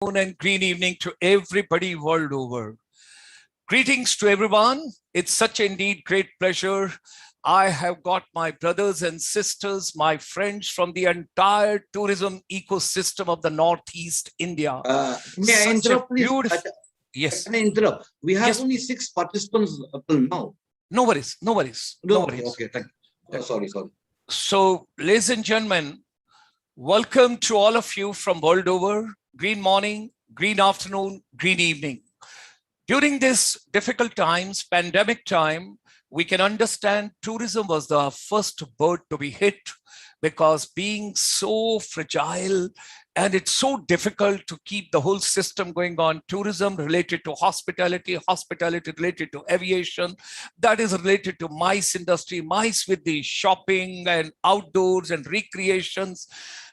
And green evening to everybody world over. Greetings to everyone. It's such indeed great pleasure. I have got my brothers and sisters, my friends from the entire tourism ecosystem of the Northeast India. May I interrupt, please? Yes. Can I interrupt? We have Yes. only 6 participants till now. No worries. No worries. No worries. Okay, thank you. Sorry. So, ladies and gentlemen, welcome to all of you from world over. Green morning, green afternoon, green evening. During this difficult times, pandemic time, we can understand tourism was the first bird to be hit because being so fragile and it's so difficult to keep the whole system going on. Tourism related to hospitality, hospitality related to aviation, that is related to MICE industry, MICE with the shopping and outdoors and recreations,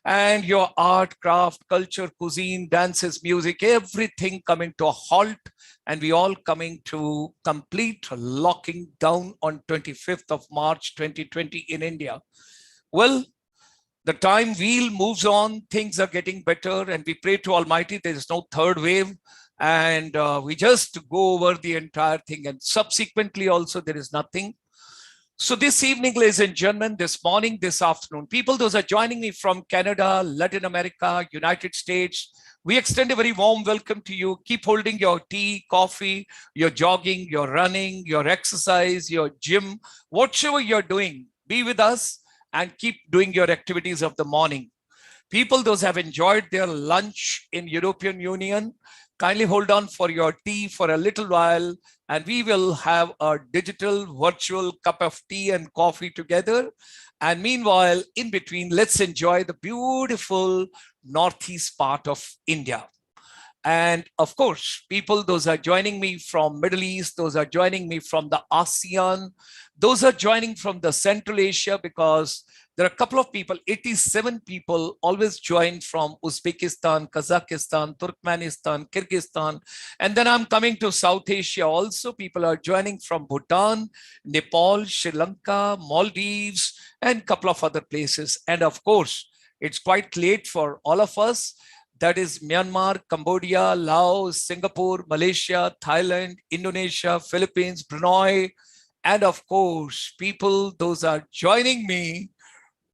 and your art, craft, culture, cuisine, dances, music, everything coming to a halt, and we all coming to complete locking down on 25th of March 2020 in India. Well, the time wheel moves on, things are getting better, and we pray to Almighty there is no third wave, and we just go over the entire thing, and subsequently also there is nothing. So this evening, ladies and gentlemen, this morning, this afternoon, people, those are joining me from Canada, Latin America, United States, we extend a very warm welcome to you. Keep holding your tea, coffee, your jogging, your running, your exercise, your gym, whatever you're doing, be with us and keep doing your activities of the morning. People, those have enjoyed their lunch in European Union, kindly hold on for your tea for a little while, and we will have a digital virtual cup of tea and coffee together. And meanwhile, in between, let's enjoy the beautiful Northeast part of India. And of course, people, those are joining me from Middle East, those are joining me from the ASEAN, those are joining from the Central Asia, because there are a couple of people, 87 people always join from Uzbekistan, Kazakhstan, Turkmenistan, Kyrgyzstan. And then I'm coming to South Asia also. People are joining from Bhutan, Nepal, Sri Lanka, Maldives, and a couple of other places. And of course, it's quite late for all of us. That is Myanmar, Cambodia, Laos, Singapore, Malaysia, Thailand, Indonesia, Philippines, Brunei. And of course, people, those are joining me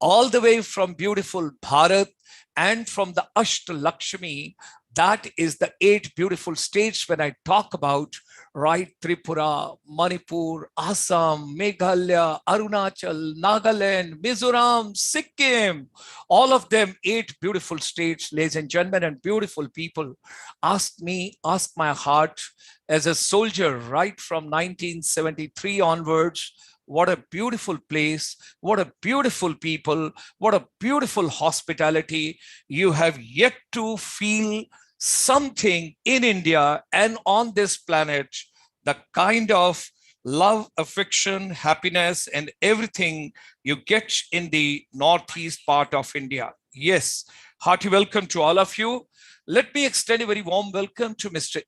all the way from beautiful Bharat and from the Ashtalakshmi. That is the 8 beautiful states when I talk about, right? Tripura, Manipur, Assam, Meghalaya, Arunachal, Nagaland, Mizoram, Sikkim, all of them 8 beautiful states, ladies and gentlemen, and beautiful people. Ask my heart as a soldier right from 1973 onwards, what a beautiful place, what a beautiful people, what a beautiful hospitality. You have yet to feel something in India and on this planet, the kind of love, affection, happiness, and everything you get in the Northeast part of India. Yes, hearty welcome to all of you. Let me extend a very warm welcome to Mr.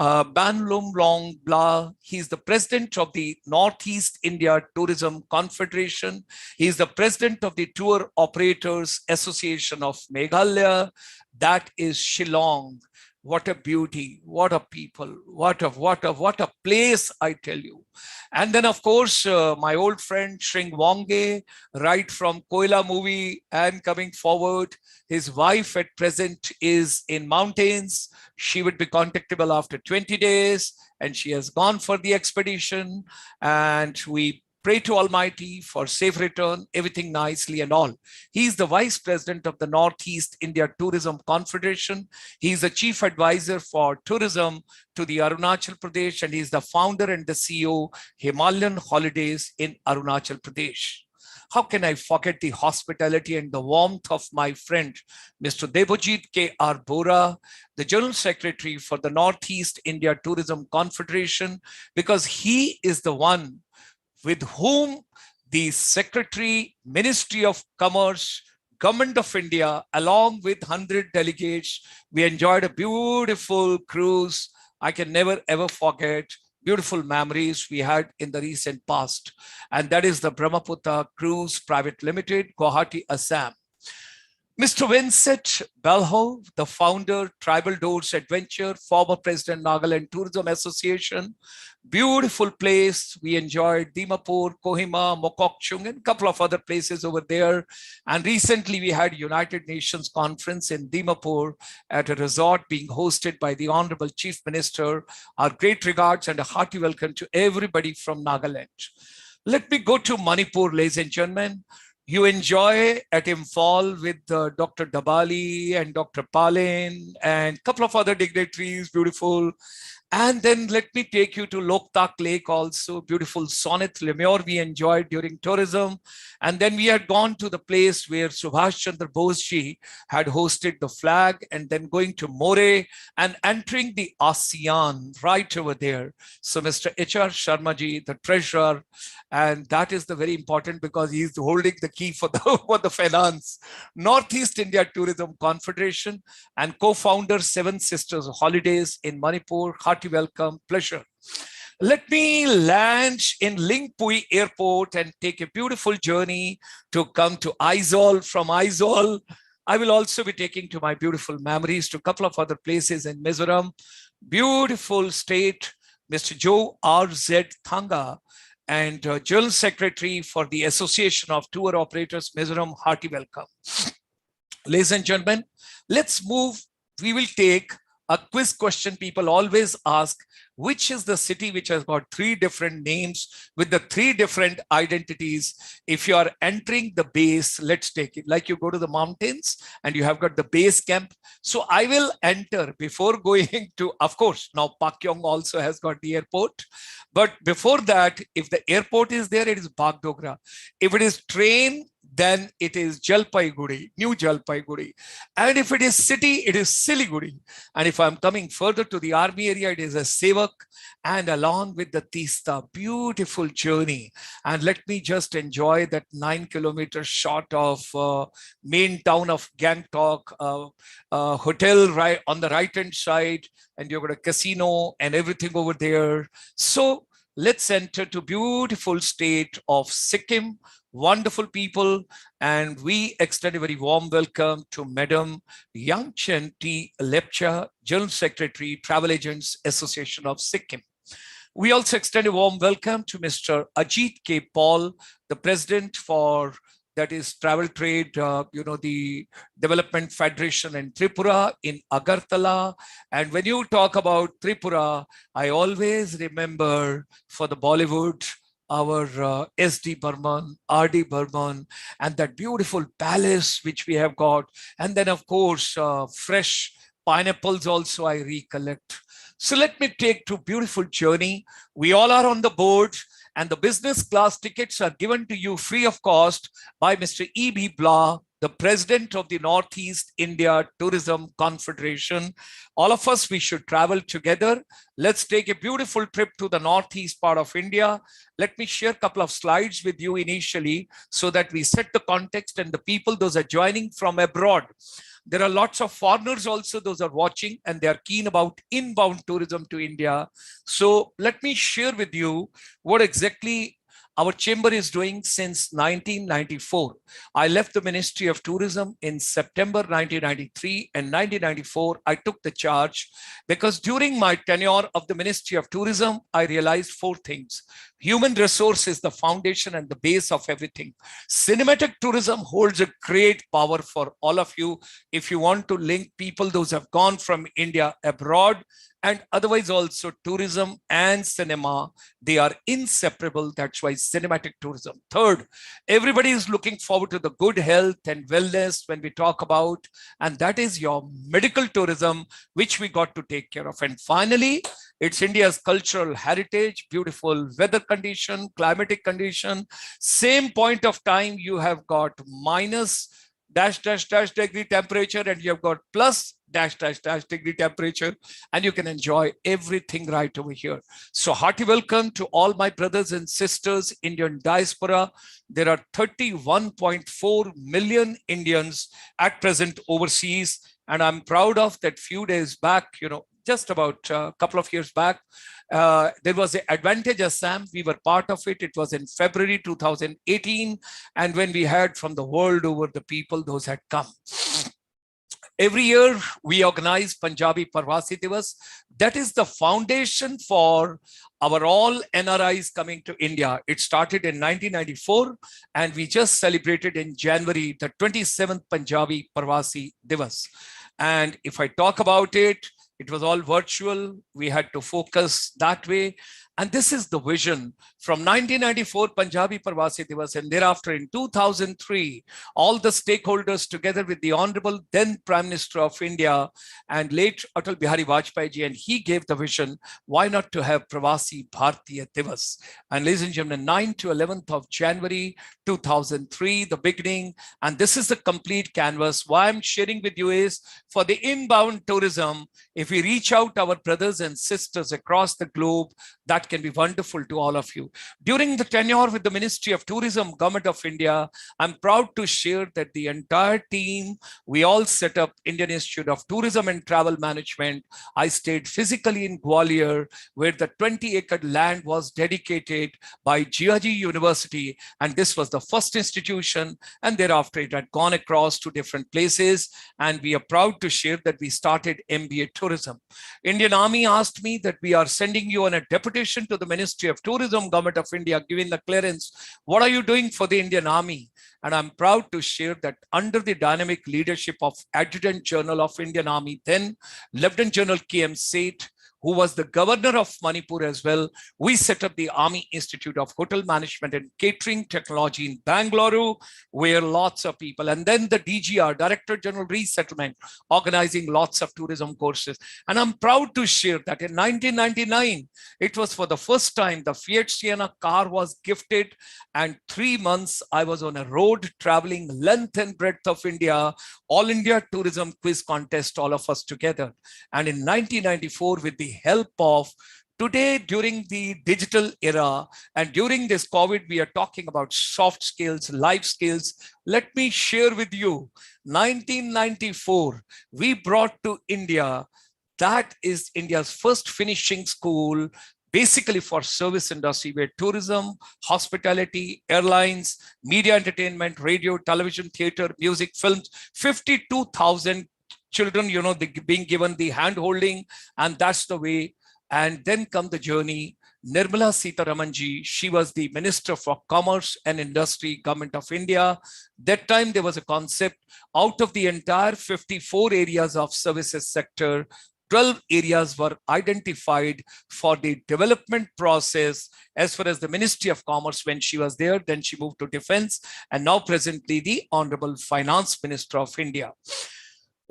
BANLUMLANG. He's the president of the Northeast India Tourism Confederation. He's the president of the Tour Operators Association of Meghalaya. That is Shillong. What a beauty, what a people, what a place, I tell you. And then, of course, my old friend Tsering Wange, right from Koila movie and coming forward. His wife at present is in mountains. She would be contactable after 20 days, and she has gone for the expedition. And we pray to Almighty for safe return, everything nicely and all. He's the vice president of the Northeast India Tourism Confederation. He's the chief advisor for tourism to the Arunachal Pradesh, and he's the founder and the CEO Himalayan Holidays in Arunachal Pradesh. How can I forget the hospitality and the warmth of my friend, Mr. Debojit K.R. Bora, the General Secretary for the Northeast India Tourism Confederation, because he is the one with whom the Secretary, Ministry of Commerce, Government of India, along with 100 delegates, we enjoyed a beautiful cruise. I can never ever forget beautiful memories we had in the recent past. And that is the Brahmaputra Cruise Private Limited, Guwahati, Assam. Mr. Vincent Balho, the founder, Tribal Doors Adventure, former president, Nagaland Tourism Association. Beautiful place. We enjoyed Dimapur, Kohima, Mokokchung, and a couple of other places over there. And recently we had United Nations conference in Dimapur at a resort being hosted by the Honorable Chief Minister. Our great regards and a hearty welcome to everybody from Nagaland. Let me go to Manipur, ladies and gentlemen. You enjoy at Imphal with Dr. Dabali and Dr. Palin and a couple of other dignitaries, beautiful. And then let me take you to Loktak Lake also, beautiful Sonnet Lemur we enjoyed during tourism. And then we had gone to the place where Subhash Chandra Bose ji had hosted the flag, and then going to More and entering the ASEAN right over there. So Mr. H.R. Sharma ji, the treasurer, and that is the very important because he's holding the key for the finance. Northeast India Tourism Confederation and co-founder Seven Sisters Holidays in Manipur. Hearty welcome, pleasure. Let me land in Lingpui Airport and take a beautiful journey to come to Aizawl. From Aizawl, I will also be taking to my beautiful memories to a couple of other places in Mizoram. Beautiful state, Mr. Joe R.Z. Thanga, and General Secretary for the Association of Tour Operators, Mizoram, hearty welcome. Ladies and gentlemen, let's move. We will take a quiz question people always ask, which is the city which has got three different names with the three different identities? If you are entering the base, let's take it like you go to the mountains and you have got the base camp. So I will enter before going to, of course, now Pakyong also has got the airport. But before that, if the airport is there, it is Bagdogra. If it is train, then it is Jalpaiguri, New Jalpaiguri. And if it is city, it is Siliguri. And if I'm coming further to the army area, it is a Sevak. And along with the Tista, beautiful journey. And let me just enjoy that 9-kilometer shot of main town of Gangtok, hotel right on the right-hand side, and you've got a casino and everything over there. So let's enter to beautiful state of Sikkim. Wonderful people, and we extend a very warm welcome to Madam Yangchen T. Lepcha, General Secretary, Travel Agents Association of Sikkim. We also extend a warm welcome to Mr. Ajit K. Paul, the President for that is Travel Trade, the Development Federation in Tripura in Agartala. And when you talk about Tripura, I always remember for the Bollywood, our S.D. Burman, R.D. Burman, and that beautiful palace which we have got. And then, of course, fresh pineapples also I recollect. So let me take to beautiful journey. We all are on the board, and the business class tickets are given to you free of cost by Mr. E.B. Blah, the president of the Northeast India Tourism Confederation. All of us, we should travel together. Let's take a beautiful trip to the Northeast part of India. Let me share a couple of slides with you initially so that we set the context and the people, those are joining from abroad. There are lots of foreigners also, those are watching, and they are keen about inbound tourism to India. So let me share with you what exactly our chamber is doing since 1994. I left the Ministry of Tourism in September 1993, and 1994, I took the charge because during my tenure of the Ministry of Tourism, I realized four things. Human resource is the foundation and the base of everything. Cinematic tourism holds a great power for all of you. If you want to link people, those have gone from India abroad, and otherwise also tourism and cinema, they are inseparable. That's why cinematic tourism. Third, everybody is looking forward to the good health and wellness when we talk about, and that is your medical tourism, which we got to take care of. And finally, it's India's cultural heritage, beautiful weather condition, climatic condition. Same point of time, you have got minus dash degree temperature, and you have got plus dash degree temperature, and you can enjoy everything right over here. So hearty welcome to all my brothers and sisters, Indian diaspora. There are 31.4 million Indians at present overseas, and I'm proud of that few days back, just about a couple of years back. There was the Advantage Assam. We were part of it. It was in February 2018. And when we heard from the world over, the people, those had come. Every year, we organize Punjabi Parvasi Divas. That is the foundation for our all NRIs coming to India. It started in 1994, and we just celebrated in January the 27th Punjabi Parvasi Divas. And if I talk about it, it was all virtual. We had to focus that way. And this is the vision from 1994 Punjabi Parvasi Divas, and thereafter in 2003, all the stakeholders together with the Honorable then Prime Minister of India and late Atal Bihari Vajpayee ji, and he gave the vision, why not to have Pravasi Bharatiya Divas? And ladies and gentlemen, 9 to 11th of January 2003, the beginning, and this is the complete canvas. Why I'm sharing with you is for the inbound tourism, if we reach out our brothers and sisters across the globe, that can be wonderful to all of you. During the tenure with the Ministry of Tourism, Government of India, I'm proud to share that the entire team, we all set up Indian Institute of Tourism and Travel Management. I stayed physically in Gwalior, where the 20-acre land was dedicated by Jiaji University. And this was the first institution. And thereafter, it had gone across to different places. And we are proud to share that we started MBA Tourism. Indian Army asked me that we are sending you on a deputation to the Ministry of Tourism, Government of India, giving the clearance. What are you doing for the Indian Army? And I'm proud to share that under the dynamic leadership of Adjutant General of Indian Army, then Lieutenant General K.M. Seth, who was the governor of Manipur as well, we set up the Army Institute of Hotel Management and Catering Technology in Bangalore, where lots of people, and then the DGR, Director General Resettlement, organizing lots of tourism courses. And I'm proud to share that in 1999, it was for the first time the Fiat Siena car was gifted, and 3 months I was on a road traveling length and breadth of India, All India Tourism Quiz Contest, all of us together. And in 1994, with the help of today, during the digital era and during this COVID, we are talking about soft skills, life skills. Let me share with you, 1994, we brought to India, that is India's first finishing school, basically for service industry, where tourism, hospitality, airlines, media entertainment, radio, television, theater, music, films, 52,000 children, you know, being given the hand holding, and that's the way. And then come the journey. Nirmala Sitharamanji, she was the Minister for Commerce and Industry, Government of India. That time there was a concept, out of the entire 54 areas of services sector, 12 areas were identified for the development process as far as the Ministry of Commerce when she was there. Then she moved to Defense, and now presently the Honorable Finance Minister of India.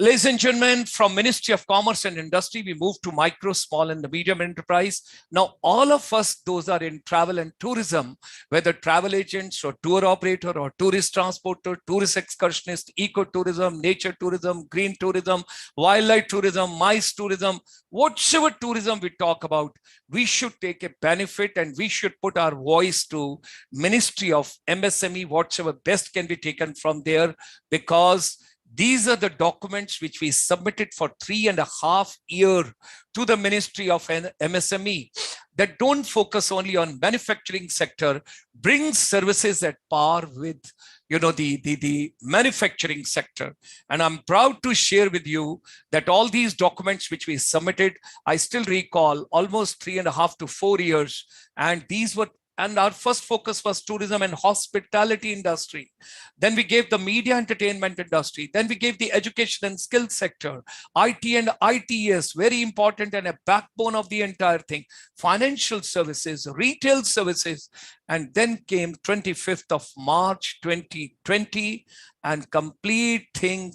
Ladies and gentlemen, from Ministry of Commerce and Industry, we move to micro, small, and the medium enterprise. Now, all of us, those are in travel and tourism, whether travel agents or tour operator or tourist transporter, tourist excursionist, ecotourism, nature tourism, green tourism, wildlife tourism, mice tourism, whatever tourism we talk about, we should take a benefit and we should put our voice to Ministry of MSME, whatever best can be taken from there, because these are the documents which we submitted for 3.5 years to the Ministry of MSME that don't focus only on manufacturing sector, bring services at par with, you know, the manufacturing sector. And I'm proud to share with you that all these documents which we submitted, I still recall almost 3.5 to 4 years. And these were, and our first focus was tourism and hospitality industry. Then we gave the media entertainment industry. Then we gave the education and skills sector, IT and ITS, very important and a backbone of the entire thing, financial services, retail services. And then came 25th of March, 2020, and complete thing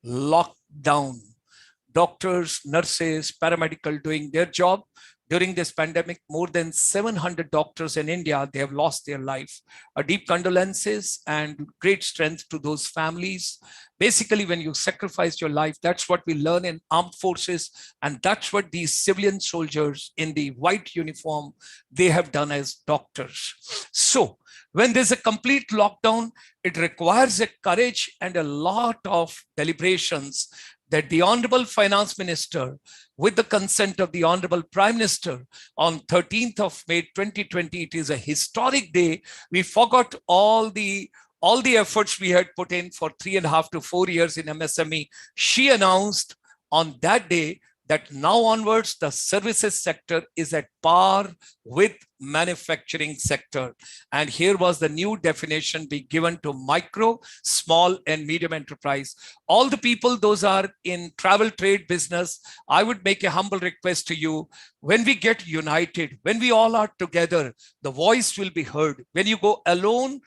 locked down. Doctors, nurses, paramedical doing their job. During this pandemic, more than 700 doctors in India, they have lost their life. A deep condolences and great strength to those families. Basically, when you sacrifice your life, that's what we learn in armed forces. And that's what these civilian soldiers in the white uniform, they have done as doctors. So when there's a complete lockdown, it requires a courage and a lot of deliberations. that the Honorable Finance Minister, with the consent of the Honorable Prime Minister, on 13th of May 2020, it is a historic day. We forgot all the efforts we had put in for 3.5 to 4 years in MSME. She announced on that day that now onwards, the services sector is at par with manufacturing sector. And here was the new definition being given to micro, small, and medium enterprise. All the people, those are in travel, trade, business, I would make a humble request to you. When we get united, when we all are together, the voice will be heard. When you go alone,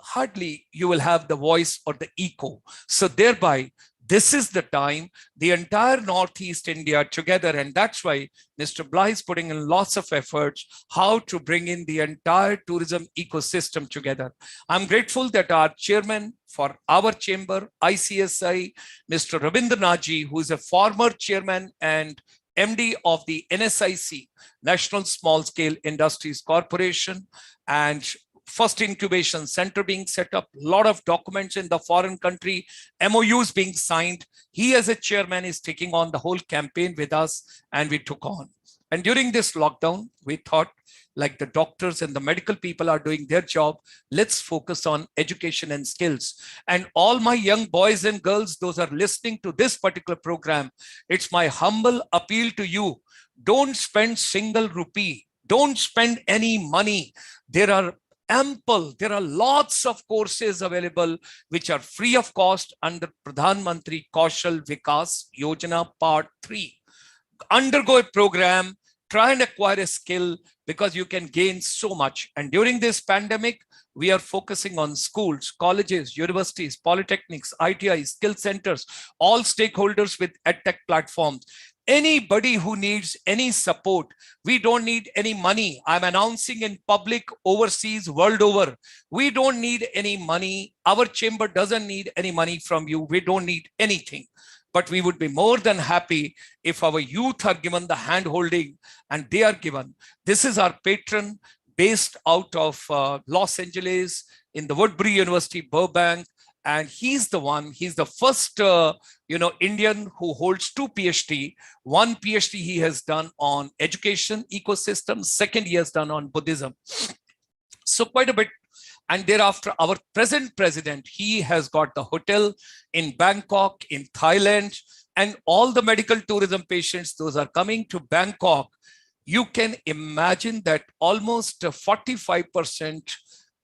hardly you will have the voice or the echo. So thereby, this is the time the entire Northeast India together, and that's why Mr. Bly is putting in lots of efforts how to bring in the entire tourism ecosystem together. I'm grateful that our chairman for our chamber, ICSI, Mr. Rabindranathji, who is a former chairman and MD of the NSIC, National Small Scale Industries Corporation, and first incubation center being set up, a lot of documents in the foreign country, MOUs being signed. He as a chairman is taking on the whole campaign with us, and we took on. And during this lockdown, we thought, like the doctors and the medical people are doing their job, let's focus on education and skills. And all my young boys and girls, those are listening to this particular program, it's my humble appeal to you, don't spend single rupee, don't spend any money. There are lots of courses available which are free of cost under Pradhan Mantri Kaushal Vikas Yojana Part 3. Undergo a program, try and acquire a skill because you can gain so much. And during this pandemic, we are focusing on schools, colleges, universities, polytechnics, ITI, skill centers, all stakeholders with EdTech platforms. Anybody who needs any support, we don't need any money. I'm announcing in public, overseas, world over. We don't need any money. Our chamber doesn't need any money from you. We don't need anything. But we would be more than happy if our youth are given the hand holding and they are given. This is our patron based out of Los Angeles in the Woodbury University, Burbank. And he's the first, Indian who holds 2 PhD. One PhD he has done on education ecosystem. Second, he has done on Buddhism. So quite a bit. And thereafter, our present president, he has got the hotel in Bangkok, in Thailand, and all the medical tourism patients, those are coming to Bangkok. You can imagine that almost 45%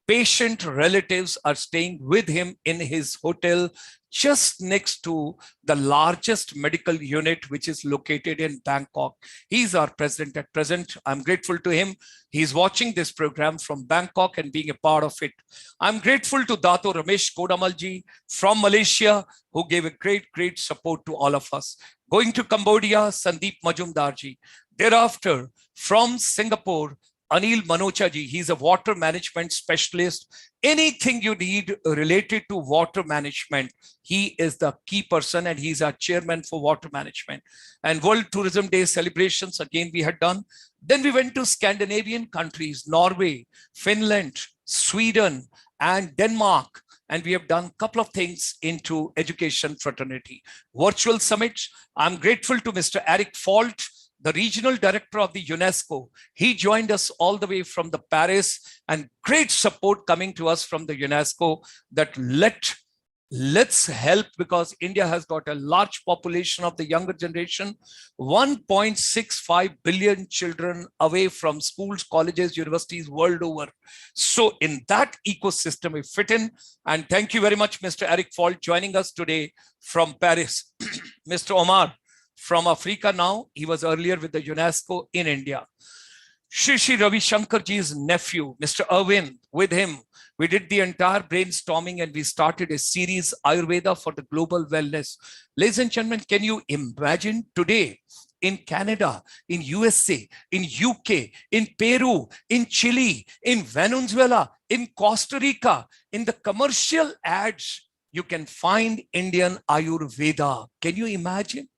patient relatives are staying with him in his hotel just next to the largest medical unit, which is located in Bangkok. He's our president at present. I'm grateful to him. He's watching this program from Bangkok and being a part of it. I'm grateful to Dato Ramesh Kodamalji from Malaysia, who gave a great support to all of us. Going to Cambodia, Sandeep Majumdarji. Thereafter, from Singapore, Anil Manochaji, he's a water management specialist. Anything you need related to water management, he is the key person and he's our chairman for water management. And World Tourism Day celebrations, again, we had done. Then we went to Scandinavian countries, Norway, Finland, Sweden, and Denmark. And we have done a couple of things into education fraternity. Virtual summits. I'm grateful to Mr. Eric Falt, the regional director of the UNESCO. He joined us all the way from the Paris, and great support coming to us from the UNESCO that let's help, because India has got a large population of the younger generation, 1.65 billion children away from schools, colleges, universities world over. So in that ecosystem we fit in. And thank you very much, Mr. Eric Falt, joining us today from Paris. Mr. Omar, from Africa now, he was earlier with the UNESCO in India. Shri Ravi Shankarji's nephew, Mr. Irwin, with him, we did the entire brainstorming and we started a series, Ayurveda for the global wellness. Ladies and gentlemen, can you imagine today in Canada, in USA, in UK, in Peru, in Chile, in Venezuela, in Costa Rica, in the commercial ads, you can find Indian Ayurveda. Can you imagine?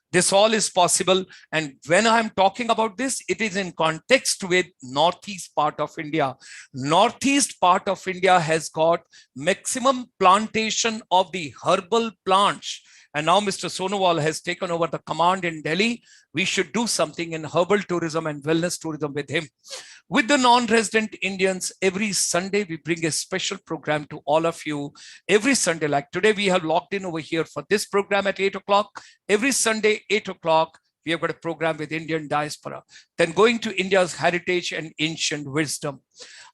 This all is possible. And when I'm talking about this, it is in context with Northeast part of India. Northeast part of India has got maximum plantation of the herbal plants. And now Mr. Sonowal has taken over the command in Delhi. We should do something in herbal tourism and wellness tourism with him. With the non-resident Indians, every Sunday, we bring a special program to all of you. Every Sunday, like today, we have logged in over here for this program at 8 o'clock. Every Sunday, 8 o'clock, we have got a program with Indian diaspora. Then going to India's heritage and ancient wisdom.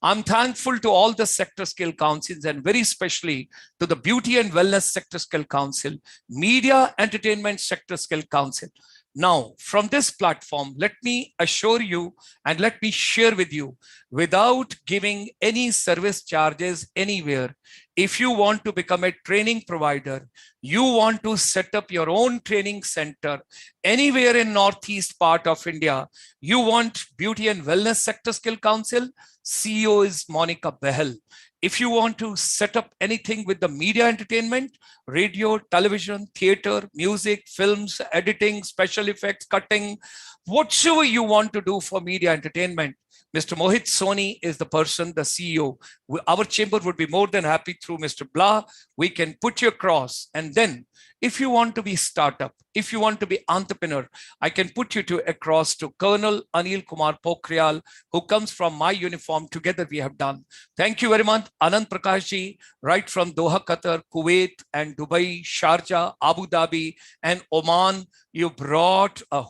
I'm thankful to all the sector skill councils and very especially to the Beauty and Wellness Sector Skill Council, Media Entertainment Sector Skill Council. Now, from this platform, let me assure you and let me share with you, without giving any service charges anywhere, if you want to become a training provider, you want to set up your own training center anywhere in Northeast part of India, you want Beauty and Wellness Sector Skill Council, CEO is Monica Behel. If you want to set up anything with the media entertainment, radio, television, theater, music, films, editing, special effects, cutting, whatever you want to do for media entertainment, Mr. Mohit Soni is the person, the CEO. Our chamber would be more than happy through Mr. Blah. We can put you across. And then if you want to be startup, if you want to be entrepreneur, I can put you across to Colonel Anil Kumar Pokhriyal, who comes from my uniform. Together we have done. Thank you very much, Anand Prakash ji, right from Doha, Qatar, Kuwait and Dubai, Sharjah, Abu Dhabi and Oman. You brought a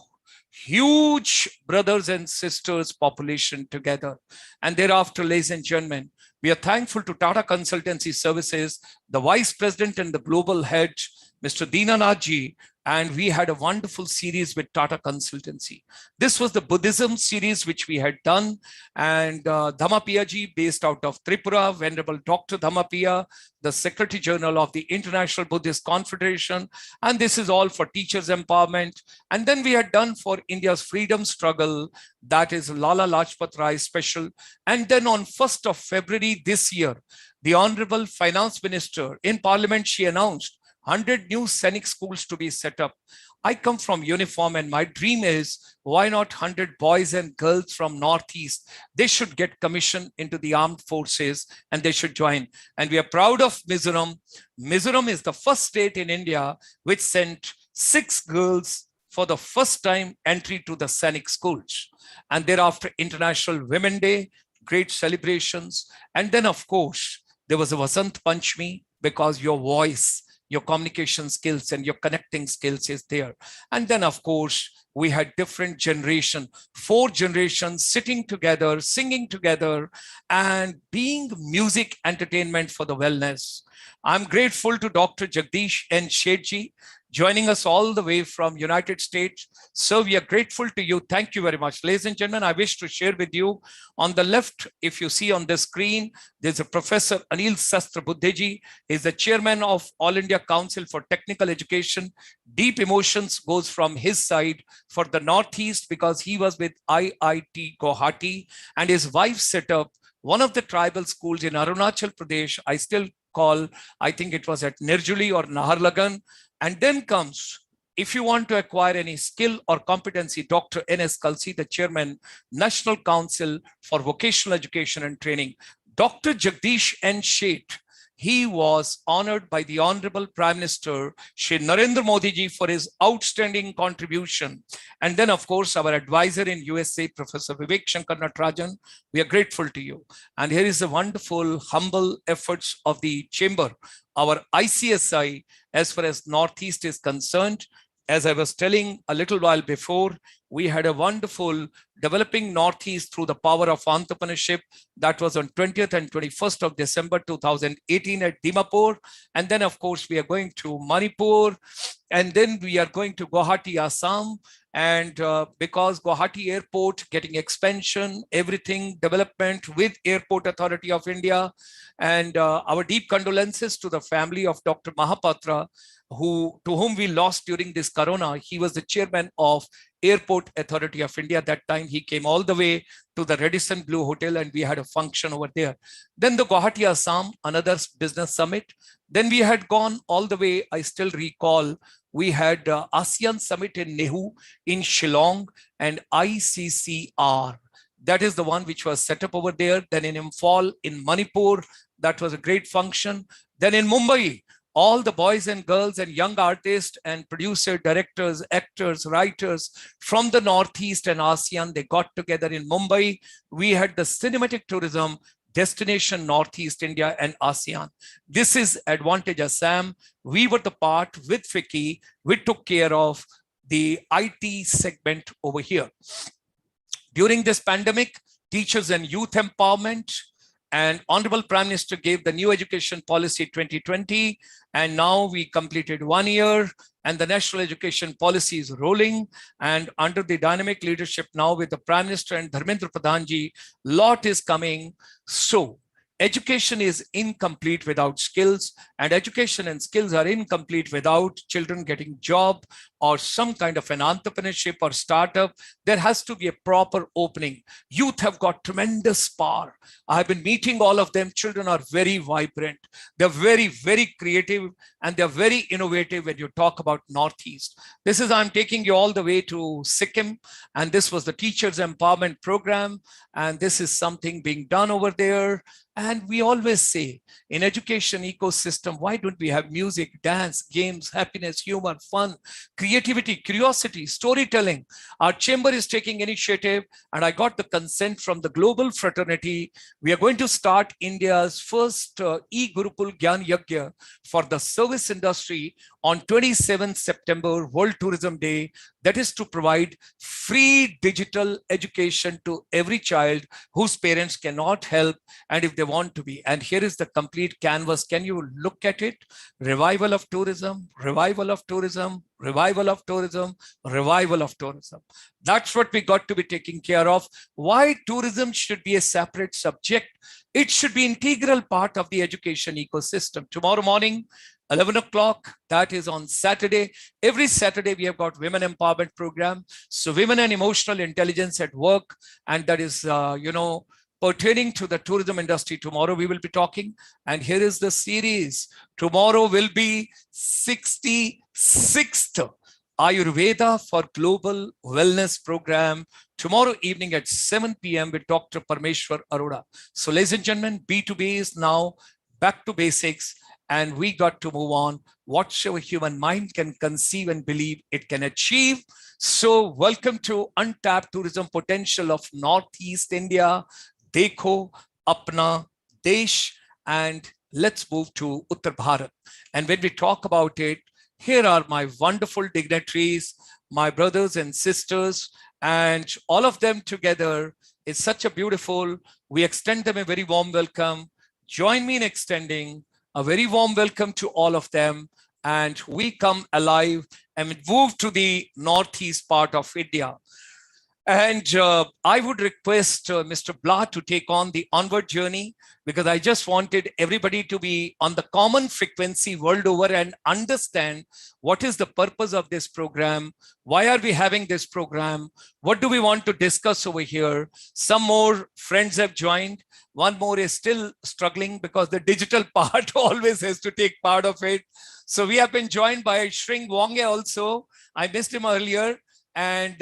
huge brothers and sisters population together. And thereafter, ladies and gentlemen, we are thankful to Tata Consultancy Services, the Vice President and the Global Head, Mr. Dinanath ji, and we had a wonderful series with Tata Consultancy. This was the Buddhism series which we had done, and Dhammapiya ji, based out of Tripura, Venerable Dr. Dhammapiya, the Secretary General of the International Buddhist Confederation, and this is all for teachers' empowerment. And then we had done for India's freedom struggle, that is Lala Lajpat Rai special. And then on 1st of February this year, the Honorable Finance Minister in Parliament, she announced 100 new scenic schools to be set up. I come from uniform and my dream is, why not 100 boys and girls from Northeast? They should get commissioned into the armed forces and they should join. And we are proud of Mizoram. Mizoram is the first state in India which sent 6 girls for the first time entry to the scenic schools. And thereafter International Women Day, great celebrations. And then of course, there was a Vasant Panchami because your voice, your communication skills and your connecting skills is there. And then of course, we had different generation, 4 generations sitting together, singing together and being music entertainment for the wellness. I'm grateful to Dr. Jagdish N. Shetji, joining us all the way from United States. So we are grateful to you. Thank you very much. Ladies and gentlemen, I wish to share with you on the left, if you see on the screen, there's a Professor Anil Sastrabuddheji. He's the chairman of All India Council for Technical Education. Deep emotions goes from his side for the Northeast because he was with IIT Guwahati and his wife set up one of the tribal schools in Arunachal Pradesh. I still call, I think it was at Nirjuli or Naharlagan. And then comes, if you want to acquire any skill or competency, Dr. N.S. Kalsi, the chairman, National Council for Vocational Education and Training. Dr. Jagdish N. Sheth, he was honored by the Honorable Prime Minister, Shri Narendra Modi ji, for his outstanding contribution. And then, of course, our advisor in USA, Professor Vivek Shankar Natarajan, we are grateful to you. And here is the wonderful, humble efforts of the chamber. Our ICSI, as far as Northeast is concerned, as I was telling a little while before, we had a wonderful developing Northeast through the power of entrepreneurship. That was on 20th and 21st of December 2018 at Dimapur. And then, of course, we are going to Manipur. And then we are going to Guwahati, Assam. And because Guwahati Airport getting expansion, everything development with Airport Authority of India. And our deep condolences to the family of Dr. Mahapatra, to whom we lost during this corona. He was the chairman of Airport Authority of India. That time he came all the way to the Radisson Blue Hotel and we had a function over there. Then the Guwahati, Assam, another business summit. Then we had gone all the way, I still recall, we had ASEAN Summit in Nehu in Shillong and ICCR. That is the one which was set up over there. Then in Imphal, in Manipur, that was a great function. Then in Mumbai, all the boys and girls and young artists and producer, directors, actors, writers from the Northeast and ASEAN. They got together in Mumbai. We had the cinematic tourism destination Northeast India and ASEAN. This is Advantage Assam. We were the part with Vicky. We took care of the IT segment over here. During this pandemic, teachers and youth empowerment, and Honorable Prime Minister gave the new education policy 2020, and now we completed 1 year, and the national education policy is rolling, and under the dynamic leadership now with the Prime Minister and Dharmendra Pradhanji, lot is coming. So education is incomplete without skills, and education and skills are incomplete without children getting job or some kind of an entrepreneurship or startup. There has to be a proper opening. Youth have got tremendous power. I've been meeting all of them. Children are very vibrant. They're very, very creative, and they're very innovative when you talk about Northeast. This is, I'm taking you all the way to Sikkim, and this was the Teachers Empowerment Program, and this is something being done over there. And we always say in education ecosystem, why don't we have music, dance, games, happiness, humor, fun, creativity, curiosity, storytelling? Our chamber is taking initiative, and I got the consent from the global fraternity. We are going to start India's first e-Gurukul Gyan Yagya for the service industry on 27th September, World Tourism Day. That is to provide free digital education to every child whose parents cannot help, and if they want to be. And here is the complete canvas. Can you look at it? Revival of tourism, revival of tourism, revival of tourism, revival of tourism. That's what we got to be taking care of. Why tourism should be a separate subject? It should be integral part of the education ecosystem. Tomorrow morning, 11 o'clock, that is on Saturday. Every Saturday, we have got Women Empowerment Program. So Women and Emotional Intelligence at Work. And that is, pertaining to the tourism industry. Tomorrow we will be talking. And here is the series. Tomorrow will be 66th Ayurveda for Global Wellness Program. Tomorrow evening at 7 p.m. with Dr. Parmeshwar Arora. So ladies and gentlemen, B2B is now back to basics. And we got to move on. Whatever human mind can conceive and believe, it can achieve. So welcome to Untapped Tourism Potential of Northeast India. Dekho Apna Desh, and let's move to Uttar Bharat. And when we talk about it, here are my wonderful dignitaries, my brothers and sisters, and all of them together is such a beautiful, we extend them a very warm welcome. Join me in extending a very warm welcome to all of them. And we come alive and move to the Northeast part of India. And I would request Mr. Blah to take on the onward journey, because I just wanted everybody to be on the common frequency world over and understand what is the purpose of this program. Why are we having this program? What do we want to discuss over here? Some more friends have joined. One more is still struggling because the digital part always has to take part of it. So we have been joined by Tsering Wange also. I missed him earlier. And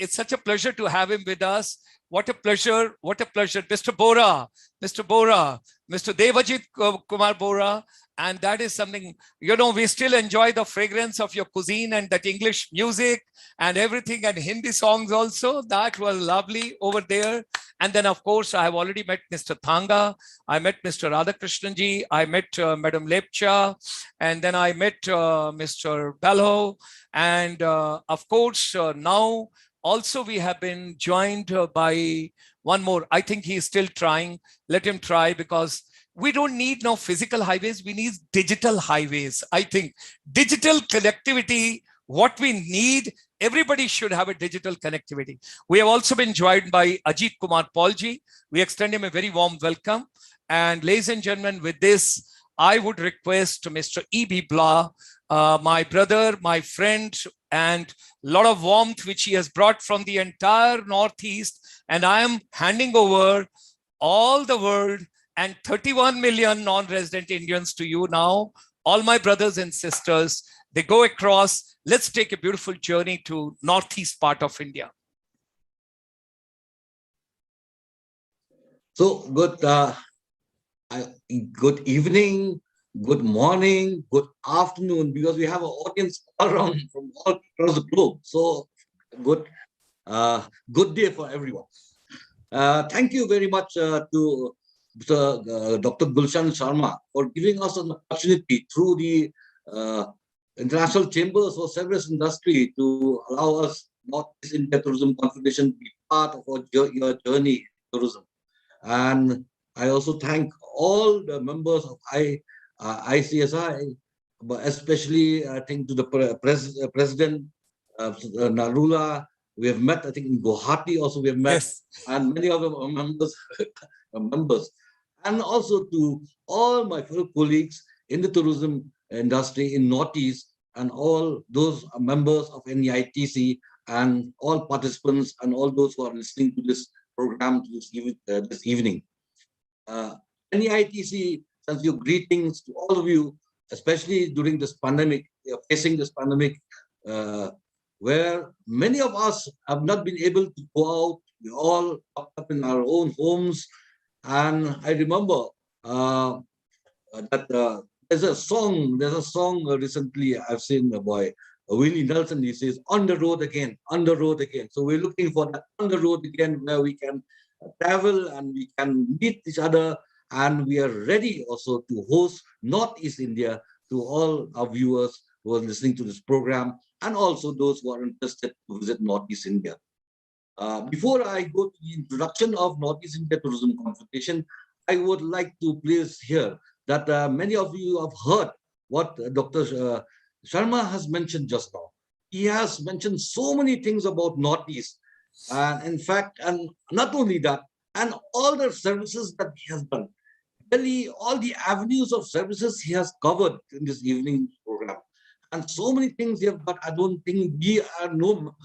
it's such a pleasure to have him with us. What a pleasure. What a pleasure. Mr. Bora, Mr. Devajit Kumar Bora. And that is something, we still enjoy the fragrance of your cuisine and that English music and everything, and Hindi songs also. That was lovely over there. And then, of course, I have already met Mr. Thanga. I met Mr. Radhakrishnan I met Madam Lepcha. And then I met Mr. Balho. And of course, now also we have been joined by one more. I think he is still trying. Let him try, because we don't need no physical highways. We need digital highways. I think digital connectivity, what we need, everybody should have a digital connectivity. We have also been joined by Ajit Kumar Paulji. We extend him a very warm welcome. And ladies and gentlemen, with this, I would request Mr. E.B. Blah, my brother, my friend, and a lot of warmth which he has brought from the entire Northeast. And I am handing over all the world and 31 million non-resident Indians to you now. All my brothers and sisters, they go across. Let's take a beautiful journey to Northeast part of India. So good evening, good morning, good afternoon, because we have an audience all around from all across the globe. So good, good day for everyone. Thank you very much to Dr. Gulshan Sharma for giving us an opportunity through the International Chambers for Service Industry to allow us Northeast India Tourism Confederation to be part of your journey in tourism. And I also thank all the members of ICSI, but especially I think to the president, Narula. We have met, I think, in Guwahati also we have met, Yes. and many other members, and also to all my fellow colleagues in the tourism industry in Northeast, and all those members of NEITC, and all participants, and all those who are listening to this program this evening. NEITC sends you greetings to all of you, especially during this pandemic, facing this pandemic, where many of us have not been able to go out. We all up in our own homes. And I remember that there's a song recently I've seen by Willie Nelson. He says, on the road again, on the road again. So we're looking for that on the road again, where we can travel and we can meet each other. And we are ready also to host Northeast India to all our viewers who are listening to this program, and also those who are interested to visit Northeast India. Before I go to the introduction of Northeast India Tourism Confederation, I would like to place here that many of you have heard what Dr. Sharma has mentioned just now. He has mentioned so many things about Northeast. And in fact, and not only that, and all the services that he has done. Really, all the avenues of services he has covered in this evening program. And so many things he has got. I don't think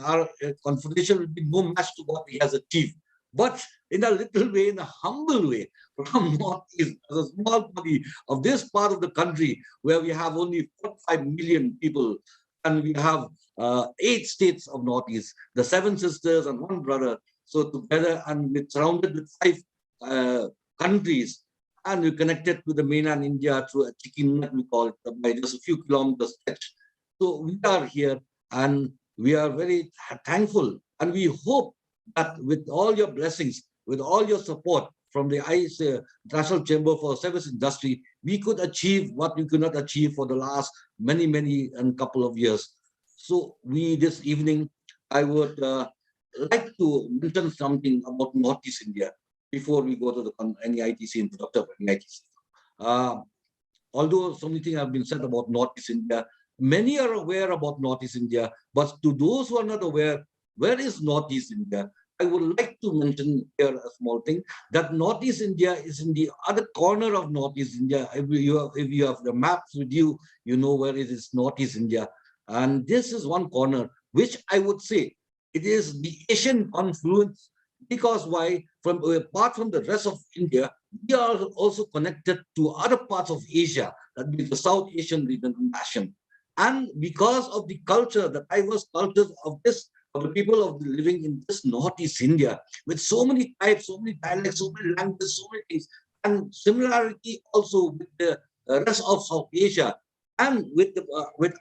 our confederation will be no match to what he has achieved. But in a little way, in a humble way, from Northeast, as a small body of this part of the country, where we have only 45 million people, and we have 8 states of Northeast, the 7 sisters and 1 brother. So together, and we're surrounded with 5 countries, and we're connected to the mainland India through a chicken nut, we call it, by just a few kilometers stretch. So we are here, and we are very thankful, and we hope that with all your blessings, with all your support from the International Chamber for Service Industry, we could achieve what we could not achieve for the last many and couple of years. So this evening, I would like to mention something about Northeast India before we go to the NEITC introduction of NEITC. Although so many things have been said about Northeast India, many are aware about Northeast India, but to those who are not aware, where is Northeast India? I would like to mention here a small thing, that Northeast India is in the other corner of Northeast India. If you have the maps with you, you know where it is Northeast India. And this is one corner, which I would say it is the Asian confluence, because why? Apart from the rest of India, we are also connected to other parts of Asia, that means the South Asian region and ASEAN. And because of the culture, the diverse cultures of the people living in this Northeast India, with so many types, so many dialects, so many languages, so many things, and similarity also with the rest of South Asia, and with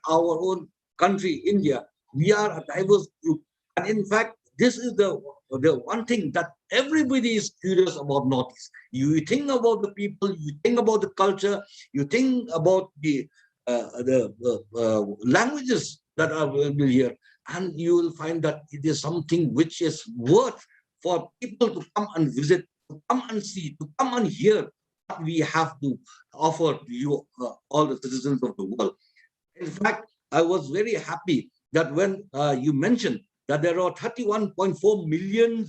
our own country, India, we are a diverse group. And in fact, this is the one thing that everybody is curious about Northeast. You think about the people, you think about the culture, you think about the languages that are available here, and you will find that it is something which is worth for people to come and visit, to come and see, to come and hear what we have to offer to you, all the citizens of the world. In fact, I was very happy that when you mentioned that there are 31.4 million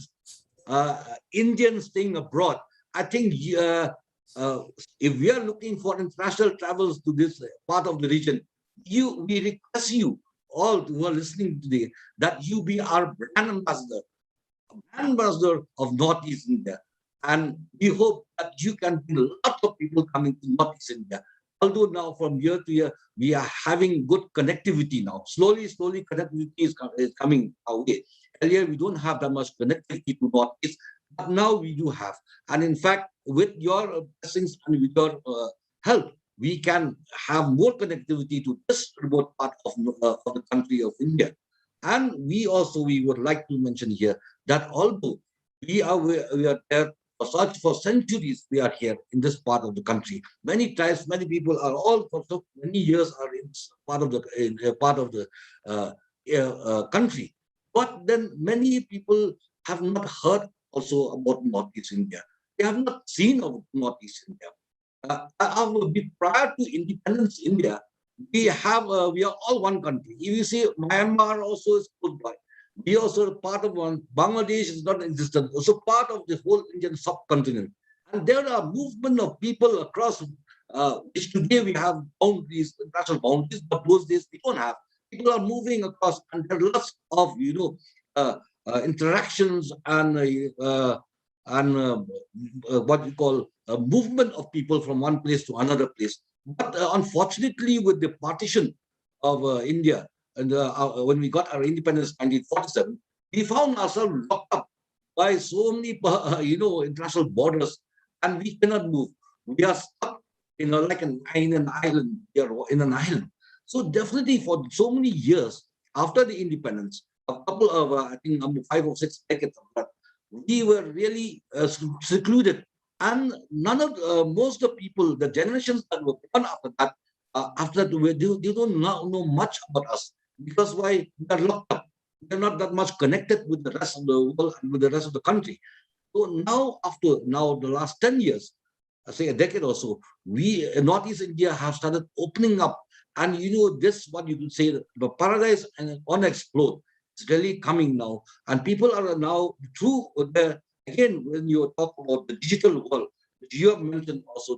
Indians staying abroad. I think if we are looking for international travels to this part of the region, we request you all who are listening today that you be our brand ambassador of Northeast India. And we hope that you can bring lots of people coming to Northeast India. Although now from year to year, we are having good connectivity now. Slowly, connectivity is coming our way. Earlier, we don't have that much connectivity to Northeast, but now we do have. And in fact, with your blessings and with your help, we can have more connectivity to this remote part of the country of India. And we would like to mention here that although we are there for centuries, we are here in this part of the country. Many tribes, many people are all for so many years are in part of the country. But then many people have not heard also about Northeast India. They have not seen of Northeast India. Prior to independence India, we are all one country. If you see Myanmar also is close by. We also part of one. Bangladesh is not existent. Also part of the whole Indian subcontinent. And there are movement of people across, which today we have boundaries, international boundaries, but those days we don't have. People are moving across, and there are lots of interactions and what you call a movement of people from one place to another place. But unfortunately, with the partition of India, and when we got our independence in 1947, we found ourselves locked up by so many, international borders, and we cannot move. We are stuck, like in an island. We are in an island. So definitely, for so many years after the independence, a couple of I think 5 or 6 decades of that, we were really secluded, and most of the people, the generations that were born after that, they don't know much about us, because why? We are locked up. We are not that much connected with the rest of the world and with the rest of the country. So now, after the last 10 years, say a decade or so, we in Northeast India have started opening up, and this what you could say, the paradise and unexplored. It's really coming now, and people are now through again, when you talk about the digital world, which you have mentioned also,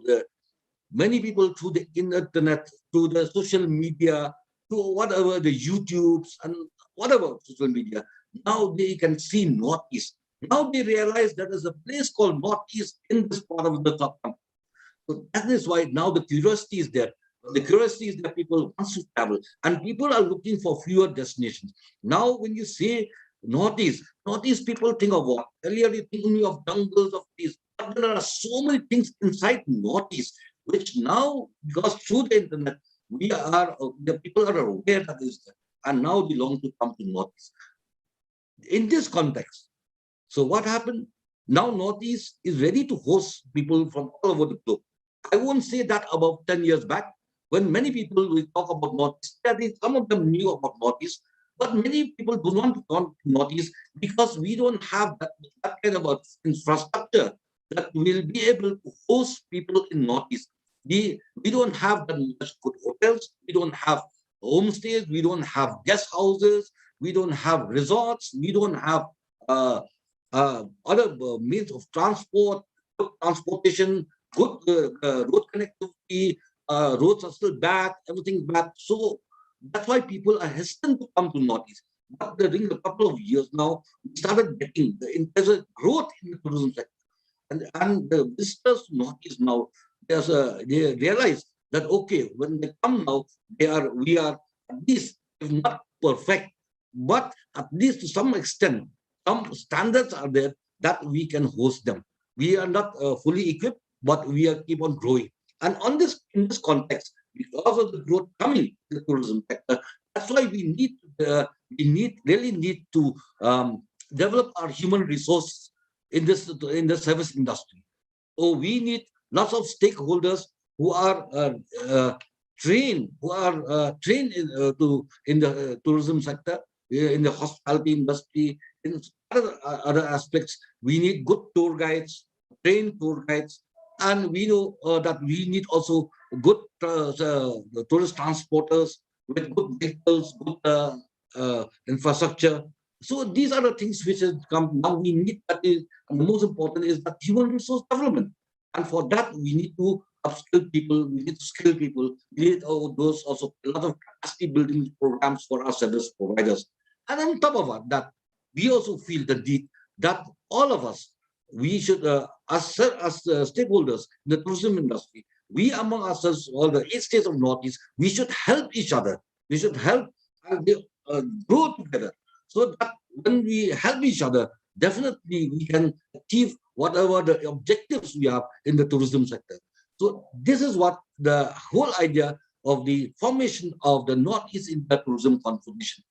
many people through the internet, through the social media, through whatever the YouTubes and whatever social media, now they can see Northeast. Now they realize that there's a place called Northeast in this part of the country. So that is why now the curiosity is there. The curiosity is that people want to travel, and people are looking for fewer destinations. Now, when you say Northeast people think of what? Earlier, you think only of jungles, of these, but there are so many things inside Northeast, which now, because through the internet, the people are aware that is there, and now they long to come to Northeast. In this context, so what happened? Now Northeast is ready to host people from all over the globe. I won't say that about 10 years back, when many people will talk about Northeast, some of them knew about Northeast, but many people do not want Northeast because we don't have that kind of infrastructure that will be able to host people in Northeast. We don't have that much good hotels, we don't have homestays, we don't have guest houses, we don't have resorts, we don't have other means of transportation, good road connectivity, roads are still bad, everything's bad. So that's why people are hesitant to come to Northeast. But during a couple of years now, we started getting there's a growth in the tourism sector, and the visitors to Northeast now, they realize that okay, when they come now, we are at least, if not perfect, but at least to some extent, some standards are there that we can host them. We are not fully equipped, but we keep on growing. And in this context, because of the growth coming in the tourism sector, that's why we really need to develop our human resources in the service industry. So we need lots of stakeholders who are trained in the tourism sector, in the hospitality industry, in other aspects. We need good tour guides, trained tour guides, and we know that we need also good tourist transporters with good vehicles, good infrastructure. So these are the things which has come now. We need that, and the most important is that human resource development. And for that, we need to upskill people, we need to skill people, we need those also a lot of capacity building programs for our service providers. And on top of that, we also feel the need that all of us, we should, as stakeholders in the tourism industry, we among ourselves, all the 8 states of Northeast, we should help each other. We should help and grow together. So that when we help each other, definitely we can achieve whatever the objectives we have in the tourism sector. So this is what the whole idea of the formation of the Northeast India Tourism Confederation.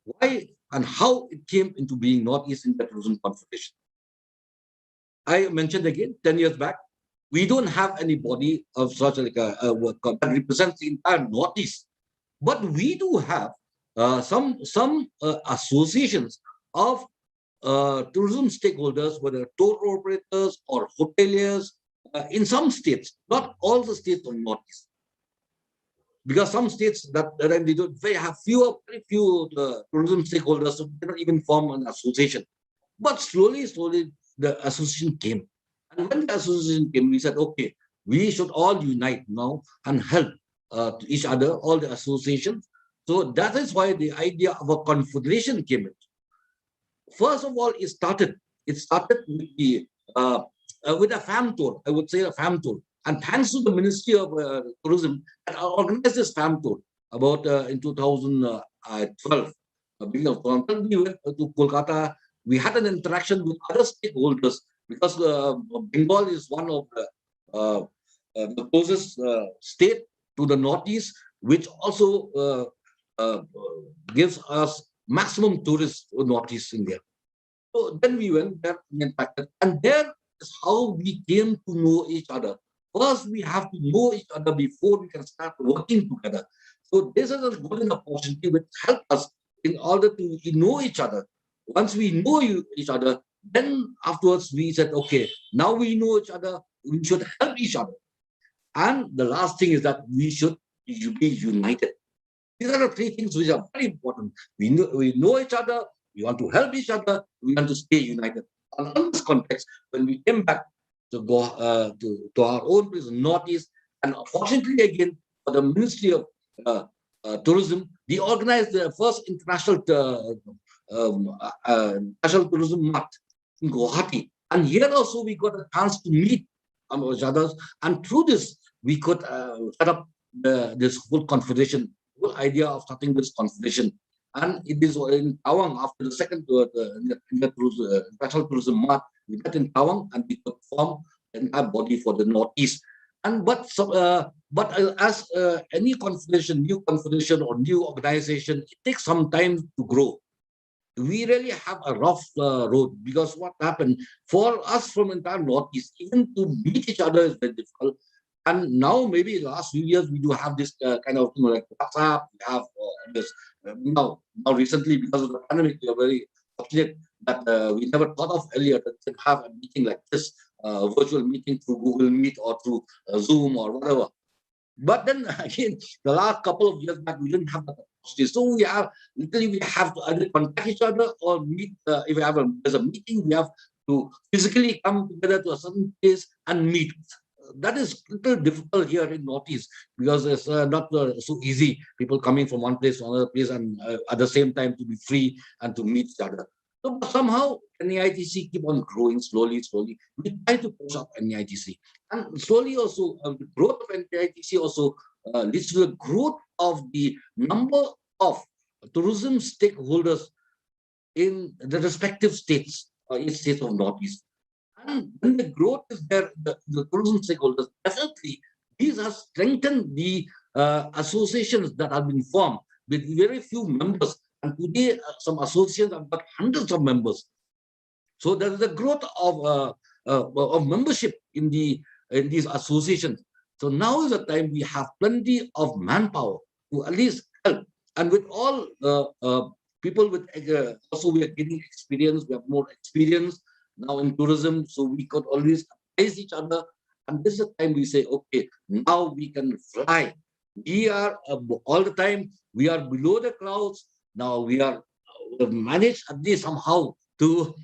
Why and how it came into being Northeast India Tourism Confederation. I mentioned again, 10 years back, we don't have any body of such like that represents the entire Northeast. But we do have some associations of tourism stakeholders, whether tour operators or hoteliers, in some states, not all the states of Northeast. Because some states that they have very few tourism stakeholders, so they don't even form an association. But slowly, the association came. And when the association came, we said, okay, we should all unite now and help to each other, all the associations. So that is why the idea of a confederation came in. First of all, it started with the with a fam tour. I would say a fam tour. And thanks to the Ministry of Tourism, that organized this fam tour about in 2012, beginning of 2012, we went to Kolkata. We had an interaction with other stakeholders because Bengal is one of the closest state to the Northeast, which also gives us maximum tourists to Northeast India. So then we went there and there is how we came to know each other. First, we have to know each other before we can start working together. So this is a golden opportunity which helps us in order to know each other. Once we know each other, then afterwards we said, okay, now we know each other, we should help each other. And the last thing is that we should be united. These are the three things which are very important. We know each other, we want to help each other, we want to stay united. And in this context, when we came back to go to our own place, Northeast, and fortunately again, for the Ministry of Tourism, they organized the first international national tourism month in Guwahati. And here also we got a chance to meet each other. And through this, we could set up this whole confederation, whole idea of starting this confederation. And it is in Tawang after the second national tourism month. We met in Tawang and we could form an entire body for the Northeast. And as any confederation, new confederation or new organization, it takes some time to grow. We really have a rough road because what happened for us from entire Northeast, even to meet each other is very difficult. And now maybe the last few years we do have this kind of like WhatsApp. We have this now recently because of the pandemic, we are very fortunate that we never thought of earlier that we can have a meeting like this, virtual meeting through Google Meet or through Zoom or whatever. But then again, the last couple of years back, we didn't have that opportunity. So we have to either contact each other or meet. If there's a meeting, we have to physically come together to a certain place and meet. That is a little difficult here in Northeast because it's not so easy. People coming from one place to another place and at the same time to be free and to meet each other. So somehow NEITC keep on growing slowly. We try to push up NEITC. And slowly also, the growth of NEITC also leads to the growth of the number of tourism stakeholders in the respective states, each state of Northeast. And when the growth is there, the tourism stakeholders, definitely these have strengthened the associations that have been formed with very few members. And today, some associations have got hundreds of members. So there is a growth of membership in these associations. So now is the time we have plenty of manpower to at least help. And with all people with also we are getting experience, we have more experience now in tourism, so we could always advise each other. And this is the time we say, okay, now we can fly. We are all the time, we are below the clouds. Now we are managed at least somehow to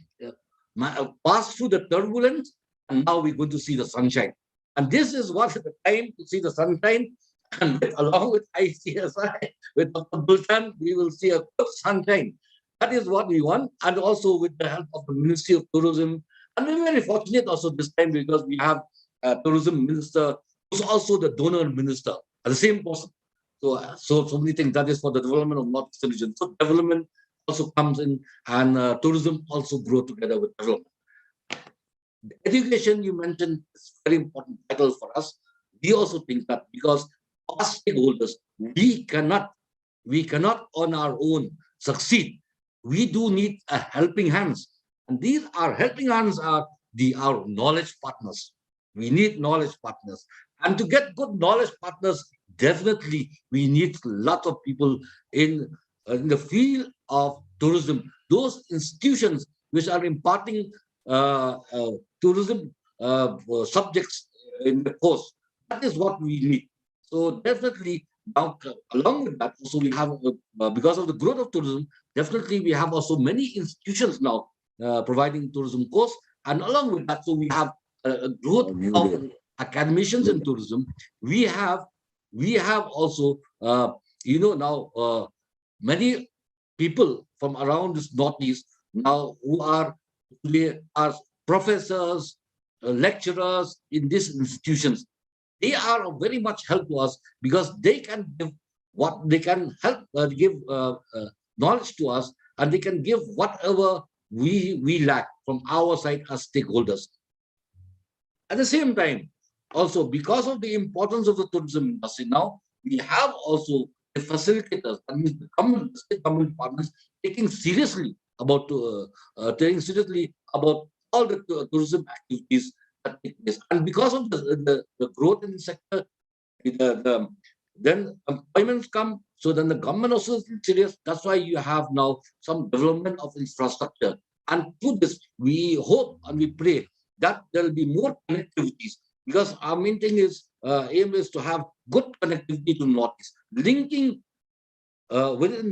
pass through the turbulence, and now we're going to see the sunshine. And this is what the time to see the sunshine. And along with ICSI, with Dr. Gulshan, we will see a good sunshine. That is what we want, and also with the help of the Ministry of Tourism. And we're very fortunate also this time because we have a tourism minister who's also the donor minister, the same person. So many things. That is for the development of Northeast region. So development also comes in, and tourism also grow together with development. Education, you mentioned, is very important title for us. We also think that because as stakeholders, we cannot on our own succeed. We do need a helping hands. And these are helping hands are our knowledge partners. We need knowledge partners. And to get good knowledge partners, definitely we need lots of people in the field of tourism. Those institutions which are imparting tourism subjects in the course. That is what we need. So definitely now, along with that, also we have because of the growth of tourism, definitely we have also many institutions now providing tourism course, and along with that, so we have a growth of academicians in tourism. We have also now many people from around this Northeast now who are professors, lecturers in these institutions. They are of very much help to us because they can give what they can help give knowledge to us, and they can give whatever we lack from our side as stakeholders. At the same time, also because of the importance of the tourism industry now, we have also the facilitators, that means the government, the state government partners, taking seriously about all the tourism activities that take place. And because of the growth in the sector, then employments come. So then the government also is serious. That's why you have now some development of infrastructure. And through this, we hope and we pray that there will be more connectivities, because our main thing is aim is to have good connectivity to Northeast, linking within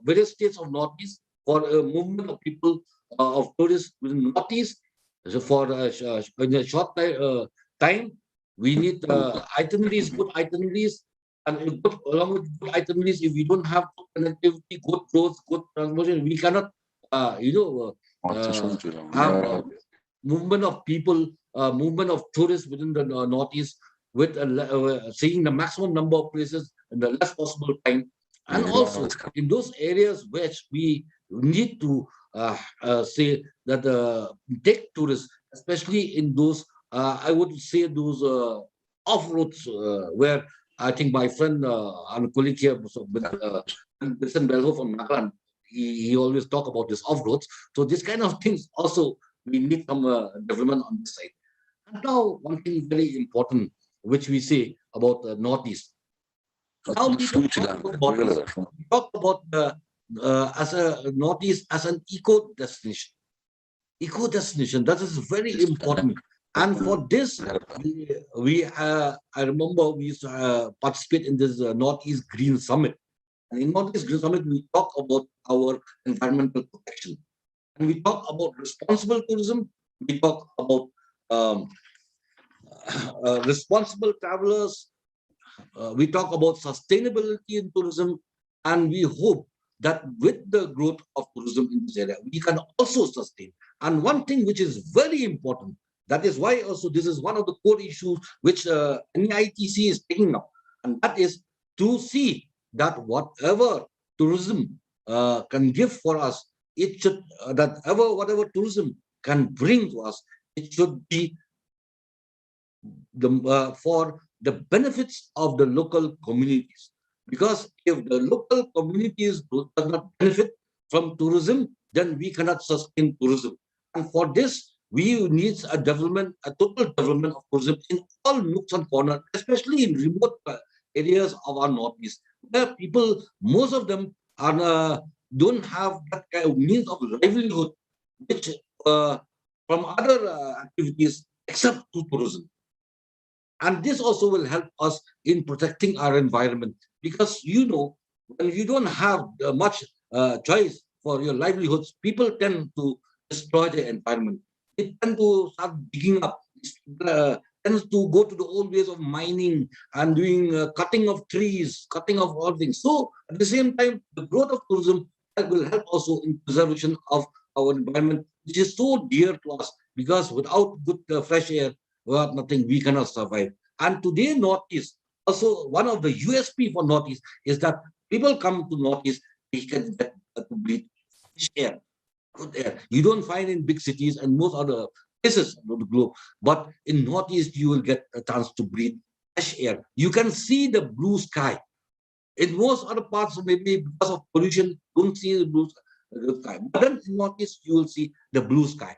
various states of Northeast for a movement of people of tourists within Northeast. So for in a short time, we need itineraries, good itineraries, and along with good itineraries, if we don't have good connectivity, good growth, good transportation, we cannot, have movement of people, movement of tourists within the Northeast, with seeing the maximum number of places in the less possible time. And also in those areas which we need to say that take tourists, especially in those, I would say those off-roads where I think my friend and colleague here, Vincent Belho from Nagaland, he always talk about this off-roads. So this kind of things also we need some development on this side. And now one thing very important, which we say about the Northeast. Now we talk about as a Northeast as an eco destination. Eco destination, that is very important. And for this, I remember we used to participate in this Northeast Green Summit. And in Northeast Green Summit, we talk about our environmental protection. And we talk about responsible tourism. We talk about responsible travelers. We talk about sustainability in tourism. And we hope that with the growth of tourism in this area, we can also sustain. And one thing which is very important, that is why also this is one of the core issues which NEITC is taking up. And that is to see that whatever tourism can give for us, it should, whatever tourism can bring to us, it should be for the benefits of the local communities. Because if the local communities do not benefit from tourism, then we cannot sustain tourism. And for this, we need a total development of tourism in all nooks and corners, especially in remote areas of our Northeast, where people, most of them don't have that kind of means of livelihood, which from other activities except to tourism. And this also will help us in protecting our environment, because when you don't have much choice for your livelihoods, people tend to destroy the environment. They tend to start digging up, tends to go to the old ways of mining and doing cutting of trees, cutting of all things. So at the same time, the growth of tourism will help also in preservation of our environment, which is so dear to us, because without good fresh air, without nothing, we cannot survive. And today, Northeast, also one of the USP for Northeast is that people come to Northeast, they can get to breathe fresh air, good air. You don't find in big cities and most other places of the globe. But in Northeast, you will get a chance to breathe fresh air. You can see the blue sky. In most other parts, maybe because of pollution, don't see the blue sky. But then in Northeast, you will see the blue sky.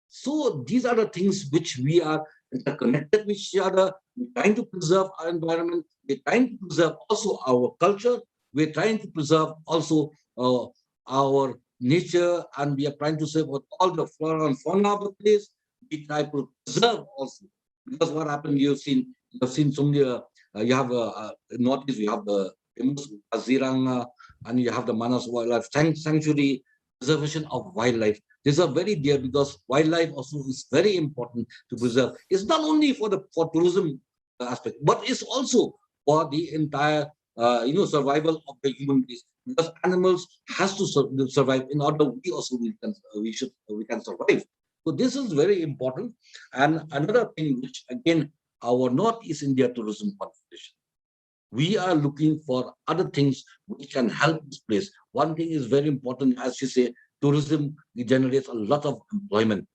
So these are the things which we are interconnected with each other. We're trying to preserve our environment. We're trying to preserve also our culture. We're trying to preserve also our nature, and we are trying to save all the flora and fauna of the place. We try to preserve also, because what happened, you've seen so many. You have Northeast. You have the famous Tsering, and you have the Manas Wildlife Sanctuary, preservation of wildlife. These are very dear, because wildlife also is very important to preserve. It's not only for tourism aspect, but it's also for the entire survival of the human race. Because animals has to survive in order we can survive. So this is very important. And another thing, which again, our Northeast India Tourism Confederation, we are looking for other things which can help this place. One thing is very important, as you say, tourism generates a lot of employment.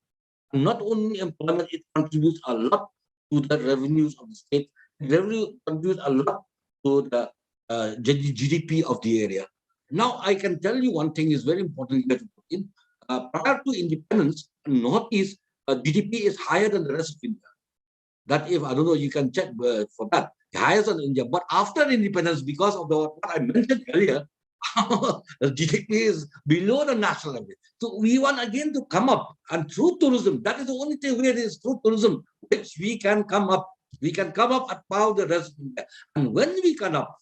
Not only employment, it contributes a lot to the revenues of the state. Revenue contributes a lot to the GDP of the area. Now, I can tell you one thing is very important here to put in. Prior to independence, Northeast GDP is higher than the rest of India. That, if I don't know, you can check for that. Higher than India. But after independence, because of what I mentioned earlier, the GDP is below the national average. So we want again to come up, and through tourism, that is the only thing where it is through tourism, which we can come up. We can come up at par with the rest of India. And when we come up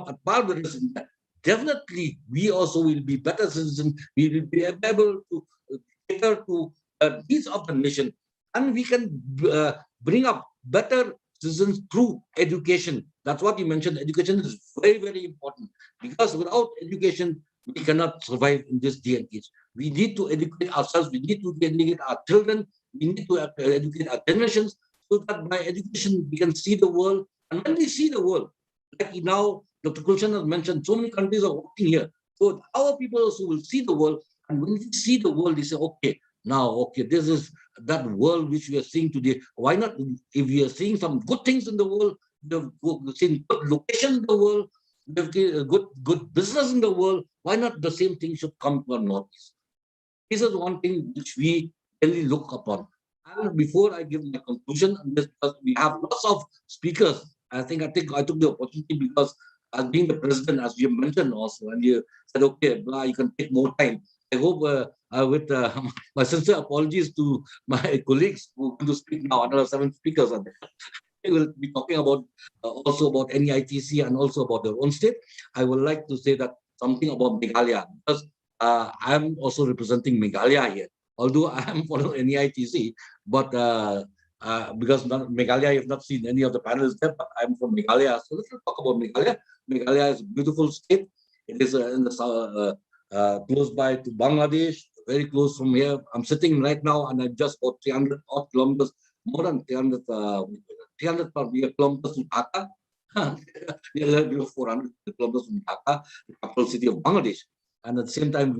at par with the rest of India, definitely we also will be better citizens. We will be able to cater to needs of the nation, and we can bring up better citizens through education. That's what you mentioned. Education is very, very important, because without education, we cannot survive in this day and age. We need to educate ourselves. We need to educate our children. We need to educate our generations, so that by education, we can see the world. And when we see the world, like now, Dr. Gulshan has mentioned, so many countries are working here. So our people also will see the world. And when they see the world, they say, okay, now, okay, this is that world which we are seeing today. Why not, if we are seeing some good things in the world, we've seen good location in the world, we've seen good business in the world, why not the same thing should come to our Northeast? This is one thing which we really look upon. And before I give my conclusion on this, because we have lots of speakers, I think I took the opportunity, because as being the president, as you mentioned also, and you said, okay, you can take more time. I hope with my sincere apologies to my colleagues who are going to speak now, another 7 speakers are there. We will be talking about also about NEITC and also about their own state. I would like to say that something about Meghalaya, because I am also representing Meghalaya here. Although I am following NEITC, but because Meghalaya, I have not seen any of the panels there, but I'm from Meghalaya. So let's talk about Meghalaya. Meghalaya is a beautiful state. It is in the close by to Bangladesh, very close from here. I'm sitting right now, and I'm just about 300 odd kilometers, more than 300 kilometers from Dhaka. We are 400 kilometers from Dhaka, the capital city of Bangladesh. And at the same time,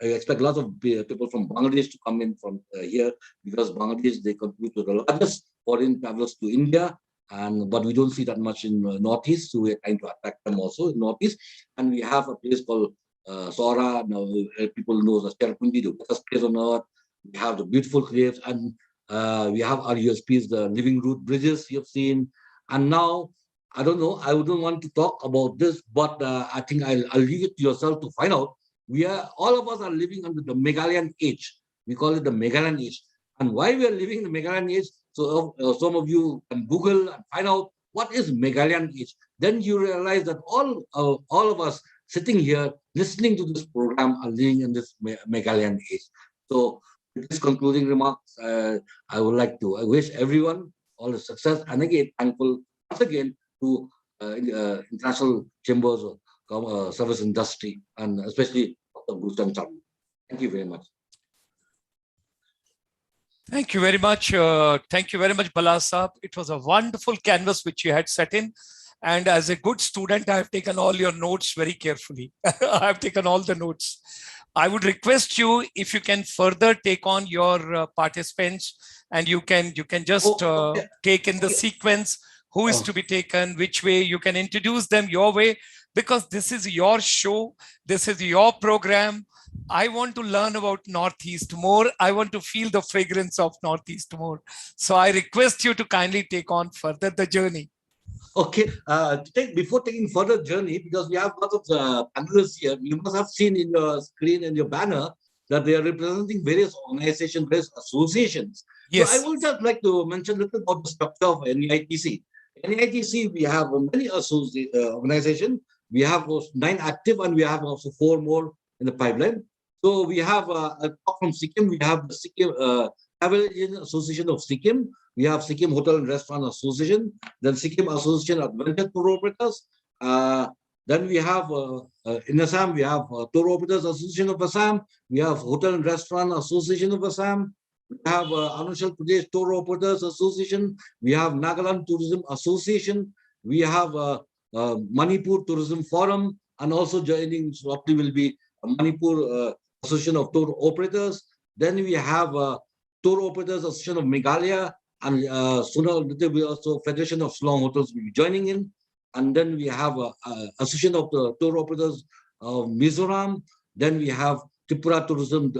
I expect lots of people from Bangladesh to come in from here, because Bangladesh, they contribute to the largest foreign travelers to India. But we don't see that much in Northeast, so we're trying to attract them also in Northeast. And we have a place called Sora. Now people know the Cherrapunji, the best place on earth. We have the beautiful caves, and we have our USPs, the living root bridges you have seen. And now, I don't know, I wouldn't want to talk about this, but I think I'll leave it to yourself to find out. All of us are living under the Meghalayan age. We call it the Meghalayan age. And why we are living in the Meghalayan age? So some of you can Google and find out what is Meghalayan age. Then you realize that all of us sitting here listening to this program are living in this Meghalayan age. So with this concluding remarks, I would like to wish everyone all the success, and again thankful once again to International Chambers of Service Industry, and especially Dr. Gulshan. Thank you very much. Thank you very much. Thank you very much, Bala Saab. It was a wonderful canvas which you had set in. And as a good student, I have taken all your notes very carefully. I have taken all the notes. I would request you, if you can further take on your participants, and you can just take in the sequence who is to be taken, which way. You can introduce them your way, because this is your show. This is your program. I want to learn about Northeast more. I want to feel the fragrance of Northeast more. So I request you to kindly take on further the journey. Okay, before taking further journey, because we have lots of panelists here, you must have seen in your screen and your banner that they are representing various organizations, various associations. Yes. So I would just like to mention a little about the structure of NEITC. NEITC, we have many organizations. We have 9 active, and we have also 4 more in the pipeline. So we have, from Sikkim, we have the Sikkim Travel Agent Association of Sikkim. We have Sikkim Hotel and Restaurant Association, then Sikkim Association of Adventure Tour Operators. Then we have, in Assam, we have Tour Operators Association of Assam. We have Hotel and Restaurant Association of Assam. We have Arunachal Pradesh Tour Operators Association. We have Nagaland Tourism Association. We have Manipur Tourism Forum. And also joining shortly will be Manipur Association of Tour Operators. Then we have Tour Operators Association of Meghalaya. And sooner we also Federation of Shillong Hotels will be joining in. And then we have Association of the Tour Operators of Mizoram. Then we have Tripura Tourism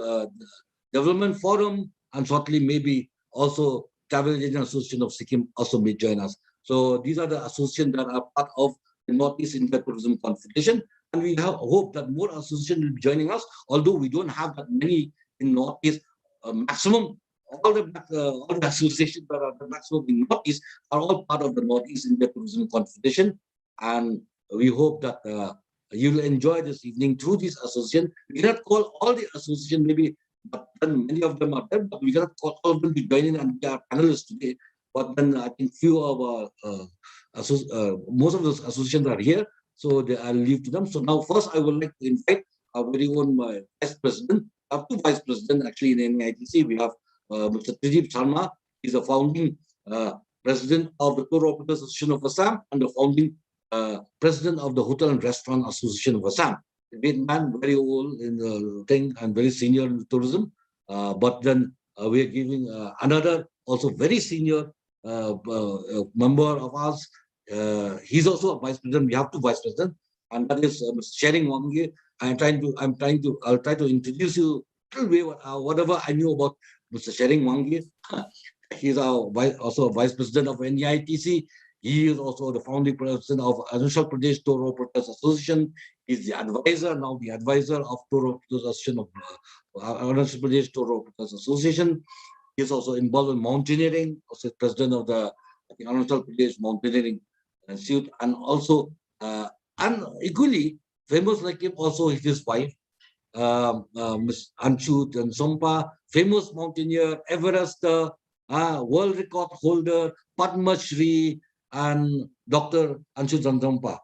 Development Forum, and shortly maybe also Travel Agent Association of Sikkim also may join us. So these are the associations that are part of the Northeast India Tourism Confederation, and we have hope that more associations will be joining us. Although we don't have that many in Northeast, maximum. All the associations that are the maximum in Northeast are all part of the Northeast India Tourism Confederation, and we hope that you will enjoy this evening through this association. We cannot call all the associations, maybe, but then many of them are there, but we cannot call all of them to join in and be our panelists today. But then I think few of most of those associations are here, so I'll leave to them. So now first I would like to invite our very own Vice President. I have 2 Vice Presidents actually in NEITC. We have Mr. Trijib Sharma. He's the founding president of the Tour Operators Association of Assam and the founding president of the Hotel and Restaurant Association of Assam. A great man, very old in the thing and very senior in tourism. But then we are giving another also very senior member of ours. He's also a vice president. We have 2 vice presidents, and that is Mr. Tsering Wange. I'll try to introduce you a little bit, whatever I knew about Mr. Tsering Wange. He's also a vice president of NEITC. He is also the founding president of Arunachal Pradesh Tour Operators Association. He's the advisor, now the advisor of Tour Operators Association of Arunachal Pradesh Tour Operators Association. He's also involved in mountaineering, also president of the Arunachal Pradesh Mountaineering Institute, and also, and equally famous like him, also his wife, Ms. Anshu Sompa, famous mountaineer, Everester, world record holder, Padma Shri, and Dr. Anshu Sompa.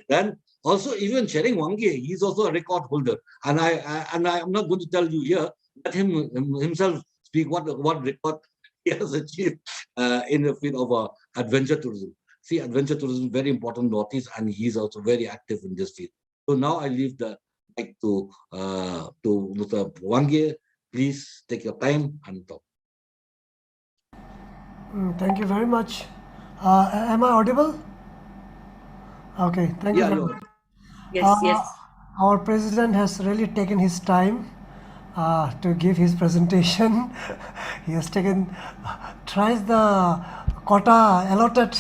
Then also even Tsering Wange, he's also a record holder. And I'm not going to tell you here, let him himself speak what record he has achieved in the field of adventure tourism. See, adventure tourism is very important Northeast, and he's also very active in this field. So now I leave the mic to Mr. Wange. Please take your time and talk. Thank you very much. Am I audible? Okay, thank you very much. Yes. Our president has really taken his time to give his presentation. He has taken thrice the quota allotted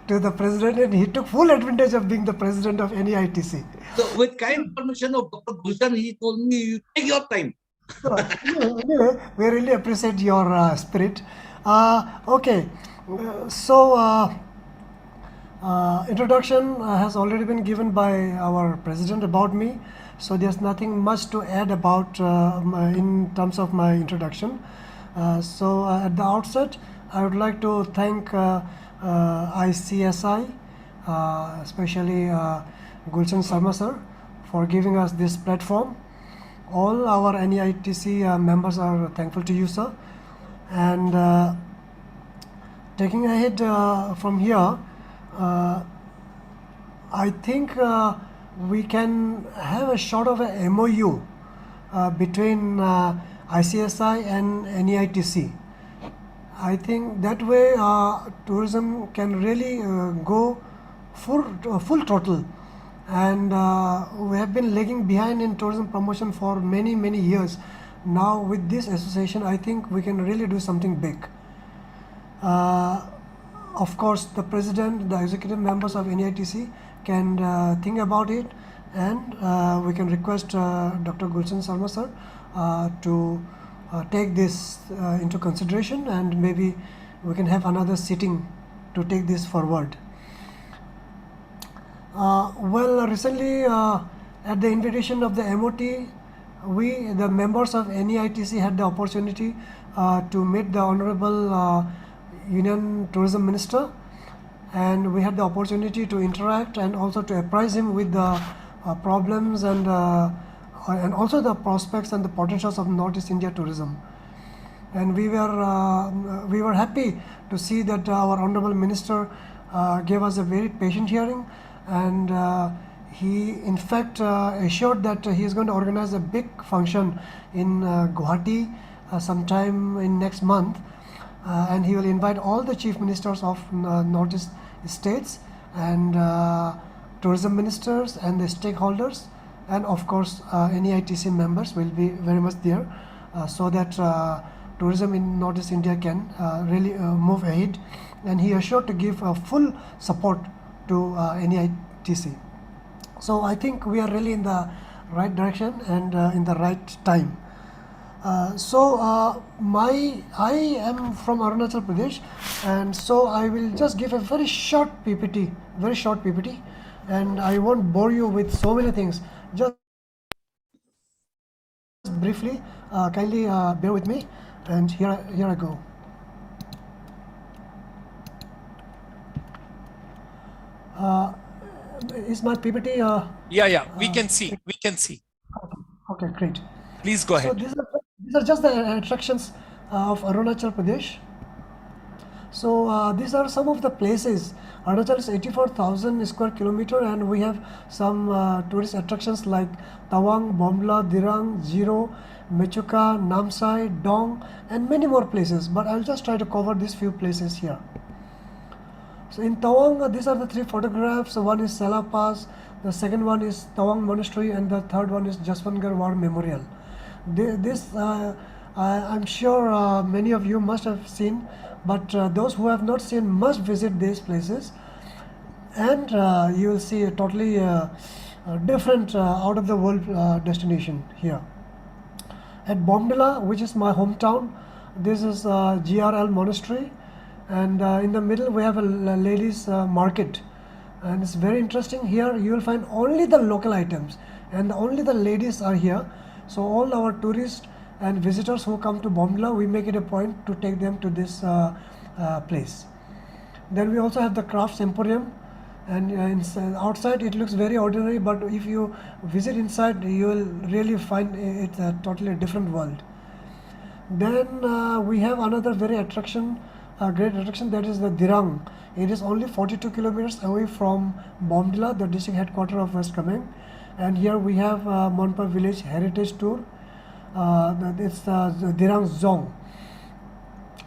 to the president, and he took full advantage of being the president of NEITC. So with kind permission of Dr. Gulshan, he told me, you take your time. So, anyway, we really appreciate your spirit. Okay, so introduction has already been given by our president about me, so there's nothing much to add about in terms of my introduction. So at the outset, I would like to thank ICSI, especially Gulshan Sharma sir, for giving us this platform. All our NEITC members are thankful to you, sir. And taking ahead from here, I think we can have a sort of a MOU between ICSI and NEITC. I think that way tourism can really go full throttle, and we have been lagging behind in tourism promotion for many years. Now with this association, I think we can really do something big. Of course, the president, the executive members of NEITC can think about it, and we can request Dr. Gulshan Sharma sir to take this into consideration, and maybe we can have another sitting to take this forward. Well, recently at the invitation of the MOT, we, the members of NEITC, had the opportunity to meet the Honorable Union Tourism Minister, and we had the opportunity to interact and also to apprise him with the problems and also the prospects and the potentials of Northeast India tourism. And we were happy to see that our Honorable Minister gave us a very patient hearing, and he in fact assured that he is going to organize a big function in Guwahati sometime in next month, and he will invite all the chief ministers of Northeast states and tourism ministers and the stakeholders, and of course NEITC members will be very much there, so that tourism in Northeast India can really move ahead, and he assured to give full support to NEITC. So I think we are really in the right direction and in the right time. I am from Arunachal Pradesh, and so I will just give a very short PPT, and I won't bore you with so many things. Just briefly, kindly bear with me, and here I go. Is my PPT? Yeah, we can see. Okay, great. Please go ahead. So these are just the attractions of Arunachal Pradesh. So these are some of the places. Arunachal is 84,000 square kilometer, and we have some tourist attractions like Tawang, Bomdila, Dhiram, Zero, Mechuka, Namsai, Dong, and many more places. But I'll just try to cover these few places here. So in Tawang, these are the three photographs. So one is Sela Pass, the second one is Tawang Monastery, and the third one is Jaswantgarh War Memorial. I'm sure many of you must have seen, but those who have not seen must visit these places, and you will see a totally different out of the world destination here. At Bomdila, which is my hometown, this is GRL Monastery, and in the middle we have a ladies market, and it's very interesting. Here you will find only the local items, and only the ladies are here. So all our tourists and visitors who come to Bomdila, we make it a point to take them to this place. Then we also have the Crafts Emporium, and outside it looks very ordinary, but if you visit inside, you will really find it's a totally different world. Then we have another very great attraction, that is the Dhiram. It is only 42 kilometers away from Bomdila, the district headquarters of West Kameng. And here we have Monpa Village Heritage Tour. It's the Dhiram Zong.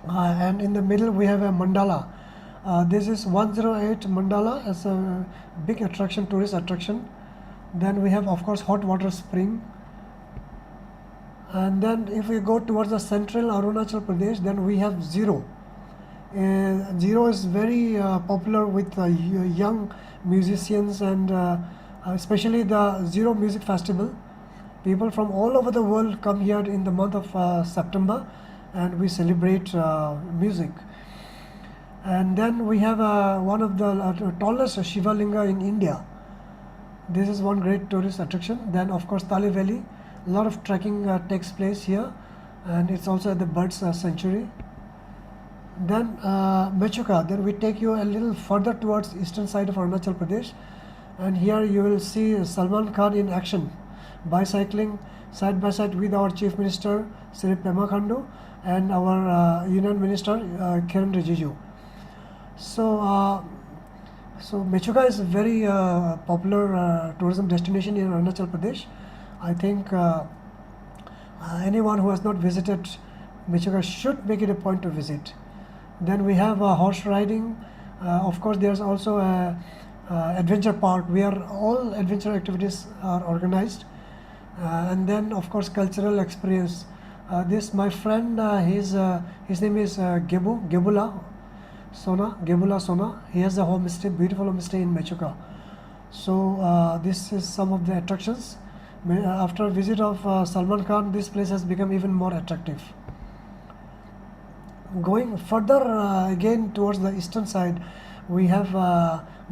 And in the middle we have a mandala. This is 108 mandala as a big attraction, tourist attraction. Then we have, of course, hot water spring. And then if we go towards the central Arunachal Pradesh, then we have Zero. Zero is very popular with young musicians, and especially the Zero Music Festival. People from all over the world come here in the month of September, and we celebrate music. And then we have one of the tallest Shiva Linga in India. This is one great tourist attraction. Then of course Tali Valley, a lot of trekking takes place here, and it's also at the Birds Sanctuary. Then Mechuka, then we take you a little further towards eastern side of Arunachal Pradesh, and here you will see Salman Khan in action, bicycling side by side with our Chief Minister Sri Pema Khandu and our Union Minister Kiran Rijiju. So So Mechuka is a very popular tourism destination in Arunachal Pradesh. I think anyone who has not visited Mechuka should make it a point to visit. Then we have horse riding. Of course, there's also a adventure park where all adventure activities are organized. And then, of course, cultural experience. This my friend, his name is Gebula Sona. He has a homestay, beautiful homestay in Mechuka. So this is some of the attractions. After a visit of Salman Khan, this place has become even more attractive. Going further again towards the eastern side, we have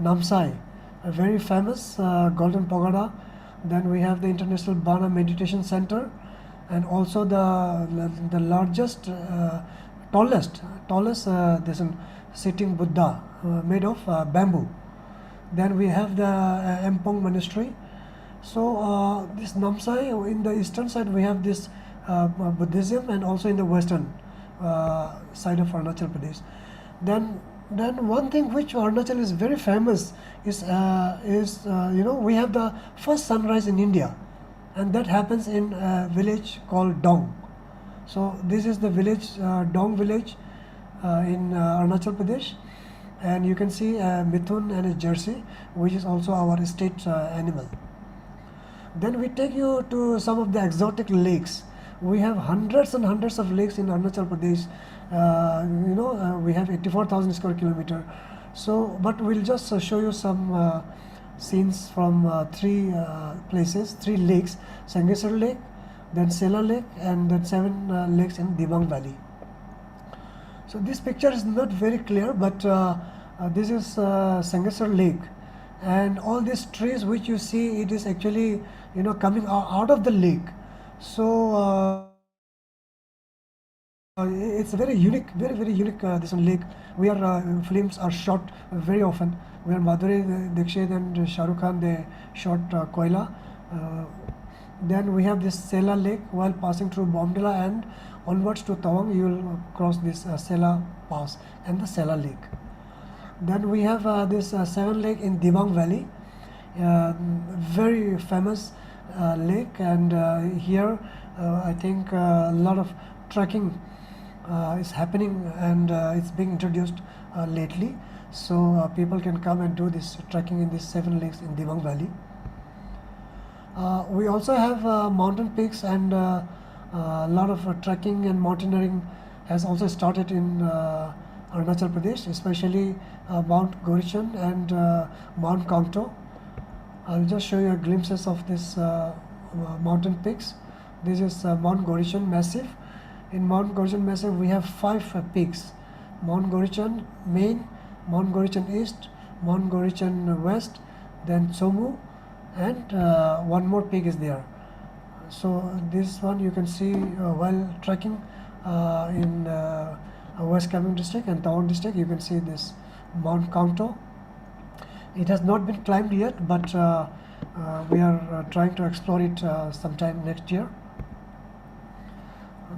Namsai, a very famous golden pagoda. Then we have the International Bana Meditation Center, and also the largest, tallest this sitting Buddha made of bamboo. Then we have the Empong Monastery. So this Namsai, in the eastern side we have this Buddhism, and also in the western side of Arunachal Pradesh. Then one thing which Arunachal is very famous is we have the first sunrise in India, and that happens in a village called Dong. So this is the village, Dong village in Arunachal Pradesh, and you can see a Mithun and a Jersey, which is also our state animal. Then we take you to some of the exotic lakes. We have hundreds and hundreds of lakes in Arunachal Pradesh. We have 84,000 square kilometer. So, but we'll just show you some scenes from three places, three lakes: Sangester Lake, then Shiloh Lake, and then 7 lakes in Dhiram Valley. So this picture is not very clear, but this is Sangester Lake, and all these trees which you see, it is actually coming out of the lake. So it's a very unique, very unique this lake where films are shot very often, where Madhuri Dixit and Shah Rukh Khan, they shot Koila. Then we have this Sela Lake. While passing through Bomdila and onwards to Tawang, you will cross this Sela Pass and the Sela Lake. Then we have this 7 lake in Dhiram Valley, very famous lake, and here I think a lot of trekking is happening, and it's being introduced lately. So people can come and do this trekking in these 7 lakes in Dhiram Valley. We also have mountain peaks, and a lot of trekking and mountaineering has also started in Arunachal Pradesh, especially Mount Gulshan and Mount Kangto. I'll just show you glimpses of this mountain peaks. This is Mount Gulshan Massif. In Mount Gulshan Massif, we have 5 peaks: Mount Gulshan Main, Mount Gulshan East, Mount Gulshan West, then Tsomu, and one more peak is there. So this one you can see while trekking in West Kamen district and Tawang district. You can see this Mount Kangto. It has not been climbed yet, but we are trying to explore it sometime next year.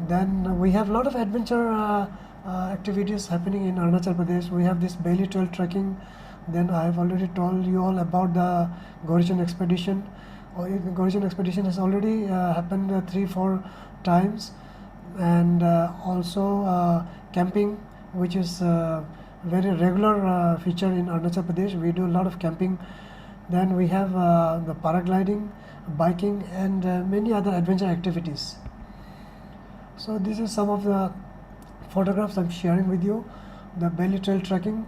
Then we have a lot of adventure activities happening in Arunachal Pradesh. We have this Bailey Trail trekking. Then I have already told you all about the Gulshan expedition. Gulshan expedition has already happened 3-4 times, and also camping, which is very regular feature in Arunachal Pradesh. We do a lot of camping. Then we have the paragliding, biking, and many other adventure activities. So this is some of the photographs I'm sharing with you. The Bailey Trail trekking.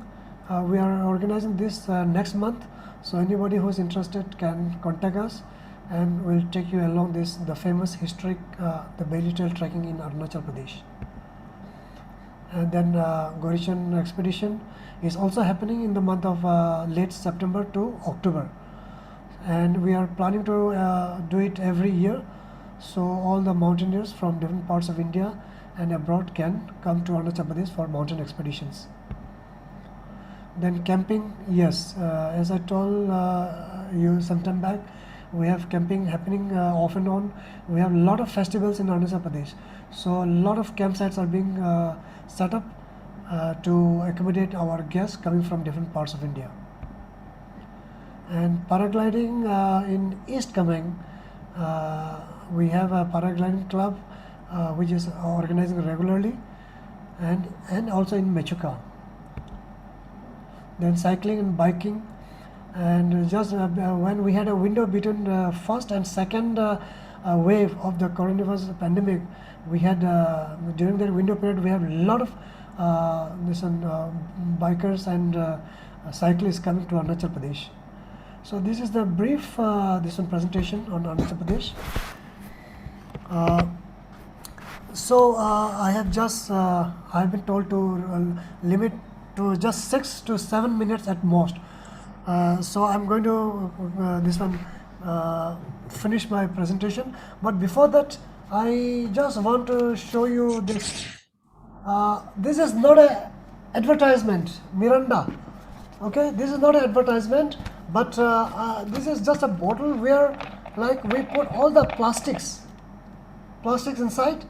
We are organizing this next month, so anybody who is interested can contact us, and we'll take you along the famous historic the Bailey Trail trekking in Arunachal Pradesh. And then Gulshan expedition is also happening in the month of late September to October, and we are planning to do it every year, so all the mountaineers from different parts of India and abroad can come to Arunachal Pradesh for mountain expeditions. Then camping, yes, as I told you some time back, we have camping happening off and on. We have a lot of festivals in Arunachal Pradesh, so a lot of campsites are being set up to accommodate our guests coming from different parts of India. And paragliding in East Kameng, we have a paragliding club which is organizing regularly, and also in Mechuka. Then cycling and biking, and just when we had a window between the first and second wave of the coronavirus pandemic, we had during that window period we have a lot of bikers and cyclists coming to Arunachal Pradesh. So this is the brief presentation on Arunachal Pradesh. I have just I've been told to limit to just 6 to 7 minutes at most. So I'm going to finish my presentation. But before that, I just want to show you this. This is not an advertisement, Miranda. Okay, this is not an advertisement, but this is just a bottle where, like, we put all the plastics inside,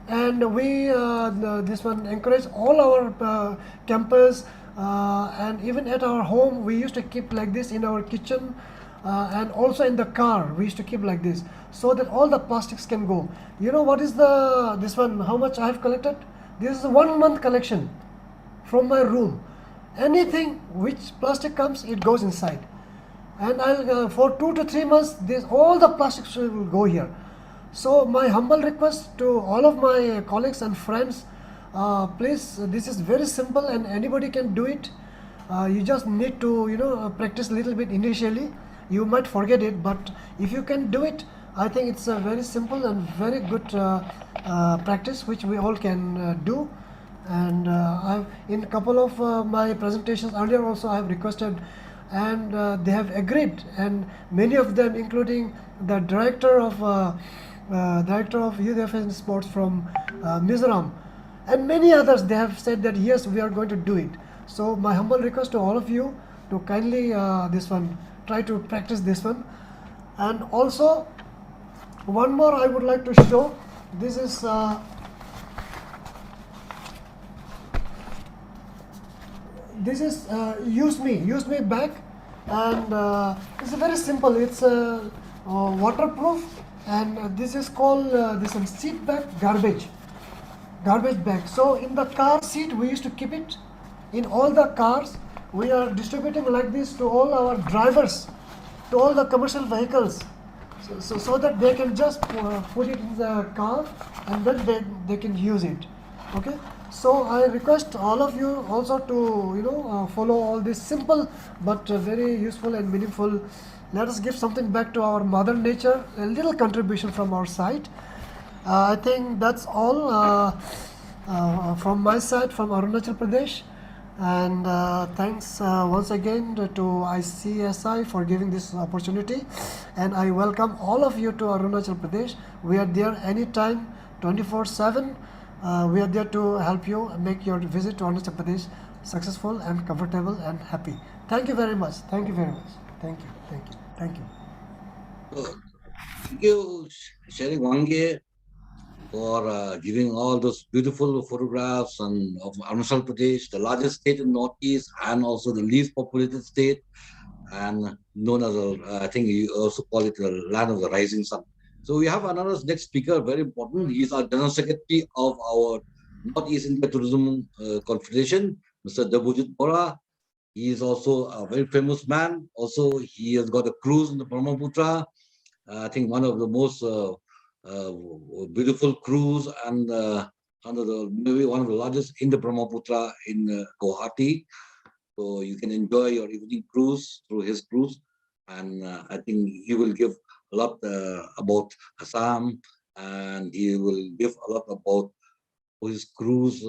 and we encourage all our campers, and even at our home we used to keep like this in our kitchen, and also in the car we used to keep like this, so that all the plastics can go. You know what is how much I have collected? This is a 1 month collection from my room. Anything which plastic comes, it goes inside, and I'll for 2 to 3 months all the plastics will go here. So my humble request to all of my colleagues and friends, please, this is very simple and anybody can do it. You just need to practice a little bit initially. You might forget it, but if you can do it, I think it's a very simple and very good practice which we all can do. And I've in a couple of my presentations earlier also I have requested, and they have agreed, and many of them, including the director of Youth Affairs and Sports from Mizoram, and many others, they have said that yes, we are going to do it. So my humble request to all of you to kindly try to practice this one. And also one more I would like to show. This is use me bag, and it's very simple. It's waterproof, and this is called seat bag, garbage bag. So in the car seat we used to keep it. In all the cars we are distributing like this to all our drivers, to all the commercial vehicles, so that they can just put it in the car and then they can use it. Okay, so I request all of you also to follow all this simple but very useful and meaningful. Let us give something back to our mother nature, a little contribution from our side. I think that's all from my side, from Arunachal Pradesh. And thanks once again to ICSI for giving this opportunity. And I welcome all of you to Arunachal Pradesh. We are there anytime, 24/7. We are there to help you make your visit to Arunachal Pradesh successful and comfortable and happy. Thank you very much. Thank you very much. Thank you. Thank you. Thank you. Thank you, Tsering Wange, for giving all those beautiful photographs of Arunachal Pradesh, the largest state in Northeast and also the least populated state, and known as, I think you also call it the land of the rising sun. So we have another next speaker, very important. He is our General Secretary of our Northeast India Tourism Confederation, Mr. Dabujit Bora. He is also a very famous man. Also, he has got a cruise in the Brahmaputra. I think one of the most beautiful cruise, and maybe one of the largest in the Brahmaputra in Guwahati. So you can enjoy your evening cruise through his cruise, and I think he will give a lot about Assam, and he will give a lot about his cruise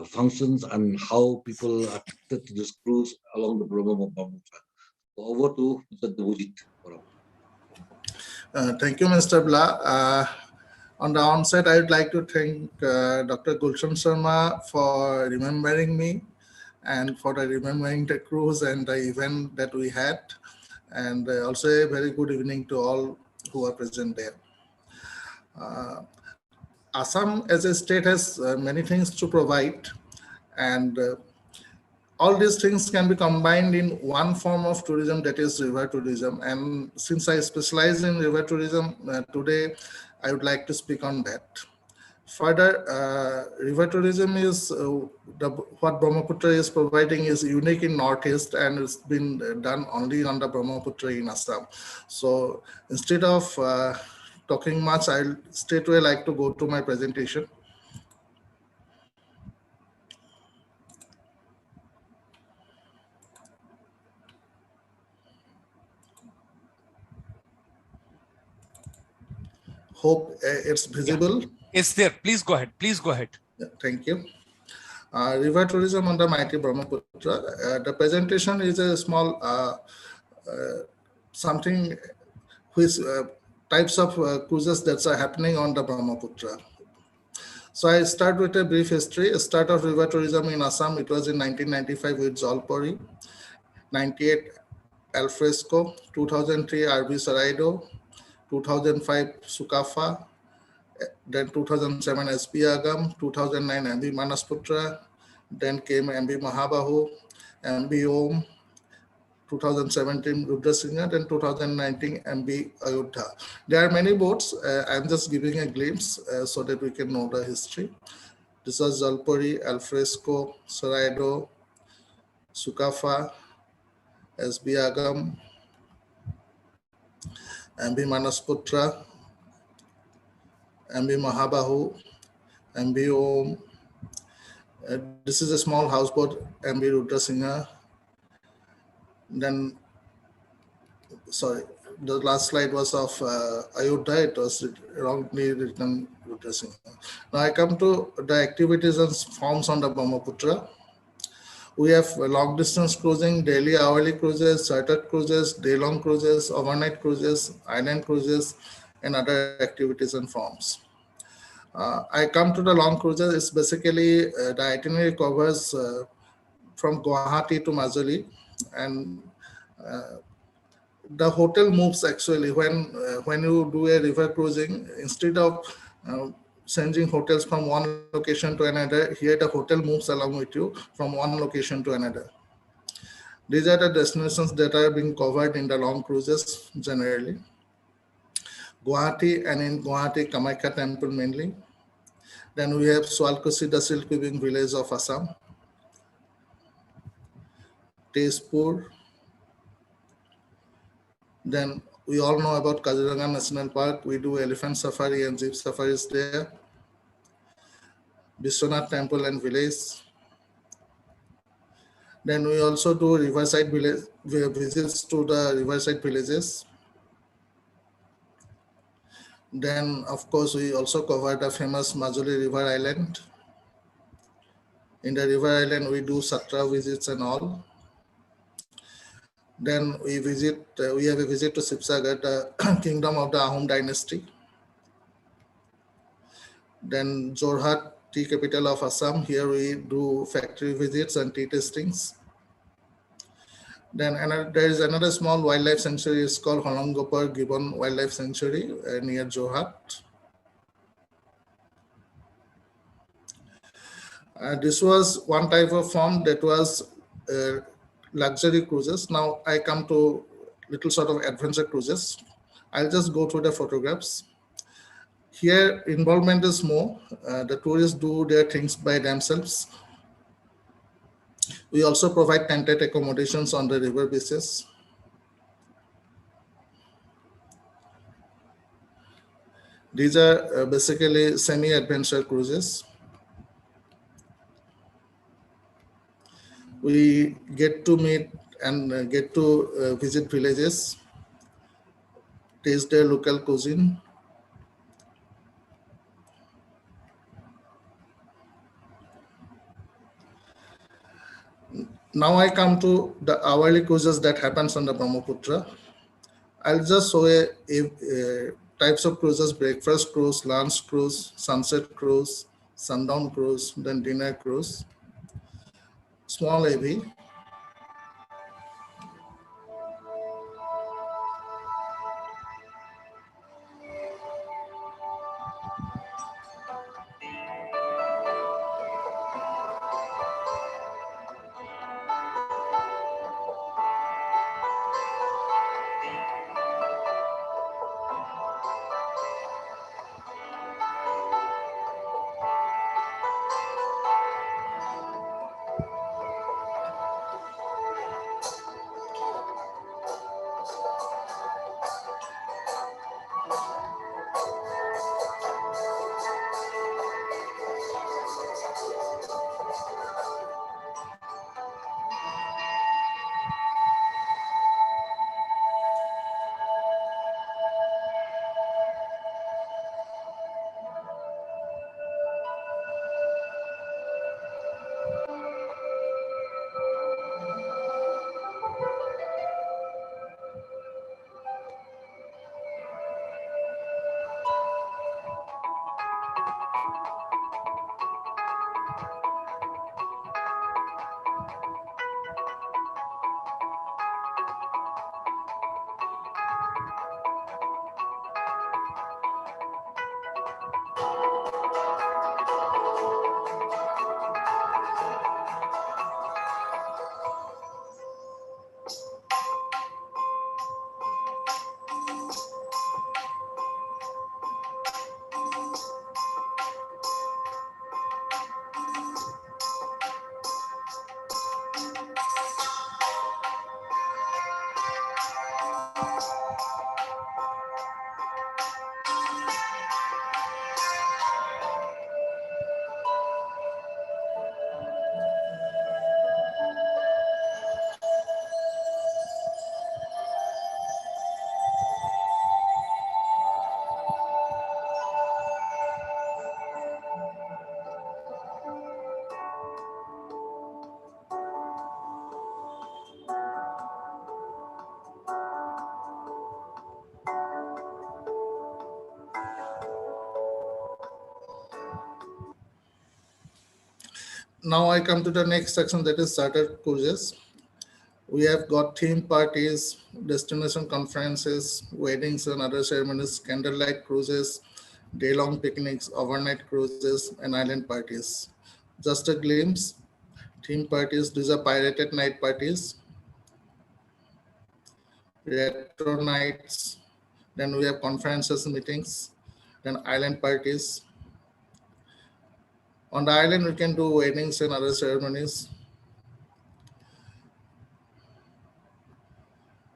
functions and how people are attracted to this cruise along the Brahmaputra. So over to Mr. Dabujit. Thank you, Mr. Bla. On the onset, I would like to thank Dr. Gulshan Sharma for remembering me and for remembering the cruise and the event that we had. And also a very good evening to all who are present there. Assam as a state has many things to provide, and all these things can be combined in one form of tourism, that is river tourism. And since I specialize in river tourism, today I would like to speak on that. Further, river tourism is what Brahmaputra is providing is unique in Northeast, and it's been done only on the Brahmaputra in Assam. So instead of talking much, I'll straight away like to go to my presentation. Hope it's visible. Yeah. It's there. Please go ahead. Please go ahead. Yeah, thank you. River tourism on the mighty Brahmaputra. The presentation is a small something which types of cruises that are happening on the Brahmaputra. So I start with a brief history. Start of river tourism in Assam. It was in 1995 with Jalpuri, 98 Alfresco, 2003 RB Saraido, 2005 Sukafa, then 2007 SB Agam, 2009 MB Manasputra, then came MB Mahabahu, MB Om, 2017 Rudrasingha, then 2019 MB Ayodhya. There are many boats. I'm just giving a glimpse so that we can know the history. This was Jalpuri, Alfresco, Saraido, Sukafa, SB Agam, MB Manasputra, MB Mahabahu, MB Om. This is a small houseboat, MB Rudrasingha. Then, sorry, the last slide was of Ayodhya. It was wrongly written Rudrasingha. Now I come to the activities and forms on the Brahmaputra. We have long distance cruising, daily hourly cruises, chartered cruises, day-long cruises, overnight cruises, island cruises, and other activities and forms. I come to the long cruises. It's basically the itinerary covers from Guwahati to Majuli, and the hotel moves actually when you do a river cruising. Instead of changing hotels from one location to another, here the hotel moves along with you from one location to another. These are the destinations that are being covered in the long cruises generally. Guwahati, and in Guwahati, Kamakhya temple mainly. Then we have Swalkusi, the silk weaving village of Assam. Tezpur. Then we all know about Kaziranga National Park. We do elephant safari and jeep safaris there. Vishwanath temple and village. Then we also do riverside village visits to the riverside villages. Then, of course, we also cover the famous Majuli River Island. In the River Island, we do Satra visits and all. Then we have a visit to Sibsagar, the kingdom of the Ahom dynasty. Then Jorhat, tea capital of Assam. Here we do factory visits and tea tastings. Then there is another small wildlife sanctuary. It's called Holongopar Gibbon Wildlife Sanctuary near Jorhat. This was one type of form that was luxury cruises. Now I come to little sort of adventure cruises. I'll just go through the photographs. Here involvement is more. The tourists do their things by themselves. We also provide tented accommodations on the river beaches. These are basically semi-adventure cruises. We get to meet and get to visit villages, taste their local cuisine. Now I come to the hourly cruises that happens on the Brahmaputra. I'll just show a types of cruises: breakfast cruise, lunch cruise, sunset cruise, sundown cruise, then dinner cruise. Small AV. now I come to the next section, that is charter cruises. We have got theme parties, destination conferences, weddings and other ceremonies, candlelight cruises, day-long picnics, overnight cruises, and island parties. Just a glimpse, theme parties, these are pirated night parties, retro nights, then we have conferences, meetings, then island parties. On the island, we can do weddings and other ceremonies.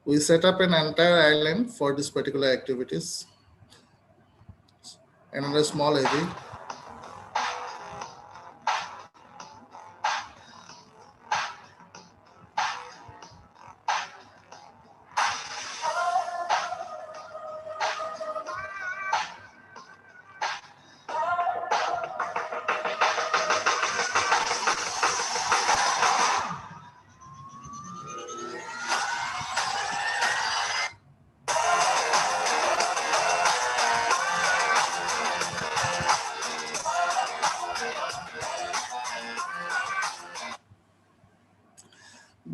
We set up an entire island for these particular activities. Another small area.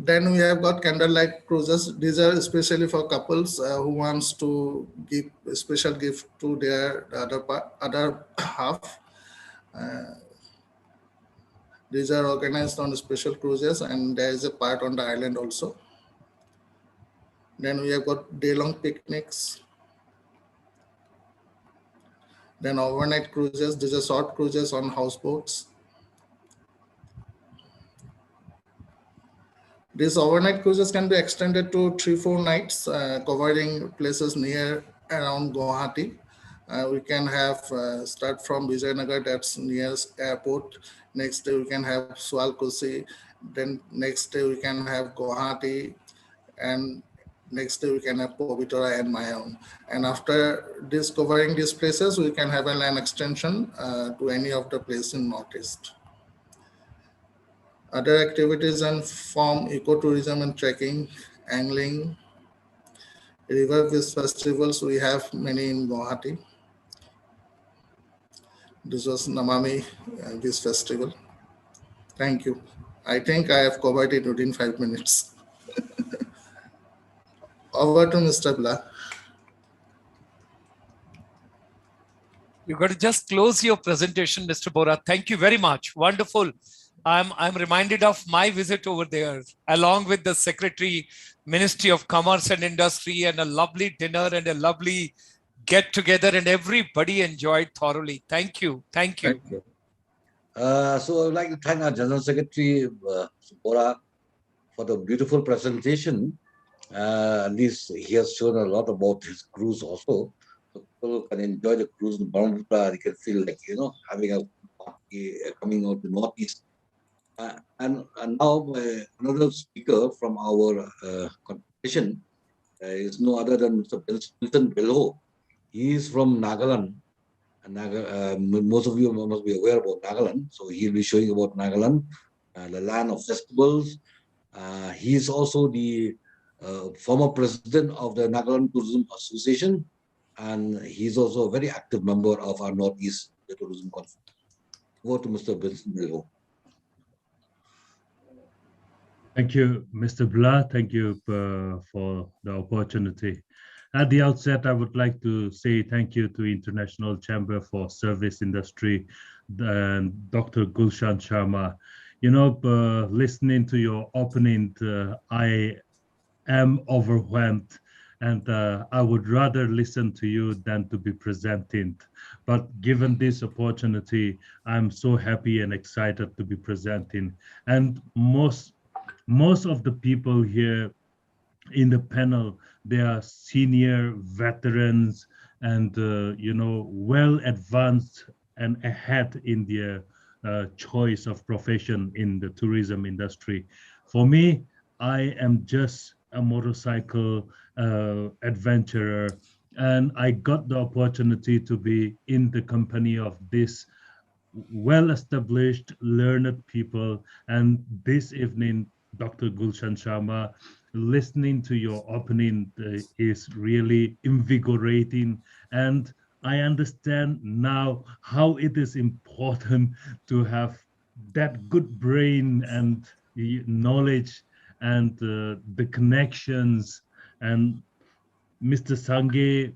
Then we have got candlelight cruises. These are especially for couples who wants to give a special gift to their other half. These are organized on special cruises, and there is a part on the island also. Then we have got day-long picnics. Then overnight cruises. These are short cruises on houseboats. These overnight cruises can be extended to 3-4 nights, covering places near around Guwahati. We can have start from Vijayanagar, that's nearest airport. Next day we can have Sualkusi. Then next day we can have Guwahati, and next day we can have Proprietor and Mayon. And after this covering these places, we can have a land extension to any of the places in Northeast. Other activities and form ecotourism and trekking, angling, river fish festivals. We have many in Guwahati. This was Namami Fish Festival. Thank you. I think I have covered it within 5 minutes. Over to Mr. Bla. You got to just close your presentation, Mr. Bora. Thank you very much. Wonderful. I'm reminded of my visit over there, along with the Secretary, Ministry of Commerce and Industry, and a lovely dinner and a lovely get together, and everybody enjoyed thoroughly. Thank you. Thank you. Thank you. So I would like to thank our General Secretary, Bora, for the beautiful presentation. At least he has shown a lot about his cruise also. So people can enjoy the cruise in Brahmaputra. They can feel like, having a party coming out to Northeast. And now another speaker from our competition is no other than Mr. Wilson Belho. He is from Nagaland. Most of you must be aware about Nagaland. So he'll be showing about Nagaland, the land of festivals. He is also the former president of the Nagaland Tourism Association, and he's also a very active member of our Northeast Tourism Conference. Over to Mr. Wilson Belho. Thank you, Mr. Bla. Thank you for the opportunity. At the outset, I would like to say thank you to International Chamber for Service Industry and Dr. Gulshan Sharma. Listening to your opening, I am overwhelmed, and I would rather listen to you than to be presenting. But given this opportunity, I'm so happy and excited to be presenting. And most of the people here in the panel, they are senior veterans and well advanced and ahead in their choice of profession in the tourism industry. For me, I am just a motorcycle adventurer, and I got the opportunity to be in the company of this well-established, learned people. And this evening, Dr. Gulshan Sharma, listening to your opening is really invigorating, and I understand now how it is important to have that good brain and knowledge and the connections. And Mr. Sange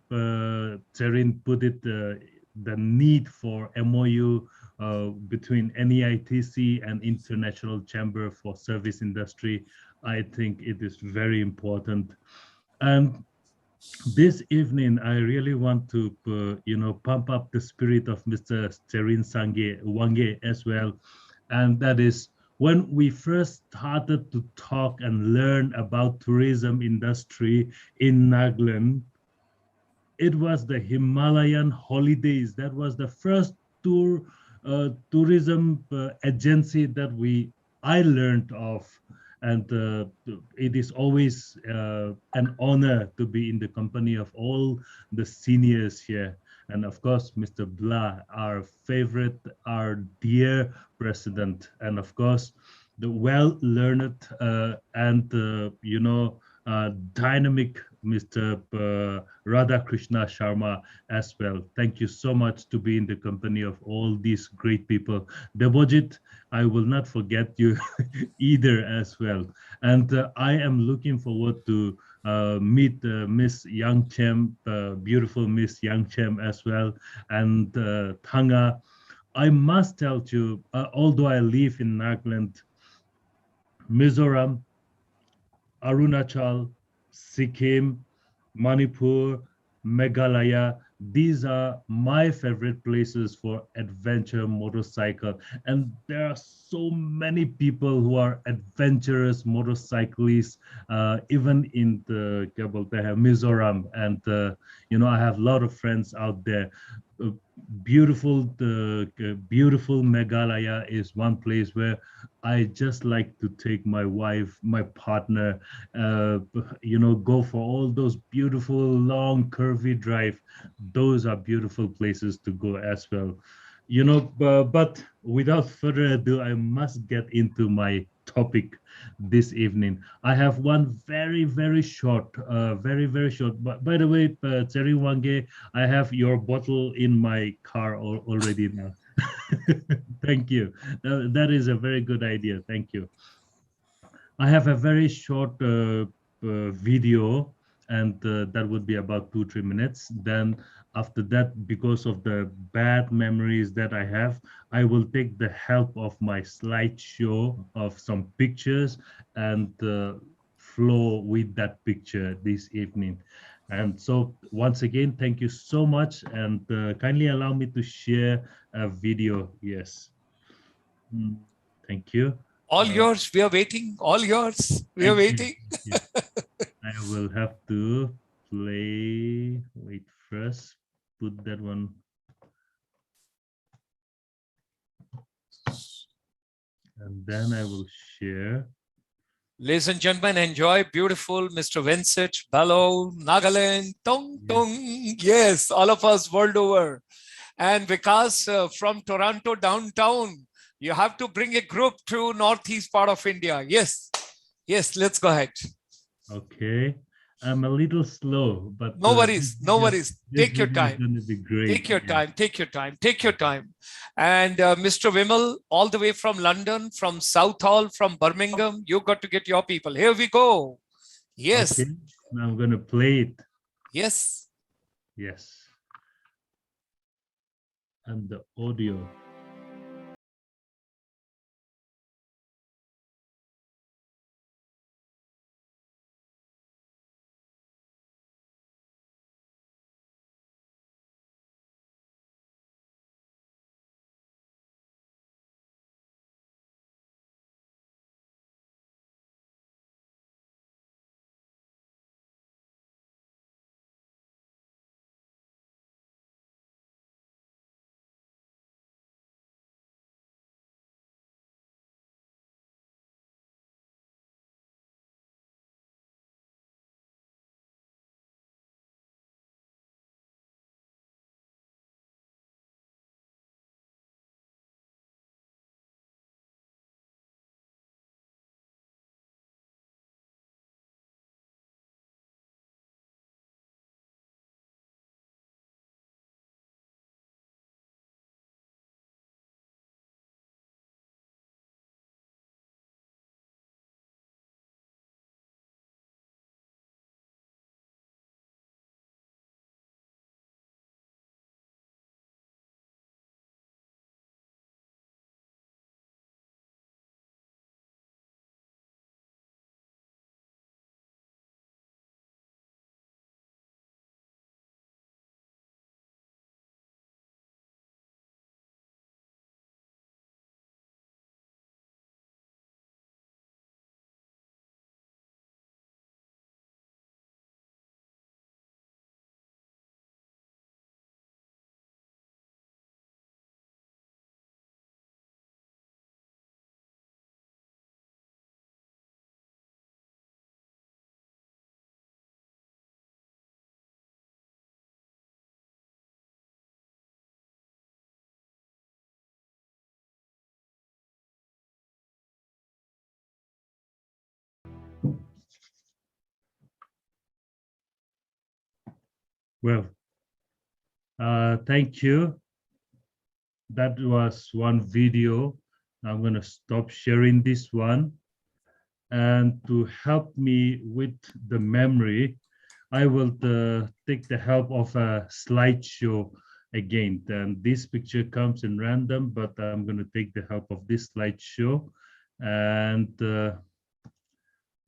Tsering put it, the need for MOU between NEITC and International Chamber for Service Industry. I think it is very important. And this evening, I really want to, pump up the spirit of Mr. Tsering Wange as well. And that is when we first started to talk and learn about tourism industry in Nagaland, it was the Himalayan holidays. That was the first tourism agency that I learned of. And it is always an honor to be in the company of all the seniors here. And of course, Mr. Blah, our favorite, our dear president. And of course, the well-learned and, dynamic Mr. Radhakrishna Sharma as well. Thank you so much to be in the company of all these great people. Debojit, I will not forget you either as well. And I am looking forward to meet Miss Yang Chem, beautiful Miss Yang Chem as well, and Thanga. I must tell you, although I live in Nagaland, Mizoram, Arunachal, Sikkim, Manipur, Meghalaya. These are my favorite places for adventure motorcycle. And there are so many people who are adventurous motorcyclists, even in the Mizoram. And, I have a lot of friends out there. Beautiful Meghalaya is one place where I just like to take my wife, my partner, go for all those beautiful long curvy drive. Those are beautiful places to go as well. But without further ado, I must get into my topic this evening. I have one very, very short, very short. But by the way, Tsering Wange, I have your bottle in my car already now. Thank you. That is a very good idea. Thank you. I have a very short video, and that would be about 2-3 minutes. Then after that, because of the bad memories that I have, I will take the help of my slideshow of some pictures and flow with that picture this evening. And so once again, thank you so much, and kindly allow me to share a video. Yes. Thank you. All yours. We are waiting. All yours. We are waiting. I will have to play. Wait, first, put that one. And then I will share. Ladies and gentlemen, enjoy beautiful Mr. Vincent, Bello, Nagaland, Tong Tong. Yes, all of us world over. And Vikas from Toronto downtown, you have to bring a group to northeast part of India. Yes, let's go ahead. Okay, I'm a little slow, but no worries. Take your time. Going to be great. Take your time. And Mr. Vimal, all the way from London, from Southall, from Birmingham, you got to get your people. Here we go. Yes. Okay. Now I'm going to play it. Yes. And the audio. Well, thank you. That was one video. I'm going to stop sharing this one. And to help me with the memory, I will take the help of a slideshow again. And this picture comes in random, but I'm going to take the help of this slideshow. And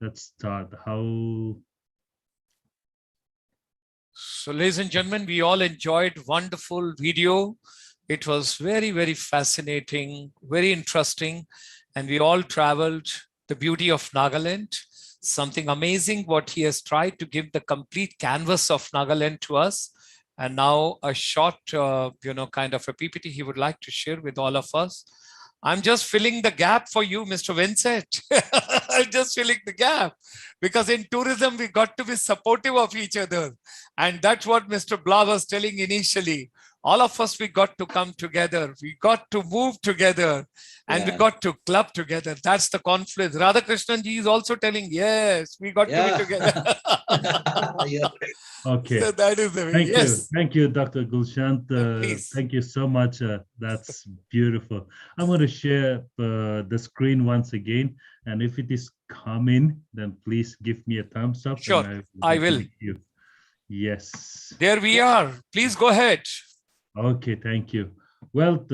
let's start. So, ladies and gentlemen, we all enjoyed wonderful video. It was very, very fascinating, very interesting. And we all traveled the beauty of Nagaland. Something amazing what he has tried to give the complete canvas of Nagaland to us. And now a short, kind of a PPT he would like to share with all of us. I'm just filling the gap for you, Mr. Vincent. I'm just filling the gap because in tourism, we got to be supportive of each other. And that's what Mr. Blah was telling initially. All of us, we got to come together. We got to move together and we got to club together. That's the confluence. Radhakrishnan ji is also telling, yes, we got to be together. Okay. So that is the way. Thank you, Dr. Gulshan. Thank you so much. That's beautiful. I'm going to share the screen once again. And if it is coming, then please give me a thumbs up. Sure, I will. Yes. There we are. Please go ahead. Okay, thank you. Well,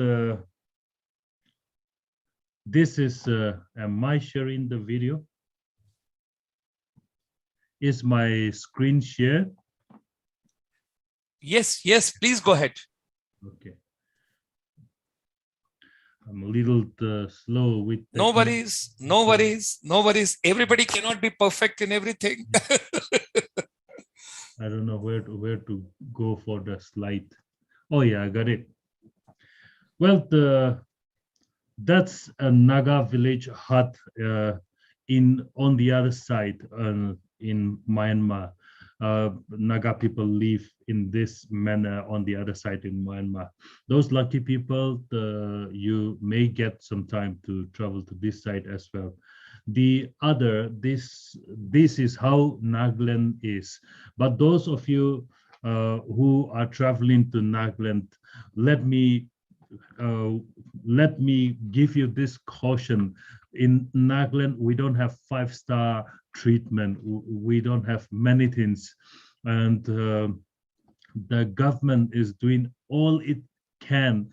this is, am I sharing the video? Is my screen shared? Yes, please go ahead. Okay. I'm a little slow with no worries. Everybody cannot be perfect in everything. I don't know where to go for the slide. Oh yeah, I got it. Well, that's a Naga village hut on the other side in Myanmar. Naga people live in this manner on the other side in Myanmar. Those lucky people, you may get some time to travel to this side as well. The other, this is how Nagaland is. But those of you who are traveling to Nagaland, let me give you this caution. In Nagaland, we don't have 5-star treatment. We don't have many things. And the government is doing all it can,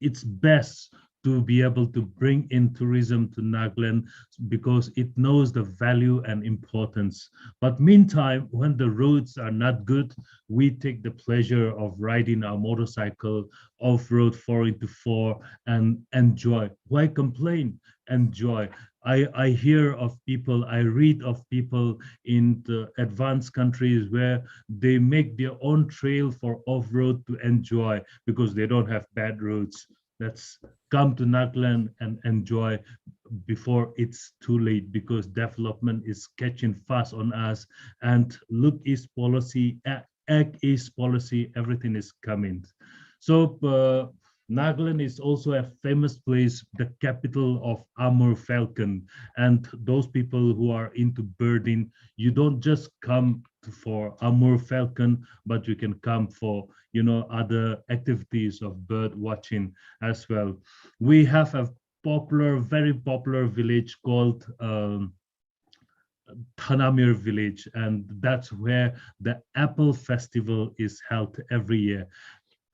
its best to be able to bring in tourism to Nagaland because it knows the value and importance. But meantime, when the roads are not good, we take the pleasure of riding our motorcycle off-road 4x4 and enjoy. Why complain? Enjoy. I hear of people, I read of people in the advanced countries where they make their own trail for off-road to enjoy because they don't have bad roads. Let's come to Nagaland and enjoy before it's too late, because development is catching fast on us, and look East policy, act East policy, everything is coming. So Nagaland is also a famous place, the capital of Amur Falcon. And those people who are into birding, you don't just come for Amur Falcon, but you can come for, other activities of bird watching as well. We have a very popular village called Thanamir village, and that's where the apple festival is held every year.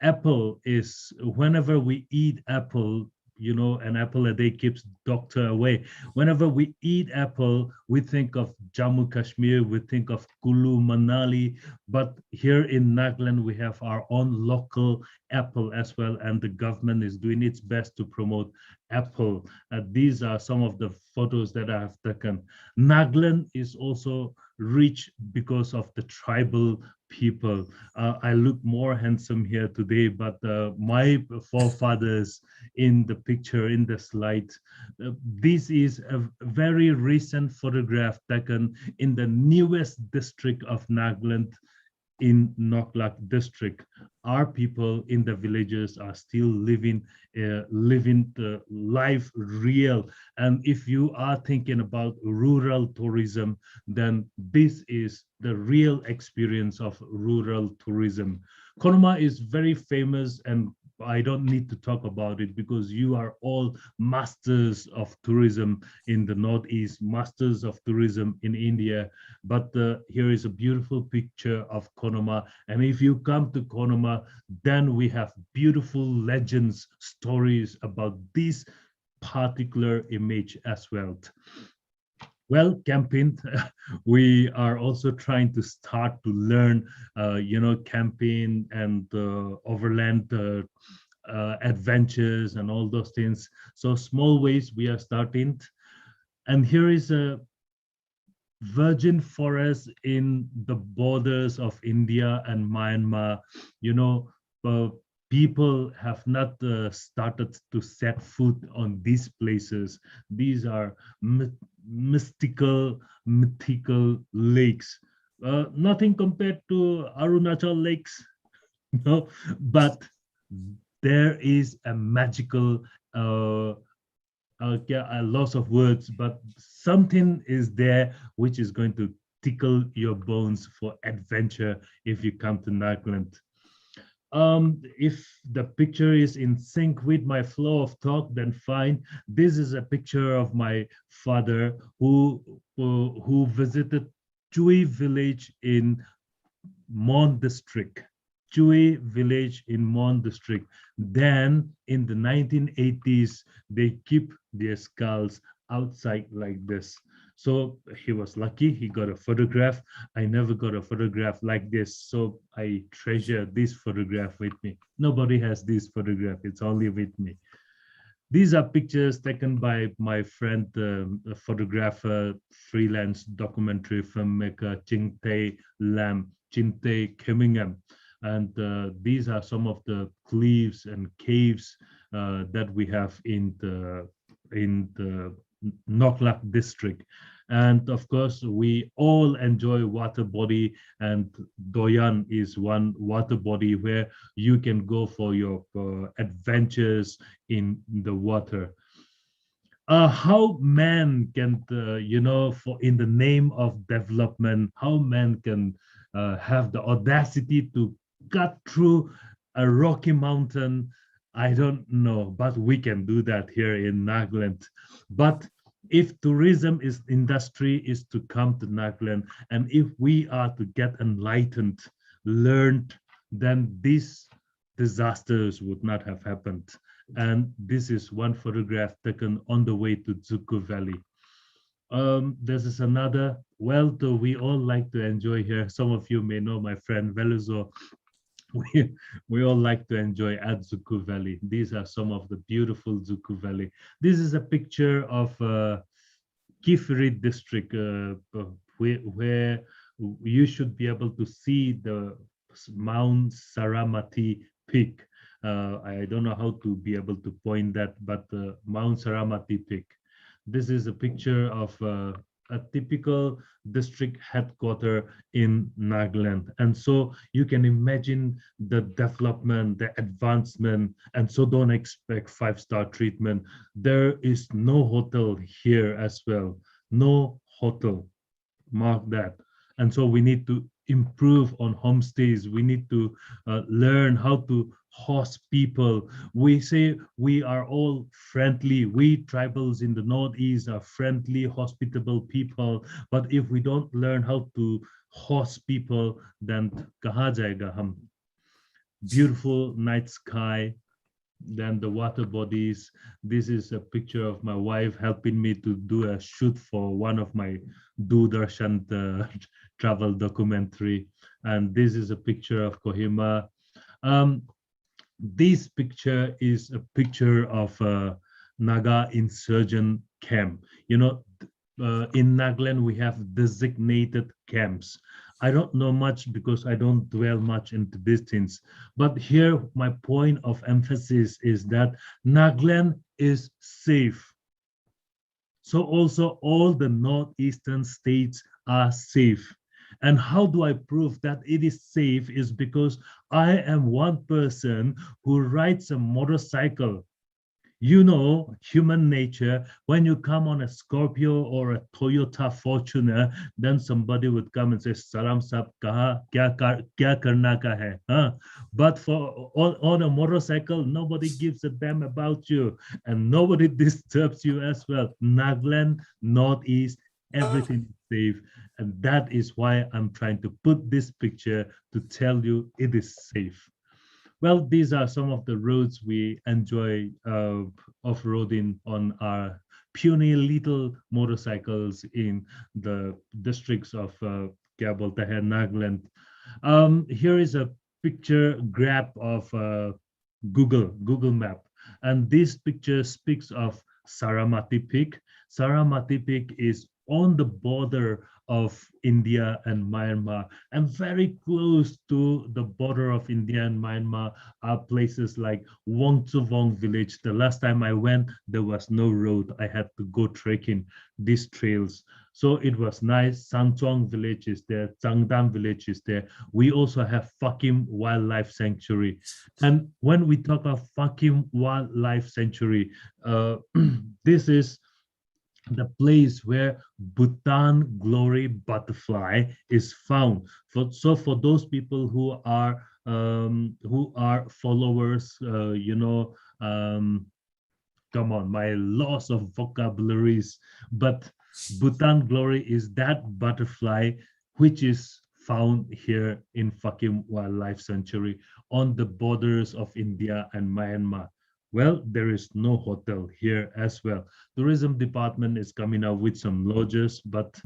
Apple is, whenever we eat apple, an apple a day keeps doctor away. Whenever we eat apple, we think of Jammu Kashmir, we think of Kulu, Manali, but here in Nagaland, we have our own local apple as well, and the government is doing its best to promote apple. These are some of the photos that I have taken. Nagaland is also rich because of the tribal people. I look more handsome here today, but my forefathers in the picture, in the slide, this is a very recent photograph taken in the newest district of Nagaland, in Noklak district. Our people in the villages are still living the life real. And if you are thinking about rural tourism, then this is the real experience of rural tourism. Konoma is very famous, and I don't need to talk about it because you are all masters of tourism in the Northeast, masters of tourism in India. But here is a beautiful picture of Konoma. And if you come to Konoma, then we have beautiful legends, stories about this particular image as well. Well, camping, we are also trying to start to learn, camping and overland adventures and all those things. So small ways we are starting. And here is a virgin forest in the borders of India and Myanmar. People have not started to set foot on these places. These are mythical lakes. Nothing compared to Arunachal lakes, but there is a magical, a loss of words, but something is there which is going to tickle your bones for adventure if you come to Nagaland. If the picture is in sync with my flow of talk, then fine. This is a picture of my father who visited Chui village in Mon district. Chui village in Mon district. Then in the 1980s, they keep their skulls outside like this. So he was lucky, he got a photograph. I never got a photograph like this, so I treasure this photograph with me. Nobody has this photograph, it's only with me. These are pictures taken by my friend, a photographer, freelance documentary filmmaker, Chingte Lam, Chinte Kemingam. And these are some of the cliffs and caves that we have in the Noklak district. And of course, we all enjoy water body, and Doyan is one water body where you can go for your adventures in the water. How man can, in the name of development, how man can have the audacity to cut through a rocky mountain, I don't know, but we can do that here in Nagaland. But if tourism industry is to come to Nagaland, and if we are to get enlightened, learned, then these disasters would not have happened. And this is one photograph taken on the way to Tsuku Valley. This is another, well, we all like to enjoy here. Some of you may know my friend Veluzo. We all like to enjoy Adzuku Valley. These are some of the beautiful Tsuku Valley. This is a picture of Kifiri district where you should be able to see the Mount Saramati peak. I don't know how to be able to point that, but Mount Saramati peak. This is a picture of a typical district headquarters in Nagaland. And so you can imagine the development, the advancement, and so don't expect 5-star treatment. There is no hotel here as well, no hotel, mark that. And so we need to improve on homestays. We need to learn how to host people. We say we are all friendly. We tribals in the Northeast are friendly, hospitable people. But if we don't learn how to host people, then kaha jayega hum? Beautiful night sky, then the water bodies. This is a picture of my wife helping me to do a shoot for one of my Doordarshan travel documentary. And this is a picture of Kohima. This picture is a picture of a Naga insurgent camp. In Nagaland, we have designated camps. I don't know much because I don't dwell much into these things. But here, my point of emphasis is that Nagaland is safe. So also all the northeastern states are safe. And how do I prove that it is safe is because I am one person who rides a motorcycle. You know, human nature, when you come on a Scorpio or a Toyota Fortuner, then somebody would come and say, Salam sab kaha, kya karna ka hai? Huh? But on a motorcycle, nobody gives a damn about you and nobody disturbs you as well. Nagaland, Northeast, everything is safe. And that is why I'm trying to put this picture to tell you it is safe. Well, these are some of the roads we enjoy off-roading on our puny little motorcycles in the districts of Kya Bolte Hai, Nagaland. Here is a picture grab of Google Map. And this picture speaks of Saramati Peak. Saramati Peak is on the border of India and Myanmar, and very close to the border of India and Myanmar are places like Wongtsuvong village. The last time I went, there was no road. I had to go trekking these trails. So it was nice. Santuang village is there. Changdam village is there. We also have Fakim Wildlife Sanctuary. And when we talk of Fakim Wildlife Sanctuary, this is the place where Bhutan glory butterfly is found. So for those people who are followers, come on, my loss of vocabularies, but Bhutan glory is that butterfly which is found here in Fakim Wildlife Sanctuary on the borders of India and Myanmar. Well, there is no hotel here as well. Tourism department is coming out with some lodges, but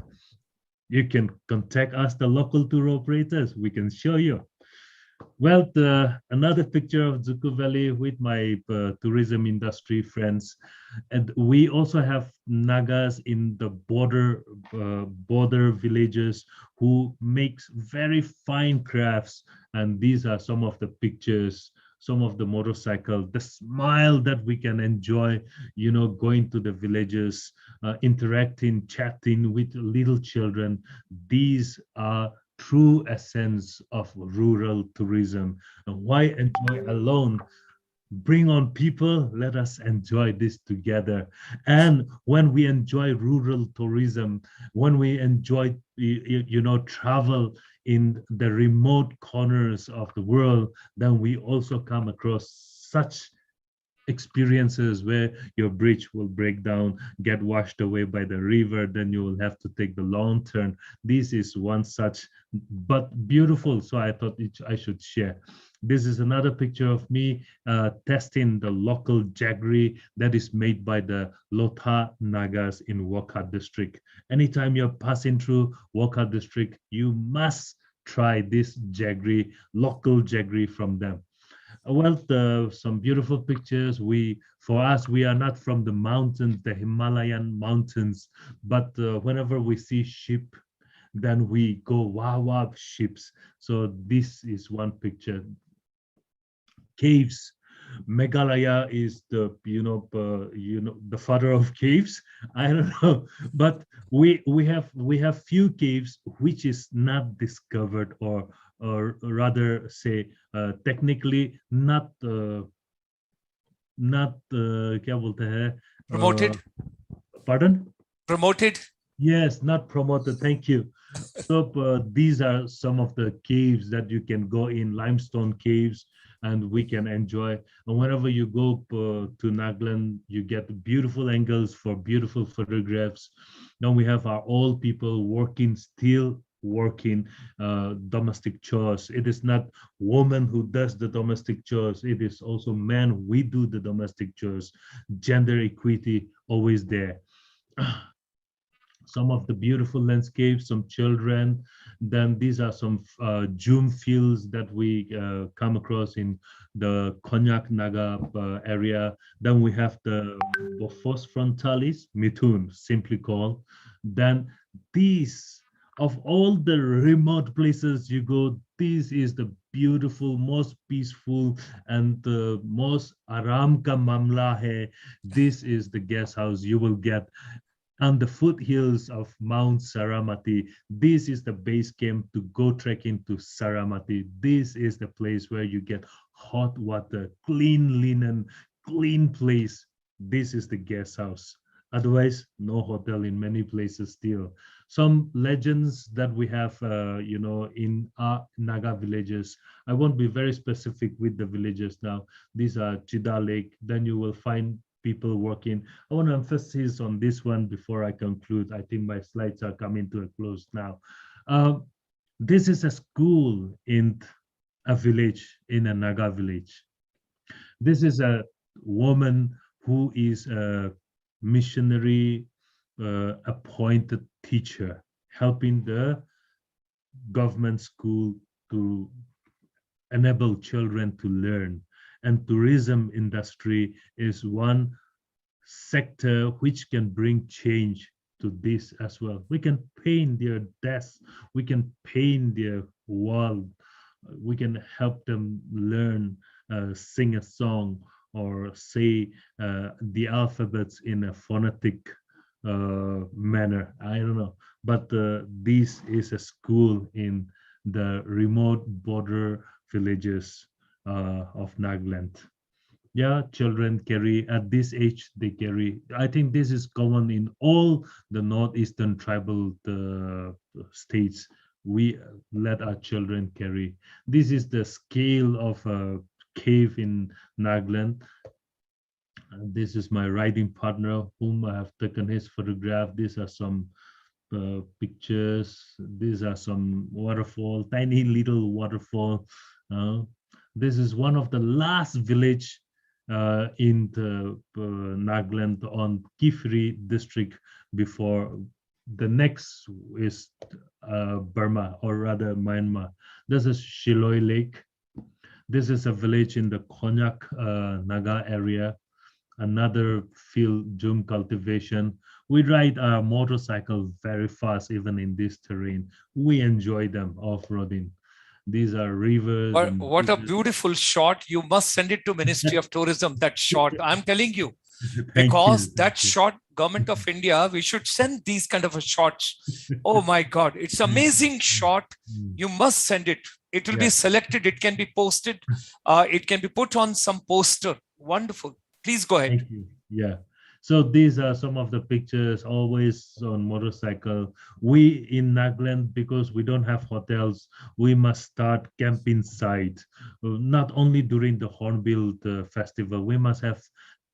you can contact us, the local tour operators. We can show you. Well, another picture of Tsuku Valley with my tourism industry friends. And we also have Nagas in the border villages who makes very fine crafts. And these are some of the pictures, some of the motorcycle, the smile that we can enjoy, going to the villages, interacting, chatting with little children. These are true essence of rural tourism. And why enjoy alone? Bring on people, let us enjoy this together. And when we enjoy rural tourism, when we enjoy travel in the remote corners of the world, then we also come across such experiences where your bridge will break down, get washed away by the river, then you will have to take the long turn. This is one such, but beautiful, so I thought I should share. This is another picture of me testing the local jaggery that is made by the Lotha Nagas in Wokha district. Anytime you're passing through Wokha district, you must try this jaggery, local jaggery from them. Well, some beautiful pictures. For us, we are not from the mountains, the Himalayan mountains, but whenever we see sheep, then we go, wow, wow, ships. So this is one picture. Caves. Meghalaya is the the father of caves. I don't know, but we have few caves which is not discovered, or rather say technically not क्या बोलते हैं, promoted. Pardon? Promoted. Yes, not promoted. Thank you. So these are some of the caves that you can go in, limestone caves, and we can enjoy. And whenever you go to Nagaland, you get beautiful angles for beautiful photographs. Now we have our old people still working domestic chores. It is not woman who does the domestic chores. It is also men. We do the domestic chores. Gender equity always there. Some of the beautiful landscapes, some children. Then these are some Jum fields that we come across in the Konyak Naga area. Then we have the Bofos frontalis, Mithun, simply called. Then these, of all the remote places you go, this is the beautiful, most peaceful, and the most aram ka mamla hai. This is the guest house you will get. on the foothills of Mount Saramati. This is the base camp to go trekking to Saramati. This is the place where you get hot water, clean linen, clean place. This is the guest house. Otherwise, no hotel in many places still. Some legends that we have, in our Naga villages. I won't be very specific with the villages now. These are Chida Lake. Then you will find people working. I want to emphasize on this one before I conclude. I think my slides are coming to a close now. This is a school in a village, in a Naga village. This is a woman who is a missionary appointed teacher, helping the government school to enable children to learn. And tourism industry is one sector which can bring change to this as well. We can paint their desks, we can paint their wall, we can help them learn, sing a song, or say the alphabets in a phonetic manner. I don't know, but this is a school in the remote border villages of Nagaland. Yeah, children carry, at this age, they carry. I think this is common in all the northeastern tribal states. We let our children carry. This is the scale of a cave in Nagaland. This is my riding partner, whom I have taken his photograph. These are some pictures. These are some waterfall, tiny little waterfall. This is one of the last village in the Nagaland on Kifri district before the next is Burma, or rather Myanmar. This is Shiloh Lake. This is a village in the Konyak Naga area. Another field, Jum cultivation. We ride our motorcycle very fast, even in this terrain. We enjoy them off-roading. These are rivers. What a beautiful shot. You must send it to Ministry of Tourism, that shot. I'm telling you, because that shot, Government of India, we should send these kind of shots. Oh my God, it's amazing shot. You must send it. It will be selected. It can be posted. It can be put on some poster. Wonderful. Please go ahead. Thank you. Yeah. So these are some of the pictures, always on motorcycle. We in Nagaland, because we don't have hotels, we must start camping site. Not only during the Hornbill festival, we must have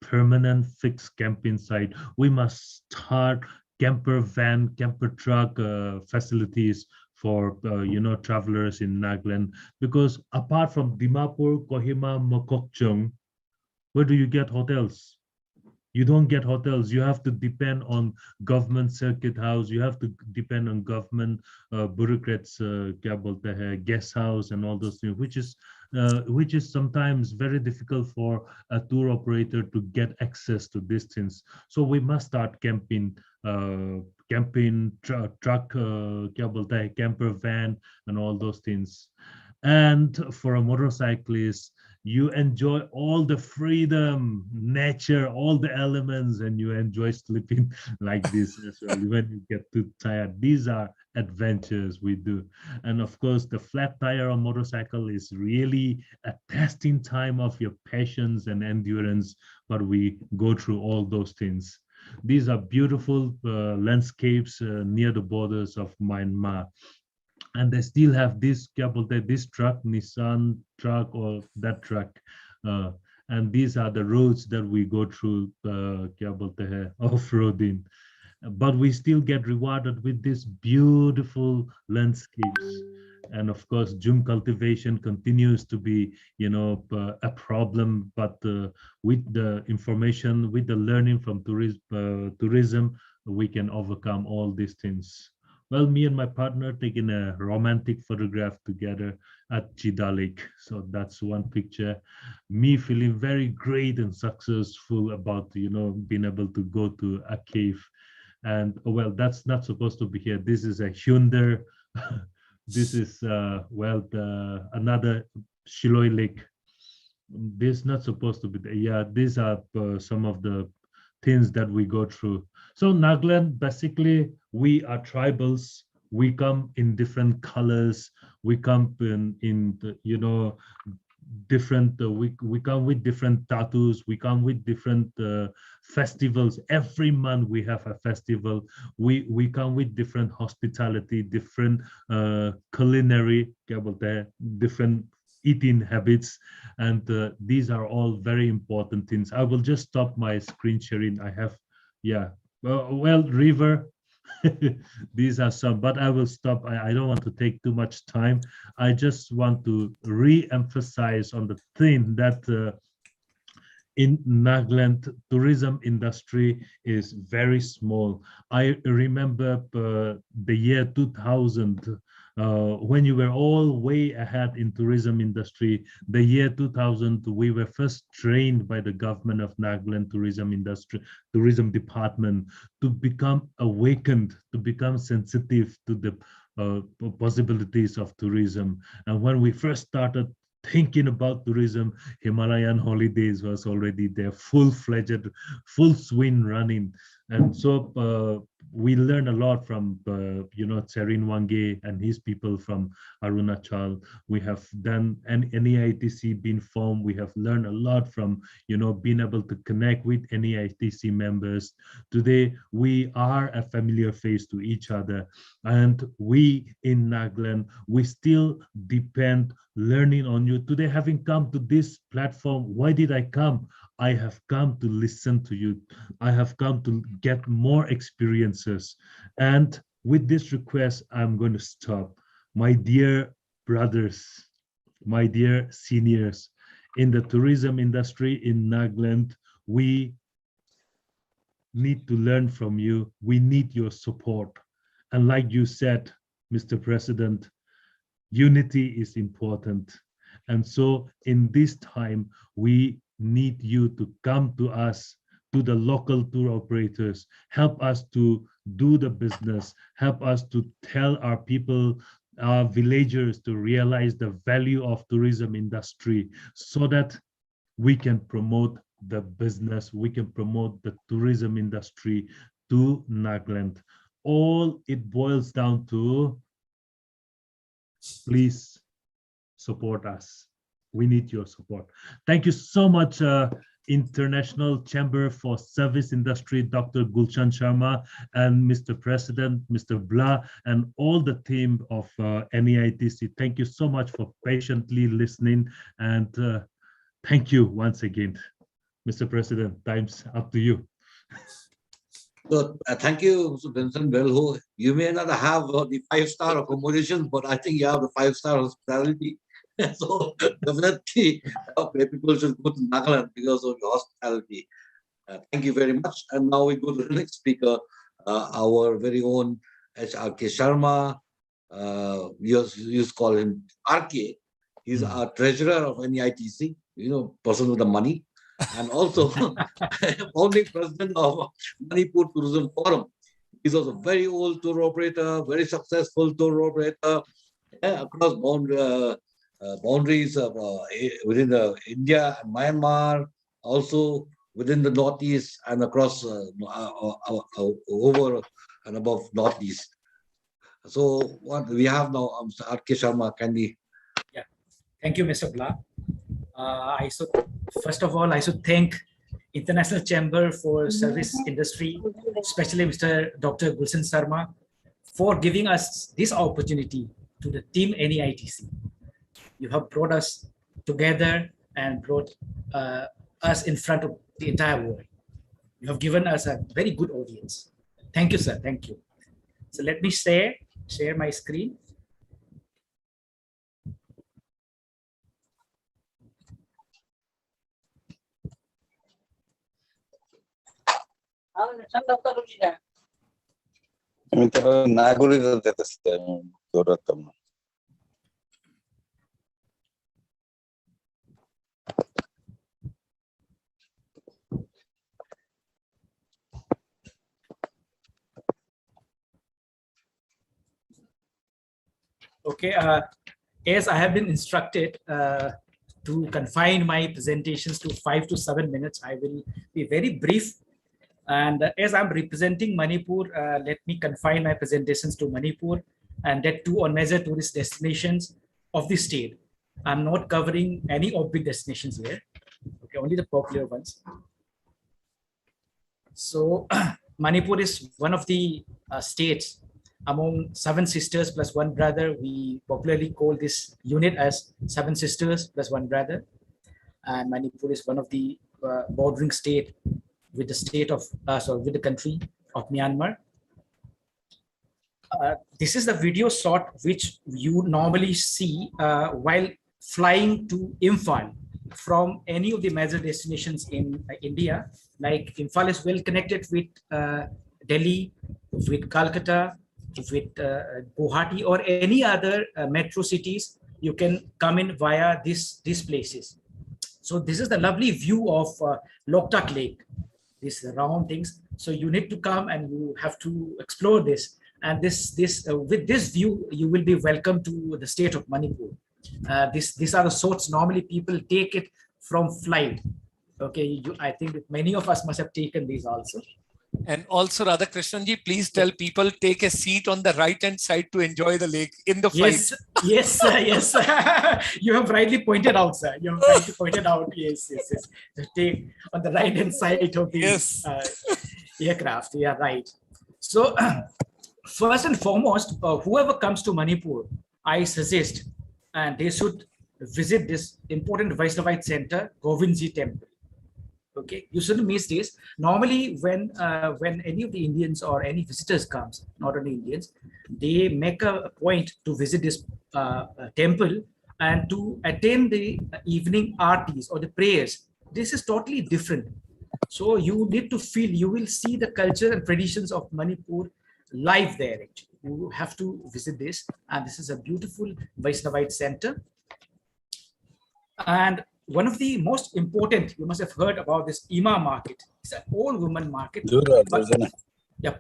permanent fixed camping site. We must start camper van, camper truck facilities for travelers in Nagaland. Because apart from Dimapur, Kohima, Mokokchung, where do you get hotels? You don't get hotels. You have to depend on government circuit house. You have to depend on government bureaucrats, guest house, and all those things, which is sometimes very difficult for a tour operator to get access to these things. So we must start camping, truck, camper van, and all those things. And for a motorcyclist, you enjoy all the freedom, nature, all the elements, and you enjoy sleeping like this as well when you get too tired. These are adventures we do. And of course, the flat tire on motorcycle is really a testing time of your patience and endurance, but we go through all those things. These are beautiful landscapes near the borders of Myanmar. And they still have this truck, Nissan truck, or that truck. And these are the roads that we go through off-roading. But we still get rewarded with these beautiful landscapes. And of course, Jum cultivation continues to be, a problem. But with the information, with the learning from tourism, we can overcome all these things. Well, me and my partner taking a romantic photograph together at Chida Lake. So that's one picture. Me feeling very great and successful about, being able to go to a cave. And well, that's not supposed to be here. This is a Hyundai. This is, another Shiloh Lake. This is not supposed to be there. Yeah, these are some of the things that we go through. So Nagaland, basically, we are tribals. We come in different colors. We come in the, different. We come with different tattoos. We come with different festivals. Every month we have a festival. We come with different hospitality, different culinary, different eating habits, and these are all very important things. I will just stop my screen sharing. I have, well, river. These are some, but I will stop. I don't want to take too much time. I just want to re-emphasize on the thing that in Nagaland, tourism industry is very small. I remember the year 2000, when you were all way ahead in tourism industry. The year 2000, we were first trained by the government of Nagaland tourism department to become awakened, to become sensitive to the possibilities of tourism. And when we first started thinking about tourism, Himalayan holidays was already there, full-fledged, full swing running. And so we learned a lot from, Tsering Wange and his people from Arunachal. We have done an NEITC been formed. We have learned a lot from, being able to connect with NEITC members. Today, we are a familiar face to each other. And we in Nagaland, we still depend learning on you. Today, having come to this platform, why did I come? I have come to listen to you. I have come to get more experiences. And with this request, I'm going to stop. My dear brothers, my dear seniors in the tourism industry in Nagaland, we need to learn from you. We need your support. And like you said, Mr. President, unity is important. And so in this time, we need you to come to us, to the local tour operators, help us to do the business, help us to tell our people, our villagers to realize the value of tourism industry so that we can promote the business, we can promote the tourism industry to Nagaland. All it boils down to, please support us. We need your support. Thank you so much, International Chamber for Service Industry, Dr. Gulshan Sharma, and Mr. President, Mr. Blah, and all the team of NEITC. Thank you so much for patiently listening, and thank you once again. Mr. President, time's up to you. So thank you, Mr. Vincent Belho. You may not have the 5-star accommodation, but I think you have the 5-star hospitality. So definitely people should go to Nagaland because of your hospitality. Thank you very much. And now we go to the next speaker, our very own HRK Sharma. You call him RK. He's our treasurer of NEITC, person with the money. And also founding president of Manipur Tourism Forum. He's also a very old tour operator, very successful tour operator across boundaries within India and Myanmar, also within the Northeast and across over and above Northeast. So what we have now, RK Sharma, kindly. Yeah, thank you, Mr. Blah. First of all, I should thank International Chamber for Service Industry, especially Mr. Dr. Gulshan Sharma, for giving us this opportunity to the team NEITC. You have brought us together and brought us in front of the entire world. You have given us a very good audience. Thank you, sir. Thank you. So let me share my screen. Okay, as I have been instructed to confine my presentations to 5 to 7 minutes, I will be very brief And as I'm representing Manipur, let me confine my presentations to Manipur, and that too on major tourist destinations of the state. I'm not covering any offbeat destinations here, okay, only the popular ones. So Manipur is one of the states among 7 sisters plus 1 brother. We popularly call this unit as 7 sisters plus 1 brother. And Manipur is one of the bordering state with the state of, with the country of Myanmar. This is the video shot which you normally see while flying to Imphal from any of the major destinations in India. Like Imphal is well connected with Delhi, with Calcutta, with Guwahati or any other metro cities. You can come in via these places. So this is the lovely view of Loktak Lake, these round things. So you need to come and you have to explore this. And with this view, you will be welcome to the state of Manipur. These are the sorts normally people take it from flight. Okay, I think many of us must have taken these also. And also, Radhakrishnanji, please tell people take a seat on the right-hand side to enjoy the lake in the flight. Yes, sir, yes. You have rightly pointed out, sir. You have rightly pointed out, yes. To take on the right-hand side of the aircraft. Yeah, right. So, first and foremost, whoever comes to Manipur, I suggest, and they should visit this important Vaishnavite center, Govindji Temple. Okay, you shouldn't miss this. Normally, when any of the Indians or any visitors comes, not only Indians, they make a point to visit this temple and to attend the evening artis or the prayers. This is totally different. So you need to feel, you will see the culture and traditions of Manipur live there. Actually, you have to visit this, and this is a beautiful Vaishnavite center. And one of the most important, you must have heard about this Ima market. It's an all-women market.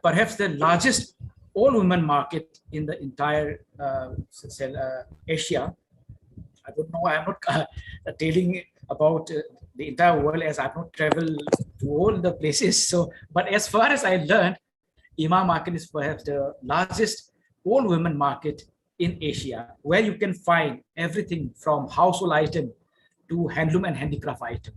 Perhaps the largest all-women market in the entire Asia. I don't know. I'm not telling about the entire world, as I've not traveled to all the places. So, but as far as I learned, Ima market is perhaps the largest all-women market in Asia, where you can find everything from household items to handloom and handicraft item.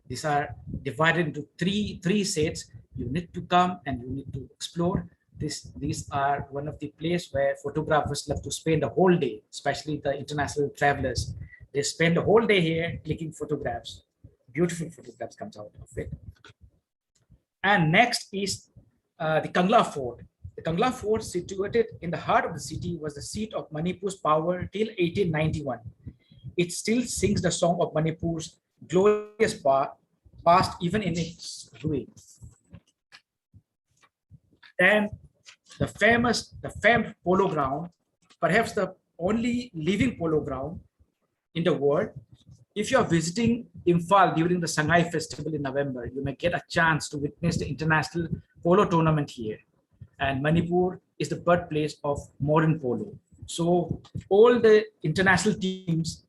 These are divided into three sets. You need to come and you need to explore. These are one of the places where photographers love to spend the whole day, especially the international travelers. They spend the whole day here clicking photographs. Beautiful photographs comes out of it. And next is the Kangla Fort. The Kangla Fort, situated in the heart of the city, was the seat of Manipur's power till 1891. It still sings the song of Manipur's glorious past, even in its ruins. Then the famed polo ground, perhaps the only living polo ground in the world. If you are visiting Imphal during the Sangay festival in November, you may get a chance to witness the international polo tournament here. And Manipur is the birthplace of modern polo. So all the international teams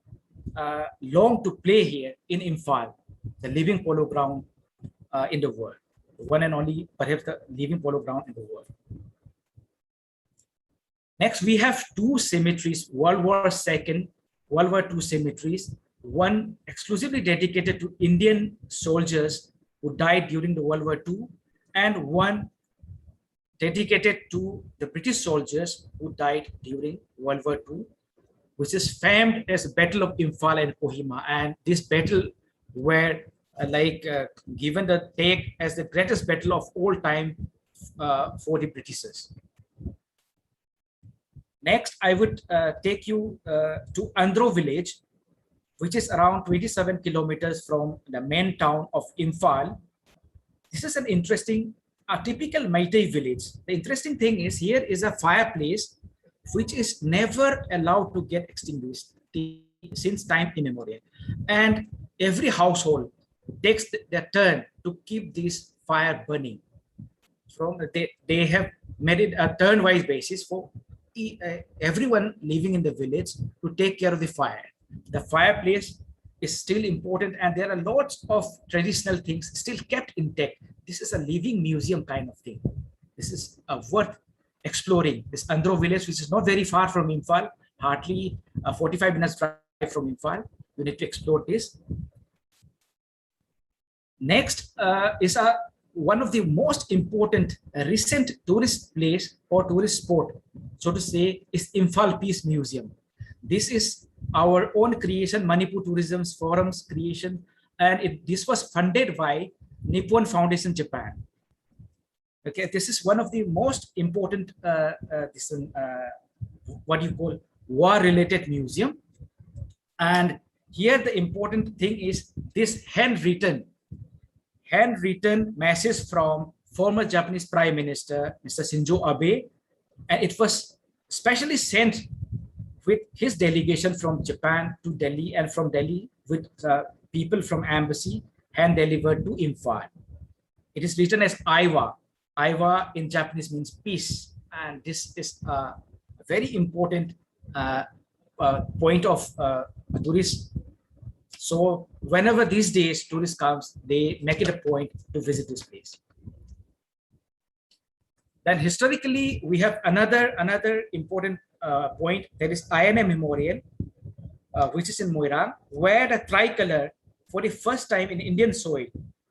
long to play here in Imphal, the living polo ground in the world. One and only, perhaps the living polo ground in the world. Next, we have 2 cemeteries, World War II, World War II cemeteries. One exclusively dedicated to Indian soldiers who died during the World War II, and one dedicated to the British soldiers who died during World War II, which is famed as the Battle of Imphal and Kohima. And this battle were given the tag as the greatest battle of all time for the Britishers. Next, I would take you to Andhro village, which is around 27 kilometers from the main town of Imphal. This is an interesting, typical Meitei village. The interesting thing is, here is a fireplace which is never allowed to get extinguished since time immemorial. And every household takes their turn to keep this fire burning. They have made it a turn-wise basis for everyone living in the village to take care of the fire. The fireplace is still important, and there are lots of traditional things still kept intact. This is a living museum kind of thing. This is worth exploring. This Andhro village, which is not very far from Imphal, hardly 45 minutes drive from Imphal. You need to explore this. Next is one of the most important recent tourist place or tourist spot, so to say, is Imphal Peace Museum. This is our own creation, Manipur Tourism's Forum's creation, and this was funded by Nippon Foundation Japan. Okay, this is one of the most important, what you call war-related museum. And here the important thing is this handwritten message from former Japanese Prime Minister, Mr. Shinzo Abe, and it was specially sent with his delegation from Japan to Delhi, and from Delhi with people from embassy, hand delivered to Imphal. It is written as Aiwa. Aiwa in Japanese means peace, and this is a very important point of tourists. So whenever these days tourists comes, they make it a point to visit this place. Then historically, we have another important point. There is INA Memorial, which is in Moirang, where the tricolor for the first time in Indian soil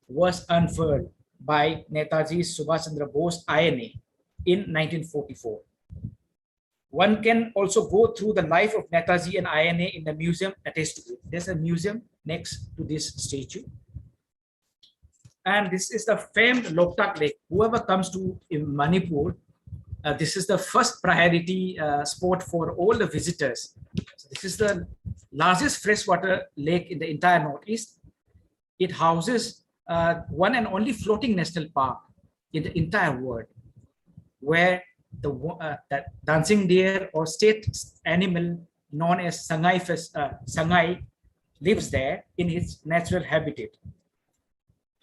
was unfurled by Netaji Subhash Chandra Bose INA in 1944. One can also go through the life of Netaji and INA in the museum attached to it. There's a museum next to this statue. And this is the famed Loktak Lake. Whoever comes to Manipur, this is the first priority spot for all the visitors. So this is the largest freshwater lake in the entire Northeast. It houses one and only floating national park in the entire world, where that dancing deer or state animal known as Sangai lives there in its natural habitat.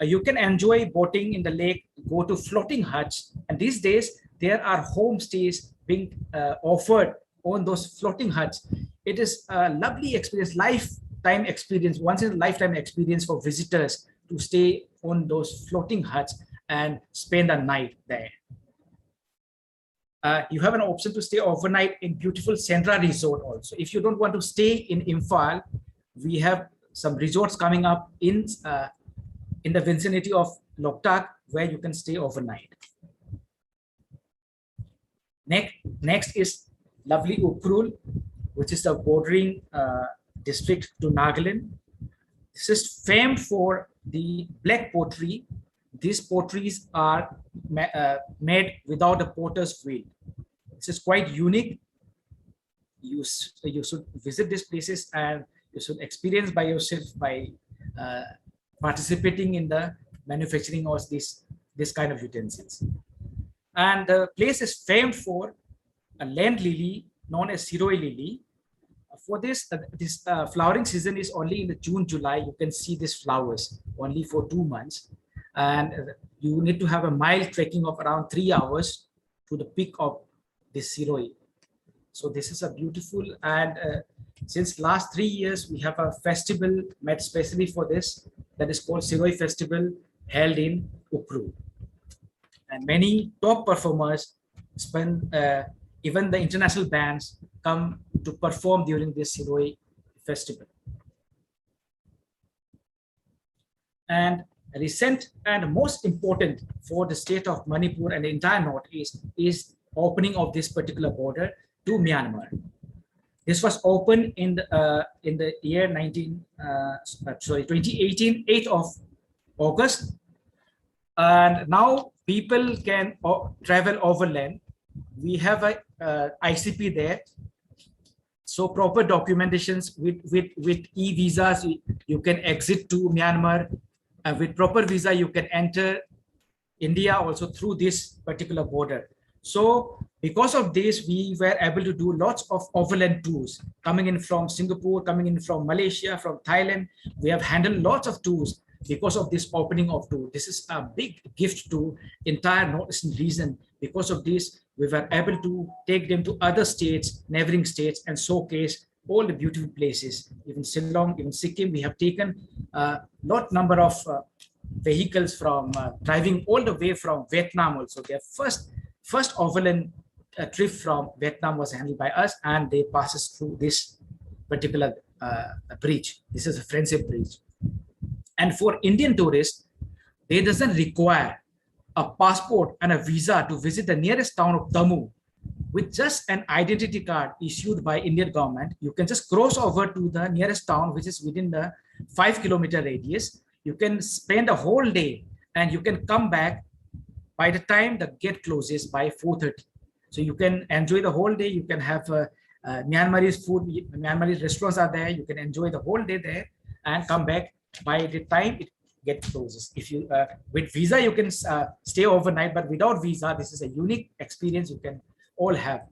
You can enjoy boating in the lake, go to floating huts, and these days there are homestays being offered on those floating huts. It is a lovely experience, lifetime experience, once in a lifetime experience for visitors to stay on those floating huts and spend a night there. You have an option to stay overnight in beautiful Sendra Resort also. If you don't want to stay in Imphal, we have some resorts coming up in the vicinity of Loktak where you can stay overnight. Next is lovely Ukrul, which is the bordering district to Nagaland. This is famed for the black pottery. These potteries are made without a potter's wheel. This is quite unique. You should visit these places and you should experience by yourself by participating in the manufacturing of this kind of utensils. And the place is famed for a land lily known as Siroi lily. For this flowering season is only in the June, July. You can see these flowers only for 2 months. And you need to have a mild trekking of around 3 hours to the peak of this Siroi. So this is a beautiful, and since last 3 years, we have a festival made specially for this that is called Siroi Festival, held in Ukru. And many top performers spend, even the international bands come to perform during this Siroi Festival. And recent and most important for the state of Manipur and the entire Northeast is opening of this particular border to Myanmar. This was opened in the year 2018, 8th of August. And now people can travel overland. We have a ICP there. So proper documentations with e-visas, you can exit to Myanmar. With proper visa, you can enter India also through this particular border. So because of this, we were able to do lots of overland tours coming in from Singapore, coming in from Malaysia, from Thailand. We have handled lots of tours because of this opening of tour. This is a big gift to entire Northeastern region. Because of this, we were able to take them to other states, neighboring states, and showcase all the beautiful places. Even Shillong, even Sikkim, we have taken a number of vehicles from driving all the way from Vietnam also. Their first overland trip from Vietnam was handled by us, and they passes through this particular bridge. This is a friendship bridge. And for Indian tourists, they doesn't require a passport and a visa to visit the nearest town of Damu. With just an identity card issued by Indian government, you can just cross over to the nearest town, which is within the 5-kilometer radius. You can spend a whole day and you can come back by the time the gate closes by 4:30. So you can enjoy the whole day. You can have Myanmarese food, Myanmarese restaurants are there. You can enjoy the whole day there and come back by the time it gets closes. If you with visa, you can stay overnight, but without visa, this is a unique experience you can all have.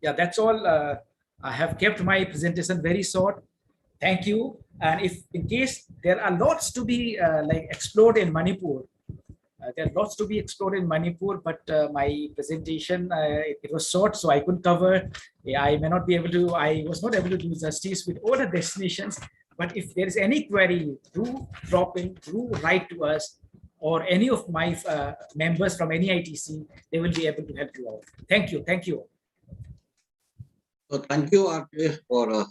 Yeah, that's all. I have kept my presentation very short. Thank you. And if in case there are lots to be explored in Manipur, there are lots to be explored in Manipur, but my presentation, it was short, so I couldn't cover. I was not able to do justice with all the destinations, but if there is any query, do drop in, do write to us, or any of my members from NEITC, they will be able to help you out. Thank you. Thank you. So thank you, RK, for a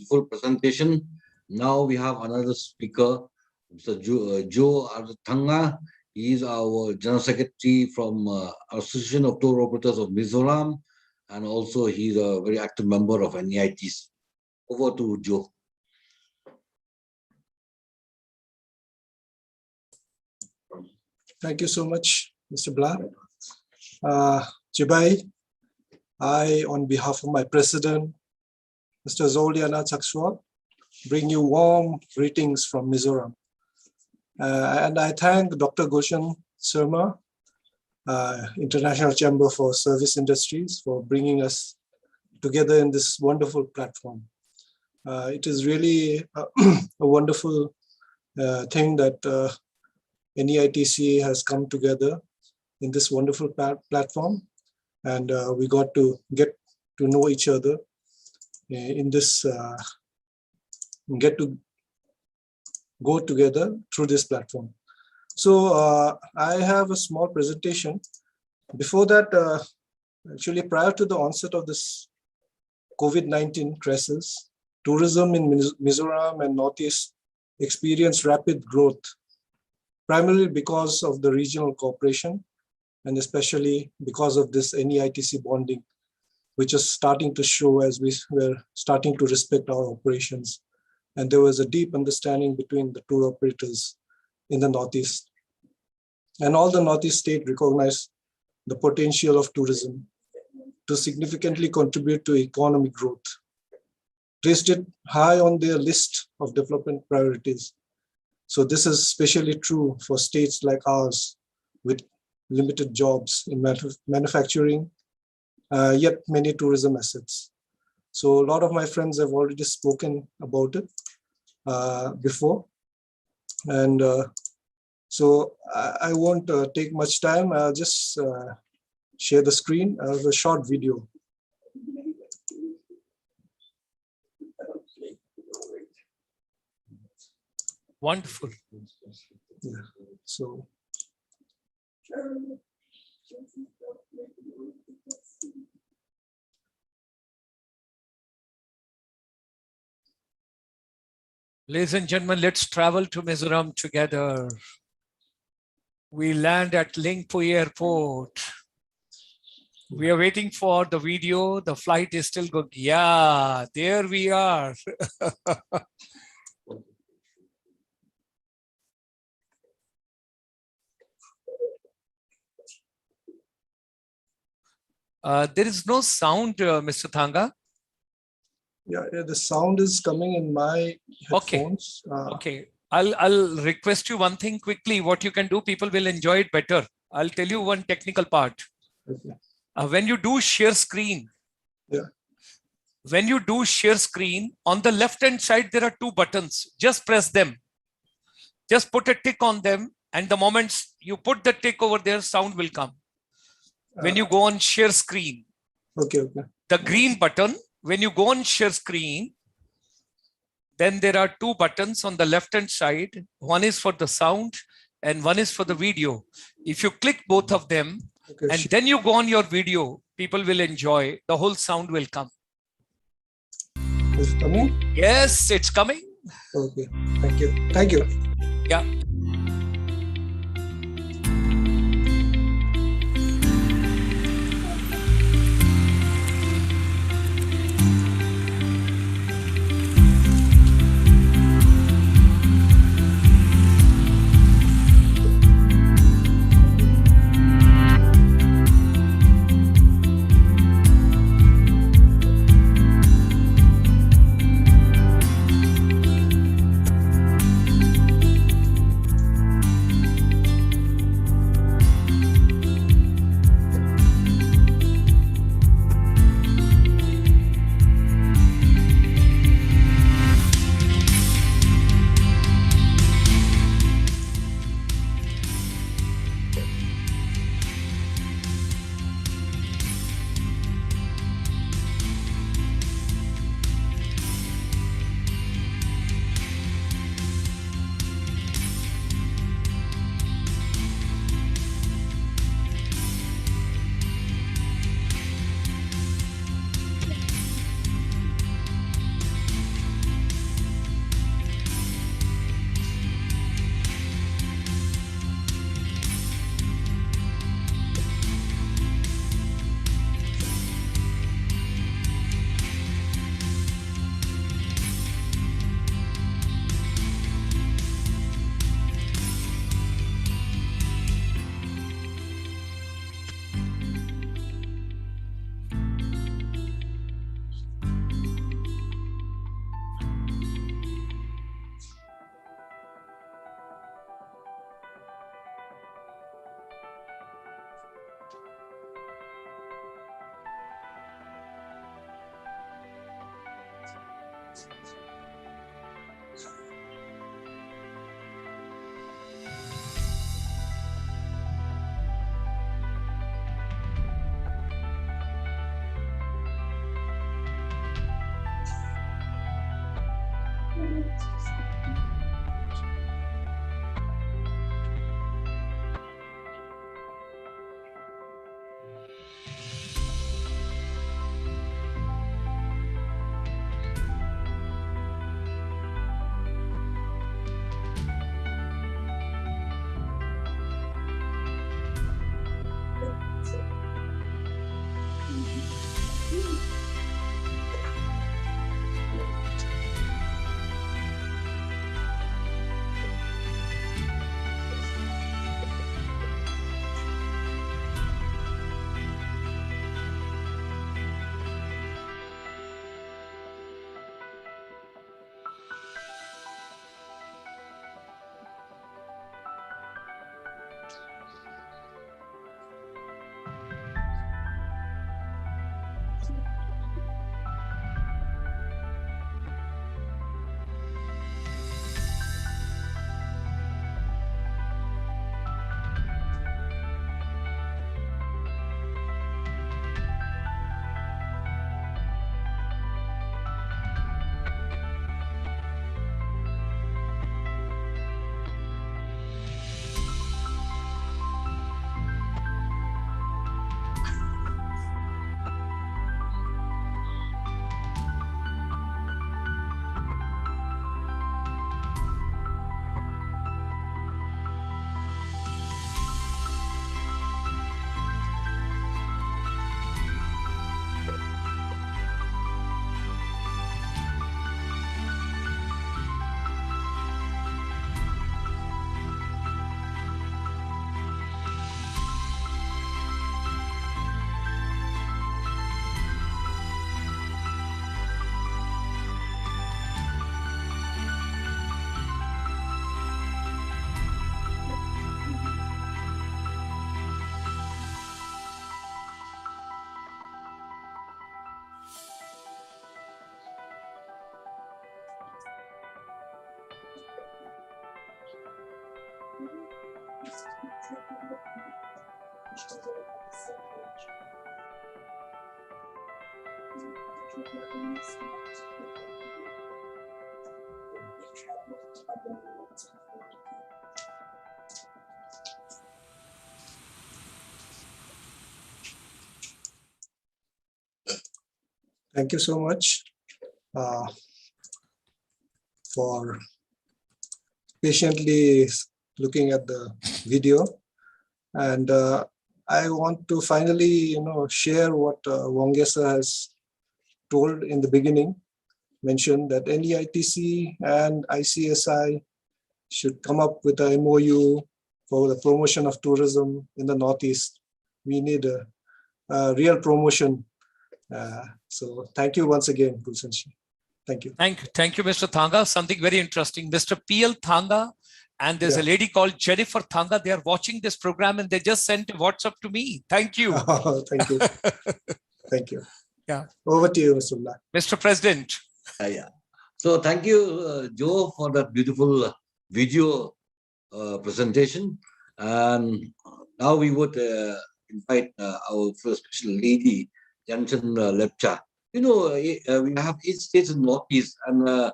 full presentation. Now we have another speaker, Mr. Joe Arthanga. He is our General Secretary from Association of Tour Operators of Mizoram, and also he's a very active member of NEITC. Over to Joe. Thank you so much, Mr. Blah. Jibai, I, on behalf of my president, Mr. Zoliana Chakswal, bring you warm greetings from Mizoram. And I thank Dr. Gulshan Sarma, International Chamber for Service Industries, for bringing us together in this wonderful platform. It is really a wonderful thing that NEITC has come together in this wonderful platform, and we got to get to know each other in this, get to go together through this platform. So I have a small presentation. Before that, actually prior to the onset of this COVID-19 crisis, tourism in Mizoram and Northeast experienced rapid growth, primarily because of the regional cooperation, and especially because of this NEITC bonding, which is starting to show as we were starting to respect our operations. And there was a deep understanding between the tour operators in the Northeast. And all the Northeast states recognized the potential of tourism to significantly contribute to economic growth, placed it high on their list of development priorities. So this is especially true for states like ours with limited jobs in manufacturing, yet many tourism assets. So a lot of my friends have already spoken about it before. And so I won't take much time. I'll just share the screen of a short video. Wonderful. Yeah. So. Ladies and gentlemen, let's travel to Mizoram together. We land at Lingpui Airport. We are waiting for the video. The flight is still going. Yeah, there we are. There is no sound, Mr. Thanga. Yeah, the sound is coming in my headphones. Okay. I'll request you one thing quickly. What you can do, people will enjoy it better. I'll tell you one technical part. Okay. When you do share screen, when you do share screen, on the left-hand side, there are two buttons. Just press them. Just put a tick on them. And the moment you put the tick over there, sound will come. When you go on share screen. Okay, okay. the green button. When you go on share screen, then there are two buttons on the left-hand side. One is for the sound and one is for the video. If you click both of them, and then you go on your video, people will enjoy. The whole sound will come. Is it coming? Yes, it's coming. Okay. Thank you. Thank you. Yeah. Thank you so much for patiently looking at the video. And I want to finally, share what Wange sir has told in the beginning, mentioned that NEITC and ICSI should come up with a MOU for the promotion of tourism in the Northeast. We need a real promotion. So thank you once again, Gulshan. Thank you. Thank you, Mr. Thanga. Something very interesting. Mr. P.L. Thanga, and there's a lady called Jennifer Thanga. They are watching this program and they just sent a WhatsApp to me. Thank you. Oh, thank you. Thank you. Yeah. Over to you, Mr. Blah. Mr. President. Yeah. So thank you, Joe, for that beautiful video presentation. And now we would invite our first special lady, Jansen Lepcha. We have 8 states in Northeast, and the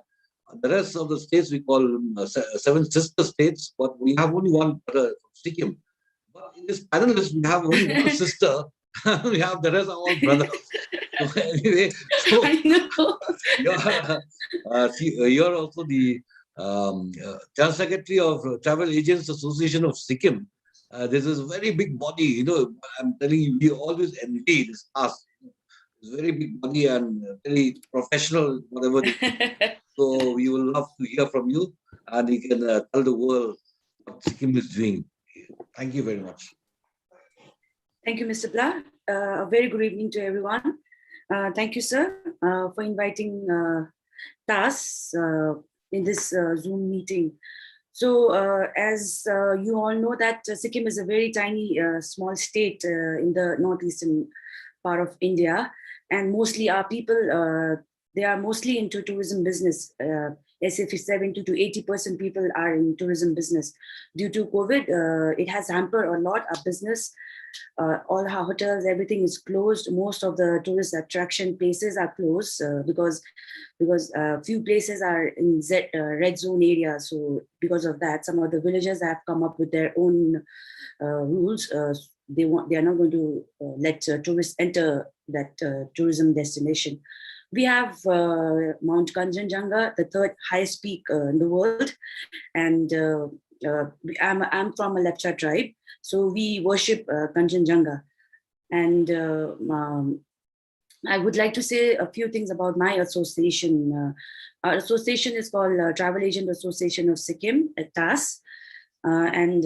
rest of the states we call 7 sister states, but we have only one brother from Sikkim. But in this panelist, we have only one sister. We have the rest are all brothers. So anyway, you're also the General Secretary of Travel Agents Association of Sikkim. This is a very big body. I'm telling you, we always envy this task. It's very big body and very professional, whatever. So we will love to hear from you, and you can tell the world what Sikkim is doing. Thank you very much. Thank you, Mr. Blah. A very good evening to everyone. Thank you, sir, for inviting us in this Zoom meeting. So as you all know that Sikkim is a very tiny, small state in the northeastern part of India. And mostly our people, they are mostly into tourism business. As if 70 to 80% people are in tourism business. Due to COVID, it has hampered a lot of business. All our hotels, everything is closed. Most of the tourist attraction places are closed because few places are in red zone area. So because of that, some of the villages have come up with their own rules. They are not going to let tourists enter that tourism destination. We have Mount Kanchenjunga, the 3rd highest peak in the world, and I'm from a Lepcha tribe, so we worship Kanchenjunga. And I would like to say a few things about my association. Our association is called Travel Agent Association of Sikkim, TAS, and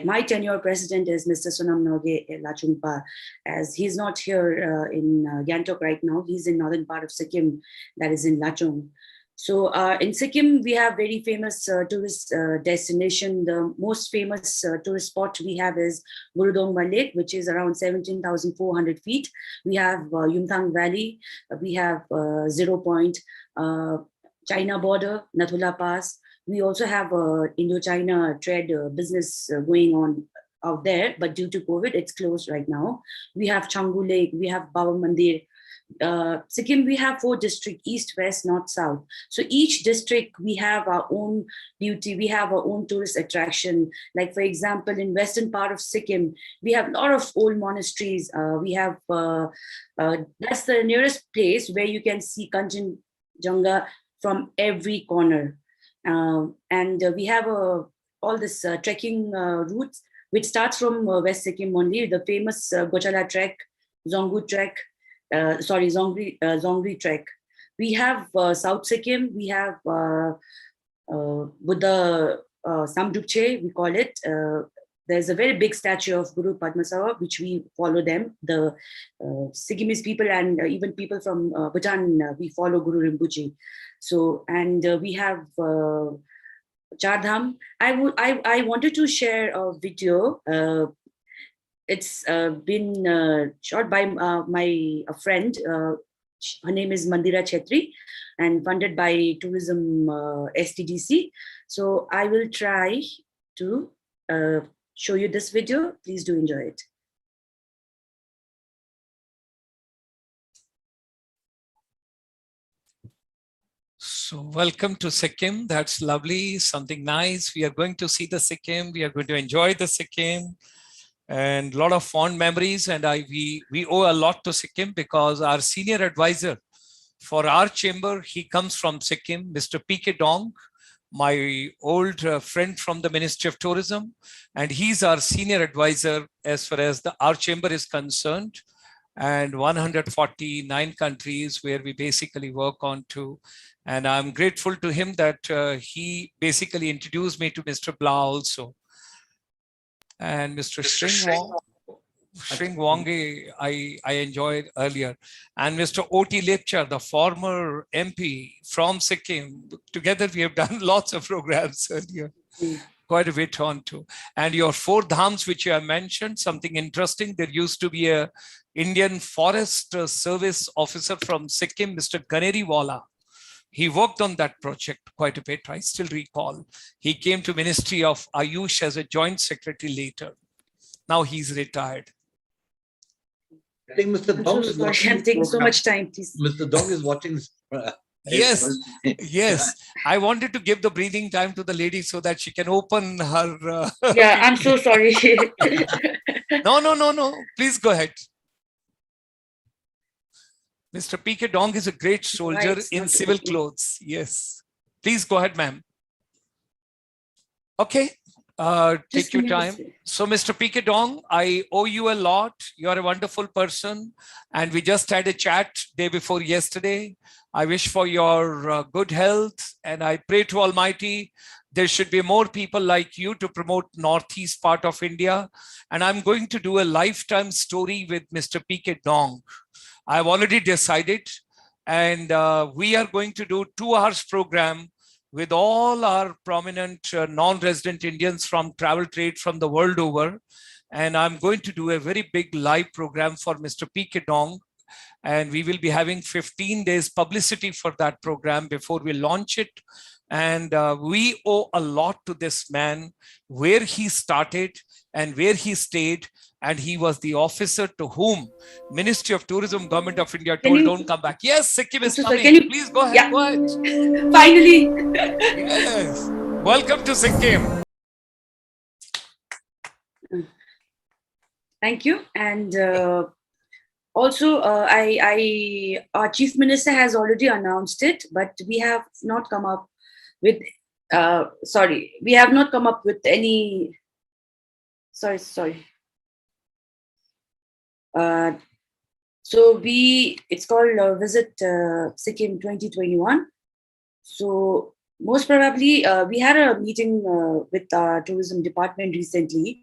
my tenure president is Mr. Sonam Noge Lachungpa, as he's not here in Gangtok right now. He's in northern part of Sikkim, that is in Lachung. So in Sikkim, we have very famous tourist destination. The most famous tourist spot we have is Gurudongma Lake, which is around 17,400 feet. We have Yumthang Valley. We have 0 Point, China border, Nathula Pass. We also have Indo-China trade business going on out there, but due to COVID, it's closed right now. We have Changu Lake, we have Baba Mandir. Sikkim, we have 4 districts, east, west, north, south. So each district, we have our own beauty, we have our own tourist attraction. Like for example, in western part of Sikkim, we have a lot of old monasteries. We have, that's the nearest place where you can see Kanchenjunga from every corner. And we have all this trekking routes, which starts from West Sikkim only, the famous Gochala trek, Zonggu trek, Zongri trek. We have South Sikkim, we have Buddha Samdukche, we call it. There's a very big statue of Guru Padmasava, which we follow them. The Sikkimese people and even people from Bhutan, we follow Guru Rinpoche. So, and we have Chardham. I wanted to share a video. It's been shot by my friend. Her name is Mandira Chetri and funded by Tourism STDC. So I will try to show you this video. Please do enjoy it. So welcome to Sikkim. That's lovely, something nice. We are going to see the Sikkim. We are going to enjoy the Sikkim and a lot of fond memories. And we owe a lot to Sikkim because our senior advisor for our chamber, he comes from Sikkim, Mr. P.K. Dong, my old friend from the Ministry of Tourism. And he's our senior advisor as far as our chamber is concerned. And 149 countries where we basically work on to. And I'm grateful to him that he basically introduced me to Mr. Blah also. And Mr. Tsering Wange, I enjoyed earlier. And Mr. O.T. Lepcha, the former MP from Sikkim. Together we have done lots of programs earlier. Quite a bit on to. And your 4 dhams, which you have mentioned, something interesting. There used to be a Indian Forest Service officer from Sikkim, Mr. Ganeriwala. He worked on that project quite a bit. I still recall. He came to Ministry of Ayush as a joint secretary later. Now he's retired. I think Mr. Dong is watching. I'm taking so much time, please. Mr. Dong is watching. Yes, yes. I wanted to give the breathing time to the lady so that she can open her. Yeah, I'm so sorry. No. Please go ahead. Mr. P.K. Dong is a great soldier in civil clothes. Yes. Please go ahead, ma'am. Okay. Take your time. So, Mr. P.K. Dong, I owe you a lot. You are a wonderful person. And we just had a chat day before yesterday. I wish for your good health. And I pray to Almighty, there should be more people like you to promote Northeast part of India. And I'm going to do a lifetime story with Mr. P.K. Dong. I've already decided. And we are going to do 2 hours program with all our prominent non-resident Indians from travel trade from the world over. And I'm going to do a very big live program for Mr. P.K. Dong. And we will be having 15 days publicity for that program before we launch it. And we owe a lot to this man, where he started and where he stayed. And he was the officer to whom Ministry of Tourism, Government of India told, don't come back. Yes, Sikkim is coming. Please go ahead. Yeah. Go ahead. Finally. Yes. Welcome to Sikkim. Thank you. And also, our Chief Minister has already announced it, but we have not come up with, we have not come up with any, sorry. So it's called Visit Sikkim 2021. So most probably we had a meeting with our tourism department recently.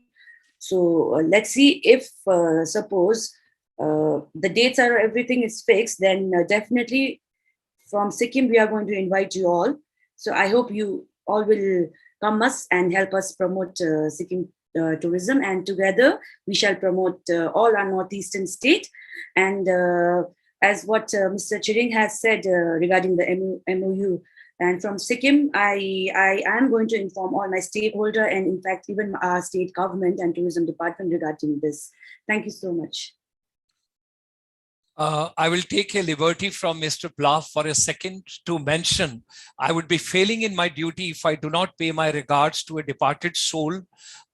So let's see if suppose the dates are, everything is fixed, then definitely from Sikkim we are going to invite you all. So I hope you all will come us and help us promote Sikkim tourism, and together we shall promote all our northeastern state. And as what Mr. Tsering has said regarding the MOU, and from Sikkim, I am going to inform all my stakeholder and in fact even our state government and tourism department regarding this. Thank you so much. I will take a liberty from Mr. Bluff for a second to mention, I would be failing in my duty if I do not pay my regards to a departed soul,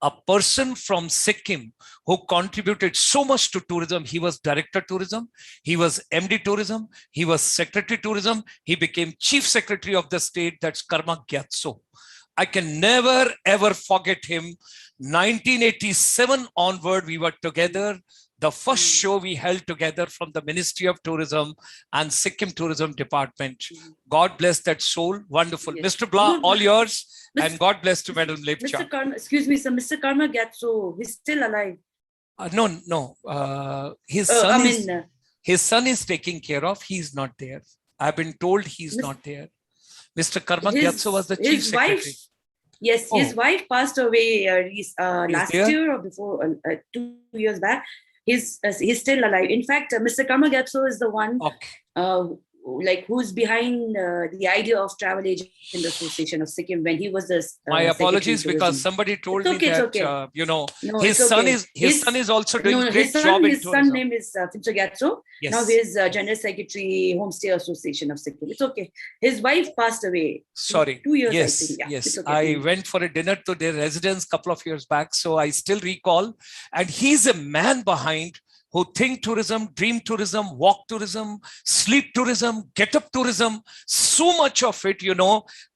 a person from Sikkim who contributed so much to tourism. He was Director Tourism, he was MD Tourism, he was Secretary Tourism, he became Chief Secretary of the state, that's Karma Gyatso. I can never ever forget him. 1987 onward, we were together. The first show we held together from the Ministry of Tourism and Sikkim Tourism Department. God bless that soul. Wonderful. Yes. Mr. Blah, all yours. And God bless to Madam Lepcha. Mr. Karma, excuse me, sir. Mr. Karma Gyatso, he's still alive. No. His son is taken care of. He's not there. I've been told he's not there. Mr. Karma Gyatso was the Chief Secretary. Yes, his wife passed away last year or before, 2 years back. He's still alive. In fact, Mr. Karma Gyatso is the one like who's behind the idea of Travel Agent Association of Sikkim when he was the My apologies, Secretary of because Tourism. somebody told It's okay, me it's that okay. no, No, his it's son okay. is also doing No, great his son, job in his tourism. son name is Fincho Gyatso. Yes. Now he is General Secretary, Homestay Association of Sikkim. It's okay. His wife passed away. Sorry. 2 years, Yes, I think. Yeah, yes. it's okay. I went for a dinner to their residence a couple of years back, so I still recall. And he's a man behind who think tourism, dream tourism, walk tourism, sleep tourism, get up tourism, so much of it,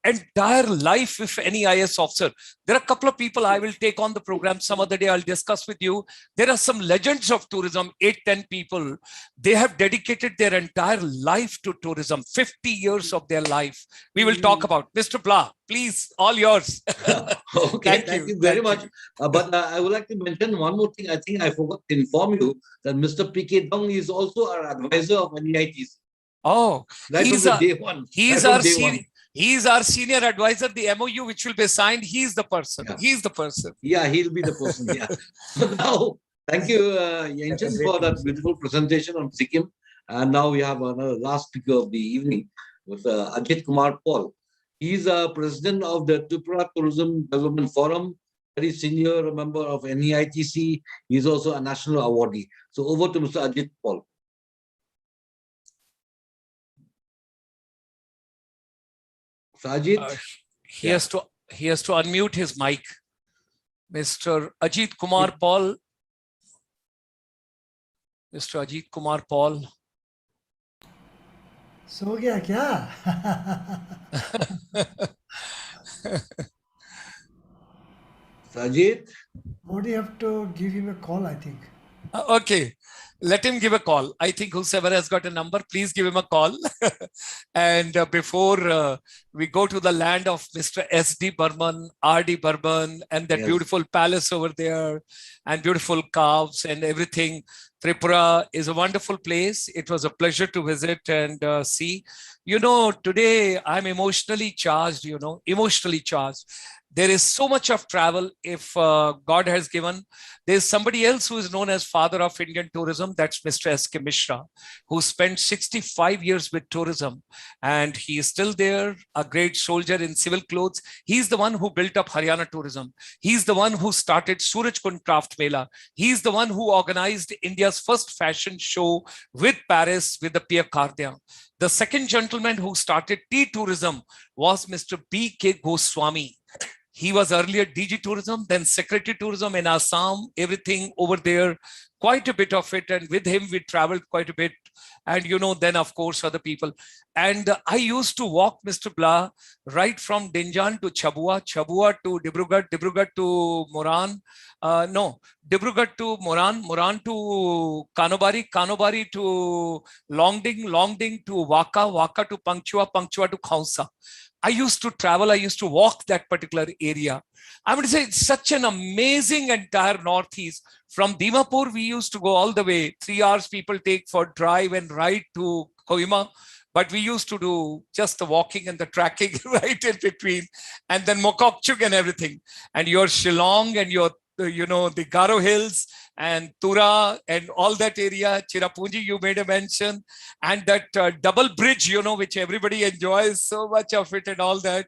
entire life with any IS officer. There are a couple of people I will take on the program some other day. I'll discuss with you. There are some legends of tourism, 8-10 people. They have dedicated their entire life to tourism, 50 years of their life. We will talk about. Mr. Blah, please, all yours. Okay, thank you very much. But I would like to mention one more thing. I think I forgot to inform you that Mr. P.K. Dong is also our advisor of NEITC. Oh, Right he's from the day one. He's Right our from day senior. one. He's our senior advisor. The MOU which will be signed, he's the person. Yeah. He's the person. Yeah, he'll be the person. Yeah. So now, thank you, Yenchen, for that beautiful presentation on Sikkim. And now we have another last speaker of the evening with Ajit Kumar Paul. He's president of the Tripura Tourism Development Forum, very senior member of NEITC. He's also a national awardee. So over to Mr. Ajit Paul. Sajid? He has to unmute his mic. Mr. Ajit Kumar Paul. Mr. Ajit Kumar Paul. सो गया क्या? Sajid? What do you have to give him a call, I think? Okay, let him give a call. I think whosoever has got a number, please give him a call. And before we go to the land of Mr. S.D. Burman, R.D. Burman, and that beautiful palace over there, and beautiful calves and everything, Tripura is a wonderful place. It was a pleasure to visit and see. Today I'm emotionally charged, emotionally charged. There is so much of travel if God has given. There's somebody else who is known as father of Indian tourism. That's Mr. S.K. Mishra, who spent 65 years with tourism. And he is still there, a great soldier in civil clothes. He's the one who built up Haryana tourism. He's the one who started Surajkund Craft Mela. He's the one who organized India's first fashion show with Paris with the Pierre Cardin. The second gentleman who started tea tourism was Mr. B.K. Goswami. He was earlier DG Tourism, then Secretary Tourism in Assam, everything over there, quite a bit of it. And with him, we traveled quite a bit. And, then, of course, other people. And I used to walk, Mr. Blah, right from Dinjan to Chabua, Chabua to Dibrugarh, Dibrugarh to Moran. Dibrugarh to Moran, Moran to Kanobari, Kanobari to Longding, Longding to Waka, Waka to Pangchua, Pangchua to Khaunsa. I used to travel, I used to walk that particular area. I would say it's such an amazing entire Northeast. From Dimapur, we used to go all the way. 3 hours people take for drive and ride to Kohima. But we used to do just the walking and the tracking right in between. And then Mokokchuk and everything. And your Shillong and your, the Garo Hills and Tura and all that area, Chirapunji, you made a mention, and that double bridge, which everybody enjoys, so much of it and all that.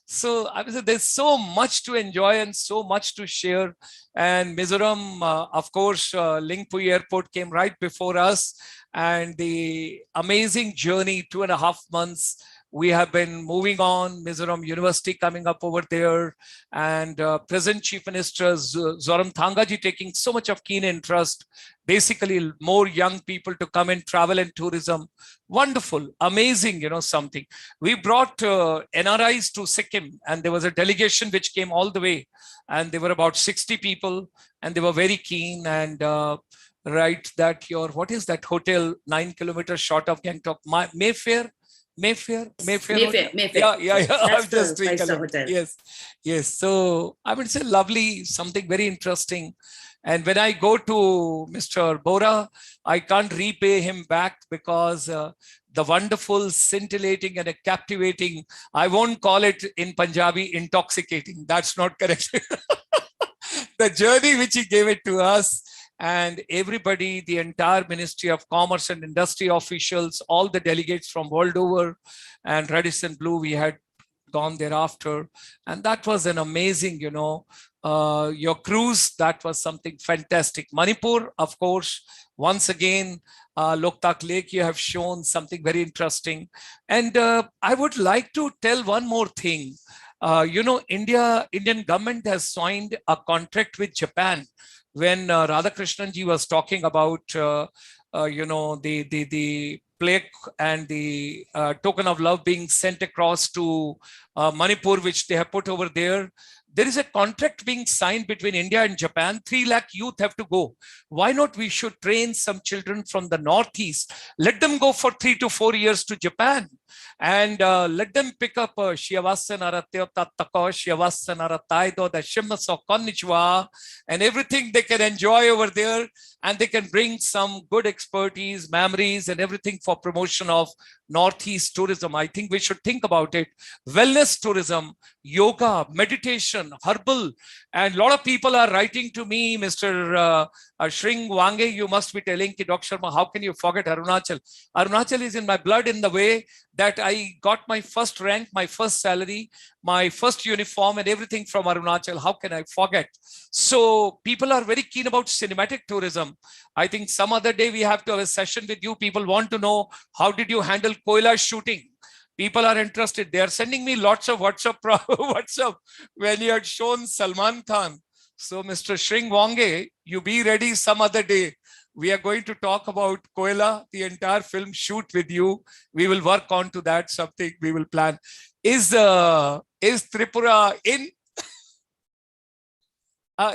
So I would say there's so much to enjoy and so much to share. And Mizoram, of course, Lingpui Airport came right before us, and the amazing journey, 2.5 months. We have been moving on, Mizoram University coming up over there, and present Chief Minister Zoram Thangaji taking so much of keen interest, basically more young people to come and travel and tourism. Wonderful, amazing, something. We brought NRIs to Sikkim, and there was a delegation which came all the way, and there were about 60 people, and they were very keen. And what is that hotel 9 kilometers short of Gangtok? Mayfair. Mayfair. Yeah. That's just the 5-star hotel. Yes. So I would say lovely, something very interesting. And when I go to Mr. Bora, I can't repay him back because the wonderful, scintillating and a captivating, I won't call it in Punjabi intoxicating. That's not correct. The journey which he gave it to us. and everybody, the entire Ministry of Commerce and Industry officials, all the delegates from world over, and Radisson Blue, we had gone thereafter. And that was an amazing, your cruise, that was something fantastic. Manipur, of course, once again, Loktak Lake, you have shown something very interesting. And I would like to tell one more thing. Indian government has signed a contract with Japan. When Radhakrishnan ji was talking about, the plaque and the token of love being sent across to Manipur, which they have put over there. There is a contract being signed between India and Japan. 3 lakh youth have to go. Why not we should train some children from the Northeast? Let them go for 3 to 4 years to Japan and let them pick up and everything they can enjoy over there, and they can bring some good expertise, memories, and everything for promotion of Northeast tourism. I think we should think about it. Wellness tourism, yoga, meditation, herbal, and a lot of people are writing to me, Mr. Tsering Wange, you must be telling Dr. Sharma, how can you forget Arunachal? Arunachal is in my blood in the way that I got my first rank, my first salary, my first uniform, and everything from Arunachal. How can I forget? So people are very keen about cinematic tourism. I think some other day we have to have a session with you. People want to know, how did you handle Koila shooting? People are interested. They are sending me lots of WhatsApp when you had shown Salman Khan. So Mr. Tsering Wange, you be ready some other day. We are going to talk about Koila, the entire film shoot with you. We will work on to that, something we will plan. Is Tripura in?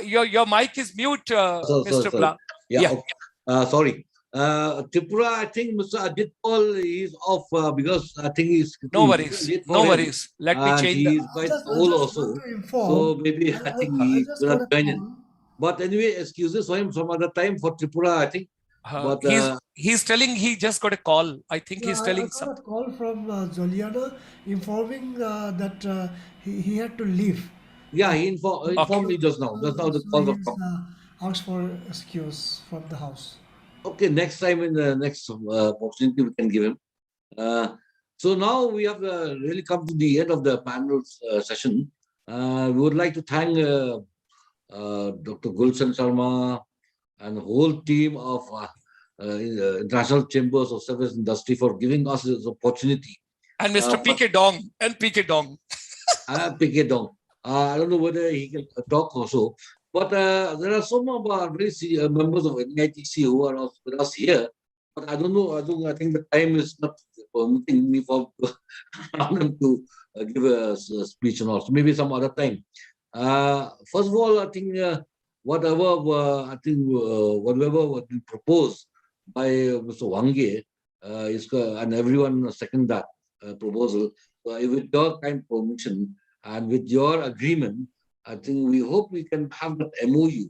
Your mic is mute, Mr. Bla. Yeah. Okay. Sorry. Tripura, I think Mr. Ajit Paul is off because I think he's... No worries. No worries. Let me change he's quite old also. So maybe I think he will not join in. But anyway, excuses for him some other time for Tripura, I think. But he's telling he just got a call. I think he's telling something. I got a call from Zoliana informing that he had to leave. Yeah, he informed me just now. Just now the call was come. Asked for excuse from the house. Okay, next time in the next opportunity we can give him. So now we have really come to the end of the panel session. We would like to thank Dr. Gulshan Sharma and the whole team of International Chambers of Service Industry for giving us this opportunity. And Mr. PK Dong. And PK Dong. PK Dong. I don't know whether he can talk also. But there are some of our very members of NEITC who are also with us here. But I don't know. I think the time is not permitting me for them to give a speech and all. So maybe some other time. First of all, I think whatever was been proposed by Mr. Wange and everyone second that proposal. So with your kind permission and with your agreement, I think we hope we can have that MOU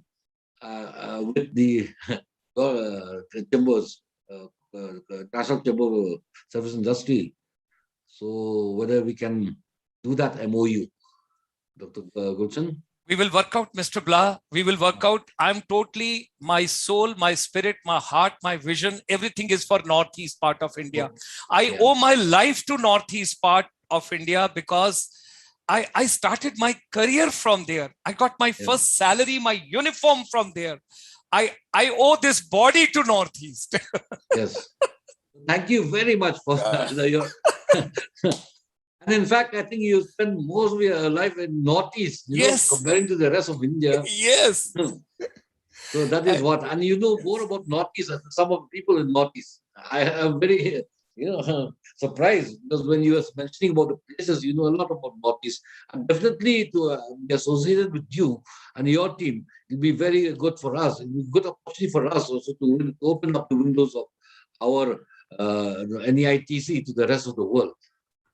with the chambers, National Chamber of Service Industry. So whether we can do that MOU, Dr. Gulshan? We will work out, Mr. Bla. We will work out. I'm totally, my soul, my spirit, my heart, my vision, everything is for Northeast part of India. I owe my life to Northeast part of India because I started my career from there. I got my first salary, my uniform from there. I owe this body to Northeast. Yes. Thank you very much for your... And in fact, I think you spend most of your life in Northeast, comparing to the rest of India. Yes. So that is what, and you know more about Northeast than some of the people in Northeast. I am very, surprised because when you were mentioning about the places, you know a lot about Northeast. And definitely to be associated with you and your team, it will be very good for us. It will be a good opportunity for us also to open up the windows of our NEITC to the rest of the world.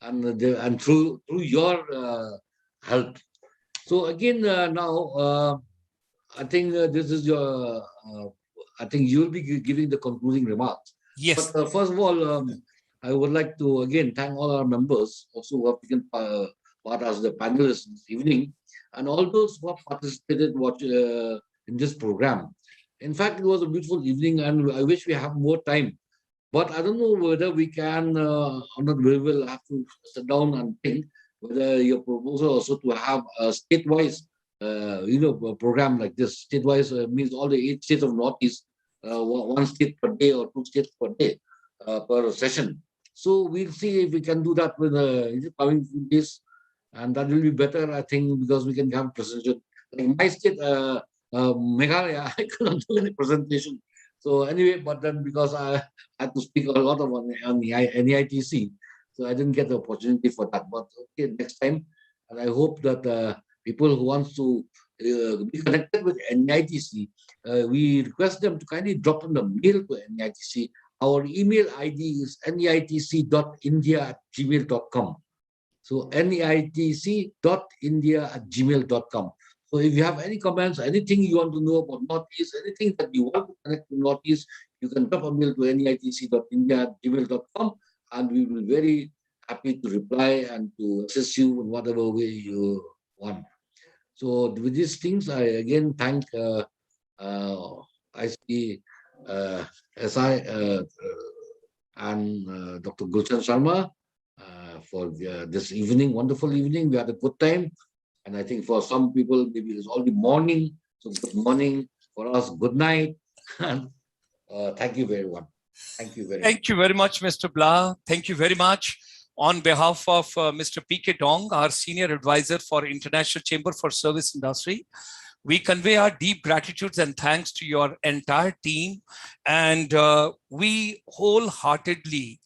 And through your help. So again, now I think this is your. I think you will be giving the concluding remarks. Yes. But first of all, I would like to again thank all our members also who have taken part as the panelists this evening, and all those who have participated in this program. In fact, it was a beautiful evening, and I wish we have more time. But I don't know whether we can, or not. We will have to sit down and think whether your proposal also to have a state-wise, a program like this. State-wise means all the 8 states of Northeast, one state per day or 2 states per day per session. So we'll see if we can do that with the coming few days, and that will be better, I think, because we can have a presentation. Like my state, Meghalaya, I cannot do any presentation. So anyway, but then because I had to speak a lot on the NEITC, so I didn't get the opportunity for that. But okay, next time, and I hope that people who want to be connected with NEITC, we request them to kindly drop in the mail to NEITC. Our email ID is neitc.india@gmail.com. So neitc.india@gmail.com. So if you have any comments, anything you want to know about Northeast, anything that you want to connect to Northeast, you can drop a mail to neitc.india@gmail.com, and we will be very happy to reply and to assist you in whatever way you want. So with these things, I again thank ICSI and Dr. Gulshan Sharma for this evening, wonderful evening. We had a good time. And I think for some people, maybe it's already morning. So good morning. For us, good night. And thank you very much. Thank you very much. Thank you very much, Mr. Blah. Thank you very much. On behalf of Mr. P.K. Dong, our Senior Advisor for International Chamber for Service Industry, we convey our deep gratitude and thanks to your entire team. And we wholeheartedly,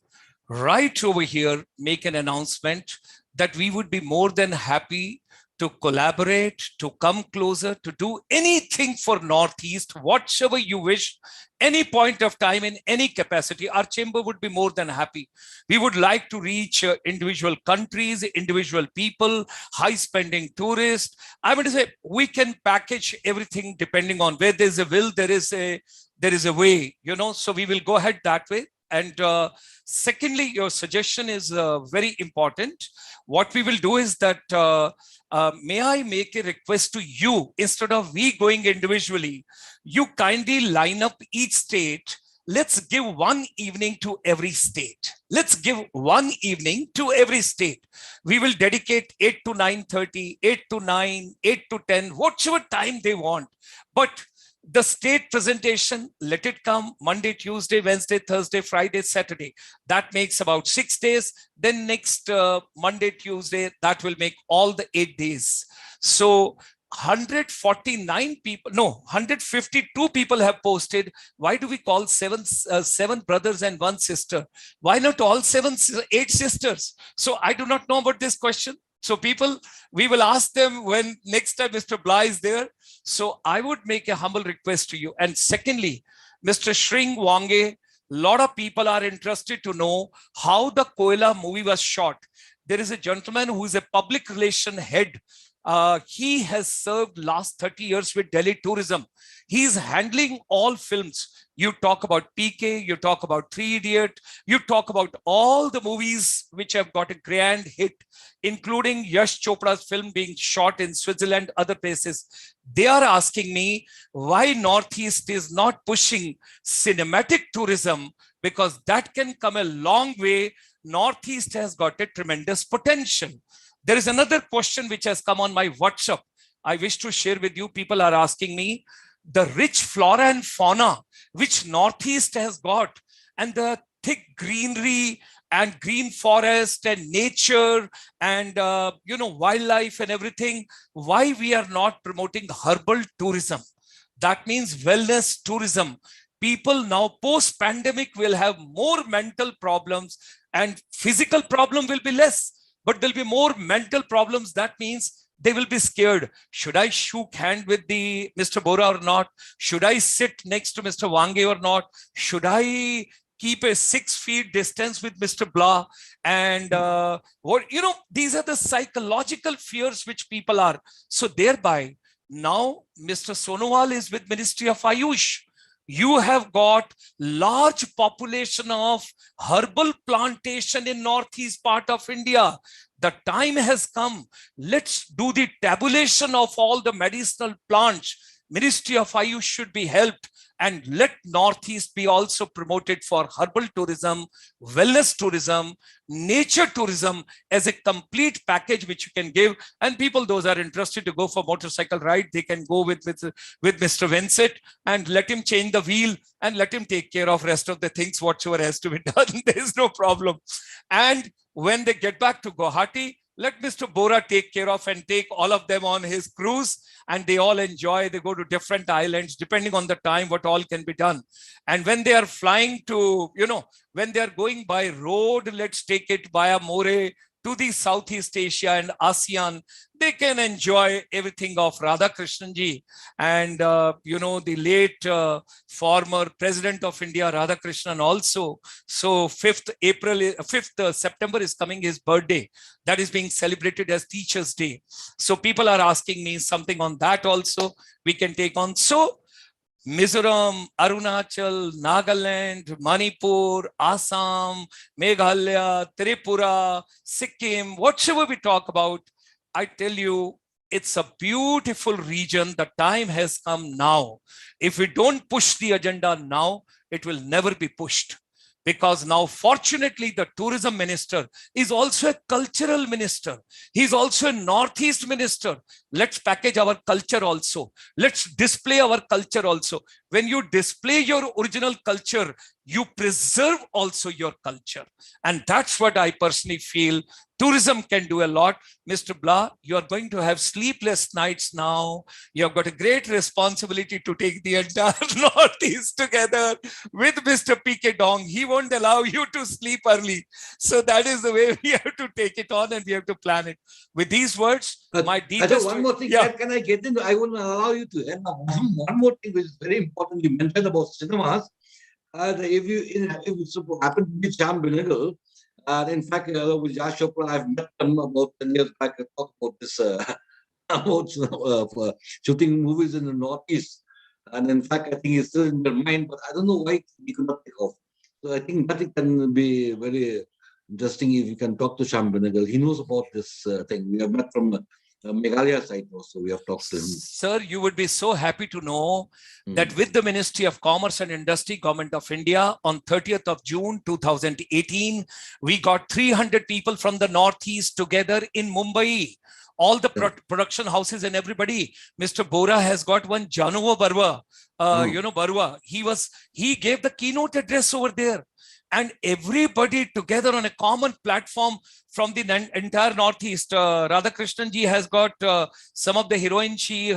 right over here, make an announcement that we would be more than happy to collaborate, to come closer, to do anything for Northeast, whatever you wish, any point of time in any capacity. Our chamber would be more than happy. We would like to reach individual countries, individual people, high spending tourists. I would say we can package everything depending on where there's a will, there is a way, so we will go ahead that way. And secondly, your suggestion is very important. What we will do is that may I make a request to you, instead of we going individually, you kindly line up each state. Let's give one evening to every state. Let's give one evening to every state. We will dedicate 8 to 9:30, 8 to 9, 8 to 10, whatever time they want. But the state presentation, let it come Monday, Tuesday, Wednesday, Thursday, Friday, Saturday. That makes about 6 days. Then next Monday, Tuesday, that will make all the 8 days. So 152 people have posted. Why do we call seven brothers and one sister? Why not all 8 sisters? So I do not know about this question. So people, we will ask them when next time Mr. Blah is there. So I would make a humble request to you. And secondly, Mr. Tsering Wange, a lot of people are interested to know how the Koila movie was shot. There is a gentleman who is a public relation head. He has served last 30 years with Delhi Tourism. He is handling all films. You talk about PK, you talk about Three Idiot, you talk about all the movies which have got a grand hit, including Yash Chopra's film being shot in Switzerland, other places. They are asking me why Northeast is not pushing cinematic tourism, because that can come a long way. Northeast has got a tremendous potential. There is another question which has come on my WhatsApp. I wish to share with you. People are asking me the rich flora and fauna which Northeast has got, and the thick greenery and green forest and nature and wildlife and everything. Why we are not promoting herbal tourism? That means wellness tourism. People now post-pandemic will have more mental problems, and physical problem will be less, but there'll be more mental problems. That means they will be scared. Should I shake hand with the Mr. Bora or not? Should I sit next to Mr. Wange or not? Should I keep a 6 feet distance with Mr. Blah? And these are the psychological fears which people are. So thereby, now Mr. Sonowal is with Ministry of Ayush. You have got large population of herbal plantation in northeast part of India. The time has come. Let's do the tabulation of all the medicinal plants. Ministry of Ayush should be helped, and let Northeast be also promoted for herbal tourism, wellness tourism, nature tourism as a complete package which you can give. And people, those are interested to go for motorcycle ride, they can go with Mr. Vincent and let him change the wheel and let him take care of rest of the things, whatsoever has to be done. There is no problem. And when they get back to Guwahati, let Mr. Bora take care of and take all of them on his cruise, and they all enjoy. They go to different islands, depending on the time, what all can be done. And when they are flying to, when they are going by road, let's take it via More to the Southeast Asia and ASEAN, they can enjoy everything of Radhakrishnan and, the late former President of India, Radhakrishnan also. So 5th September is coming, his birthday. That is being celebrated as Teachers' Day. So people are asking me something on that also we can take on. So Mizoram, Arunachal, Nagaland, Manipur, Assam, Meghalaya, Tripura, Sikkim, whatever we talk about, I tell you, it's a beautiful region. The time has come now. If we don't push the agenda now, it will never be pushed. Because now, fortunately, the tourism minister is also a cultural minister. He's also a Northeast minister. Let's package our culture also. Let's display our culture also. When you display your original culture, you preserve also your culture. And that's what I personally feel. Tourism can do a lot. Mr. Blah, you are going to have sleepless nights now. You have got a great responsibility to take the entire Northeast together with Mr. P.K. Dong. He won't allow you to sleep early. So that is the way we have to take it on, and we have to plan it. With these words, my deepest... One more thing, yeah. Can I get into? I will allow you to. And one more thing which is very important, you mentioned about cinemas. If you happen to be Cham Binagal, in fact, with Yash Chopra, I've met him about 10 years back. I talked about this, about shooting movies in the Northeast. And in fact, I think he's still in their mind, but I don't know why he could not take off. So I think that it can be very interesting if you can talk to Sham Binagal. He knows about this thing. We have met from Meghalaya side also. We have talked to him. Sir, you would be so happy to know that with the Ministry of Commerce and Industry, Government of India, on 30th of June 2018, we got 300 people from the Northeast together in Mumbai. All the production houses and everybody. Mr. Bora has got one Januva Barwa, Barwa. He gave the keynote address over there. And everybody together on a common platform from the entire Northeast. Radhakrishnan ji has got some of the heroines. She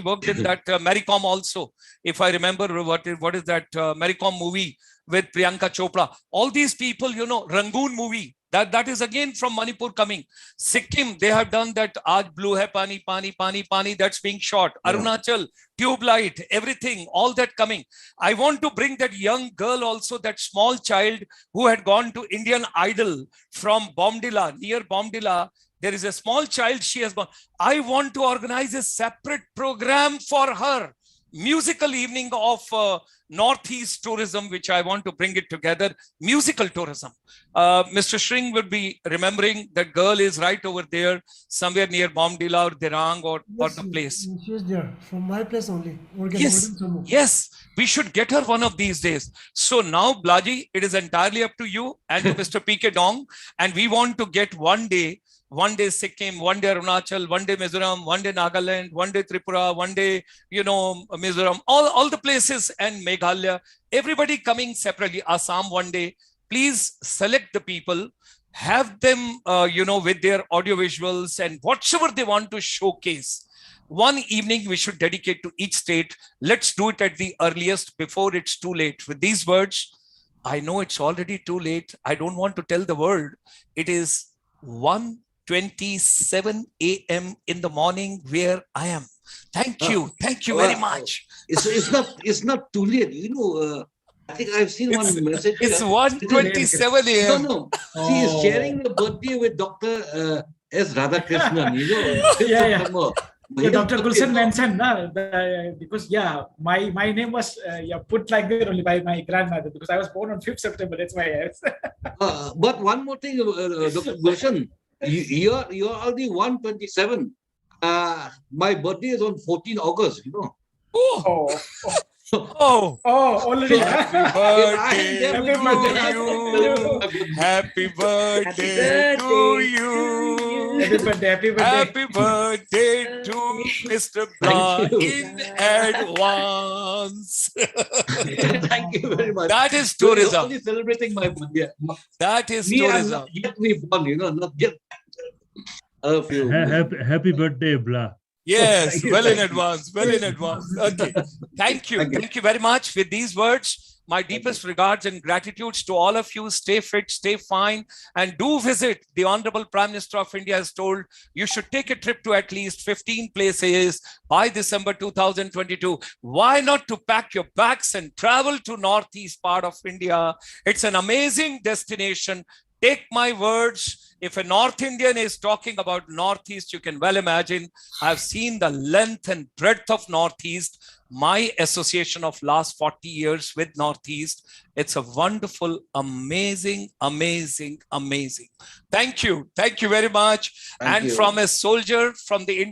worked in that Maricom also. If I remember, what is that Maricom movie with Priyanka Chopra? All these people, Rangoon movie. That is again from Manipur coming. Sikkim, they have done that Aaj Blue Hai Pani, Pani, Pani, Pani, that's being shot. Yeah. Arunachal, Tube Light, everything, all that coming. I want to bring that young girl also, that small child who had gone to Indian Idol from Bomdila, near Bomdila. There is a small child, she has gone. I want to organize a separate program for her. Musical evening of Northeast tourism, which I want to bring it together. Musical tourism. Mr. Tsering will be remembering that girl is right over there, somewhere near Bomdila or Dhiram or the place. She's there, from my place only. Yes, we should get her one of these days. So now, Blaji, it is entirely up to you and to Mr. P.K. Dong. And we want to get one day Sikkim, one day Arunachal, one day Mizoram, one day Nagaland, one day Tripura, one day, Mizoram, all the places, and Meghalaya, everybody coming separately. Assam one day. Please select the people, have them, with their audio visuals and whatever they want to showcase. One evening we should dedicate to each state. Let's do it at the earliest before it's too late. With these words, I know it's already too late. I don't want to tell the world. It is 1:27 a.m. in the morning where I am. Thank you. Thank you very much. It's not too late. I think I've seen one message. It's 1:27 a.m. No. She is sharing the birthday with Dr. S. Radhakrishnan. Yeah. Dr. Gulshan mentioned because my name was put like that only by my grandmother because I was born on 5th September. That's why. But one more thing, Dr. Gulshan, you're already 127. My birthday is on 14 August. Oh, Oh, oh, already. happy birthday Happy birthday. to you. Happy birthday to you. Happy birthday, happy birthday. Happy birthday to Mr. Blah in advance. Thank you very much. That is You're tourism. only celebrating my birthday. That is Me, I'm tourism. not yet reborn, not yet. Happy birthday, Blah. Yes, Thank you, well in thank you. advance, well in advance. Okay, thank you. Thank you very much. With these words, my deepest regards and gratitudes to all of you. Stay fit, stay fine, and do visit. The Honorable Prime Minister of India has told you should take a trip to at least 15 places by December 2022. Why not to pack your bags and travel to Northeast part of India? It's an amazing destination. Take my words. If a North Indian is talking about Northeast, you can well imagine. I've seen the length and breadth of Northeast. My association of last 40 years with Northeast. It's a wonderful, amazing, amazing, amazing. Thank you. Thank you very much. Thank and you. from a soldier from the Indian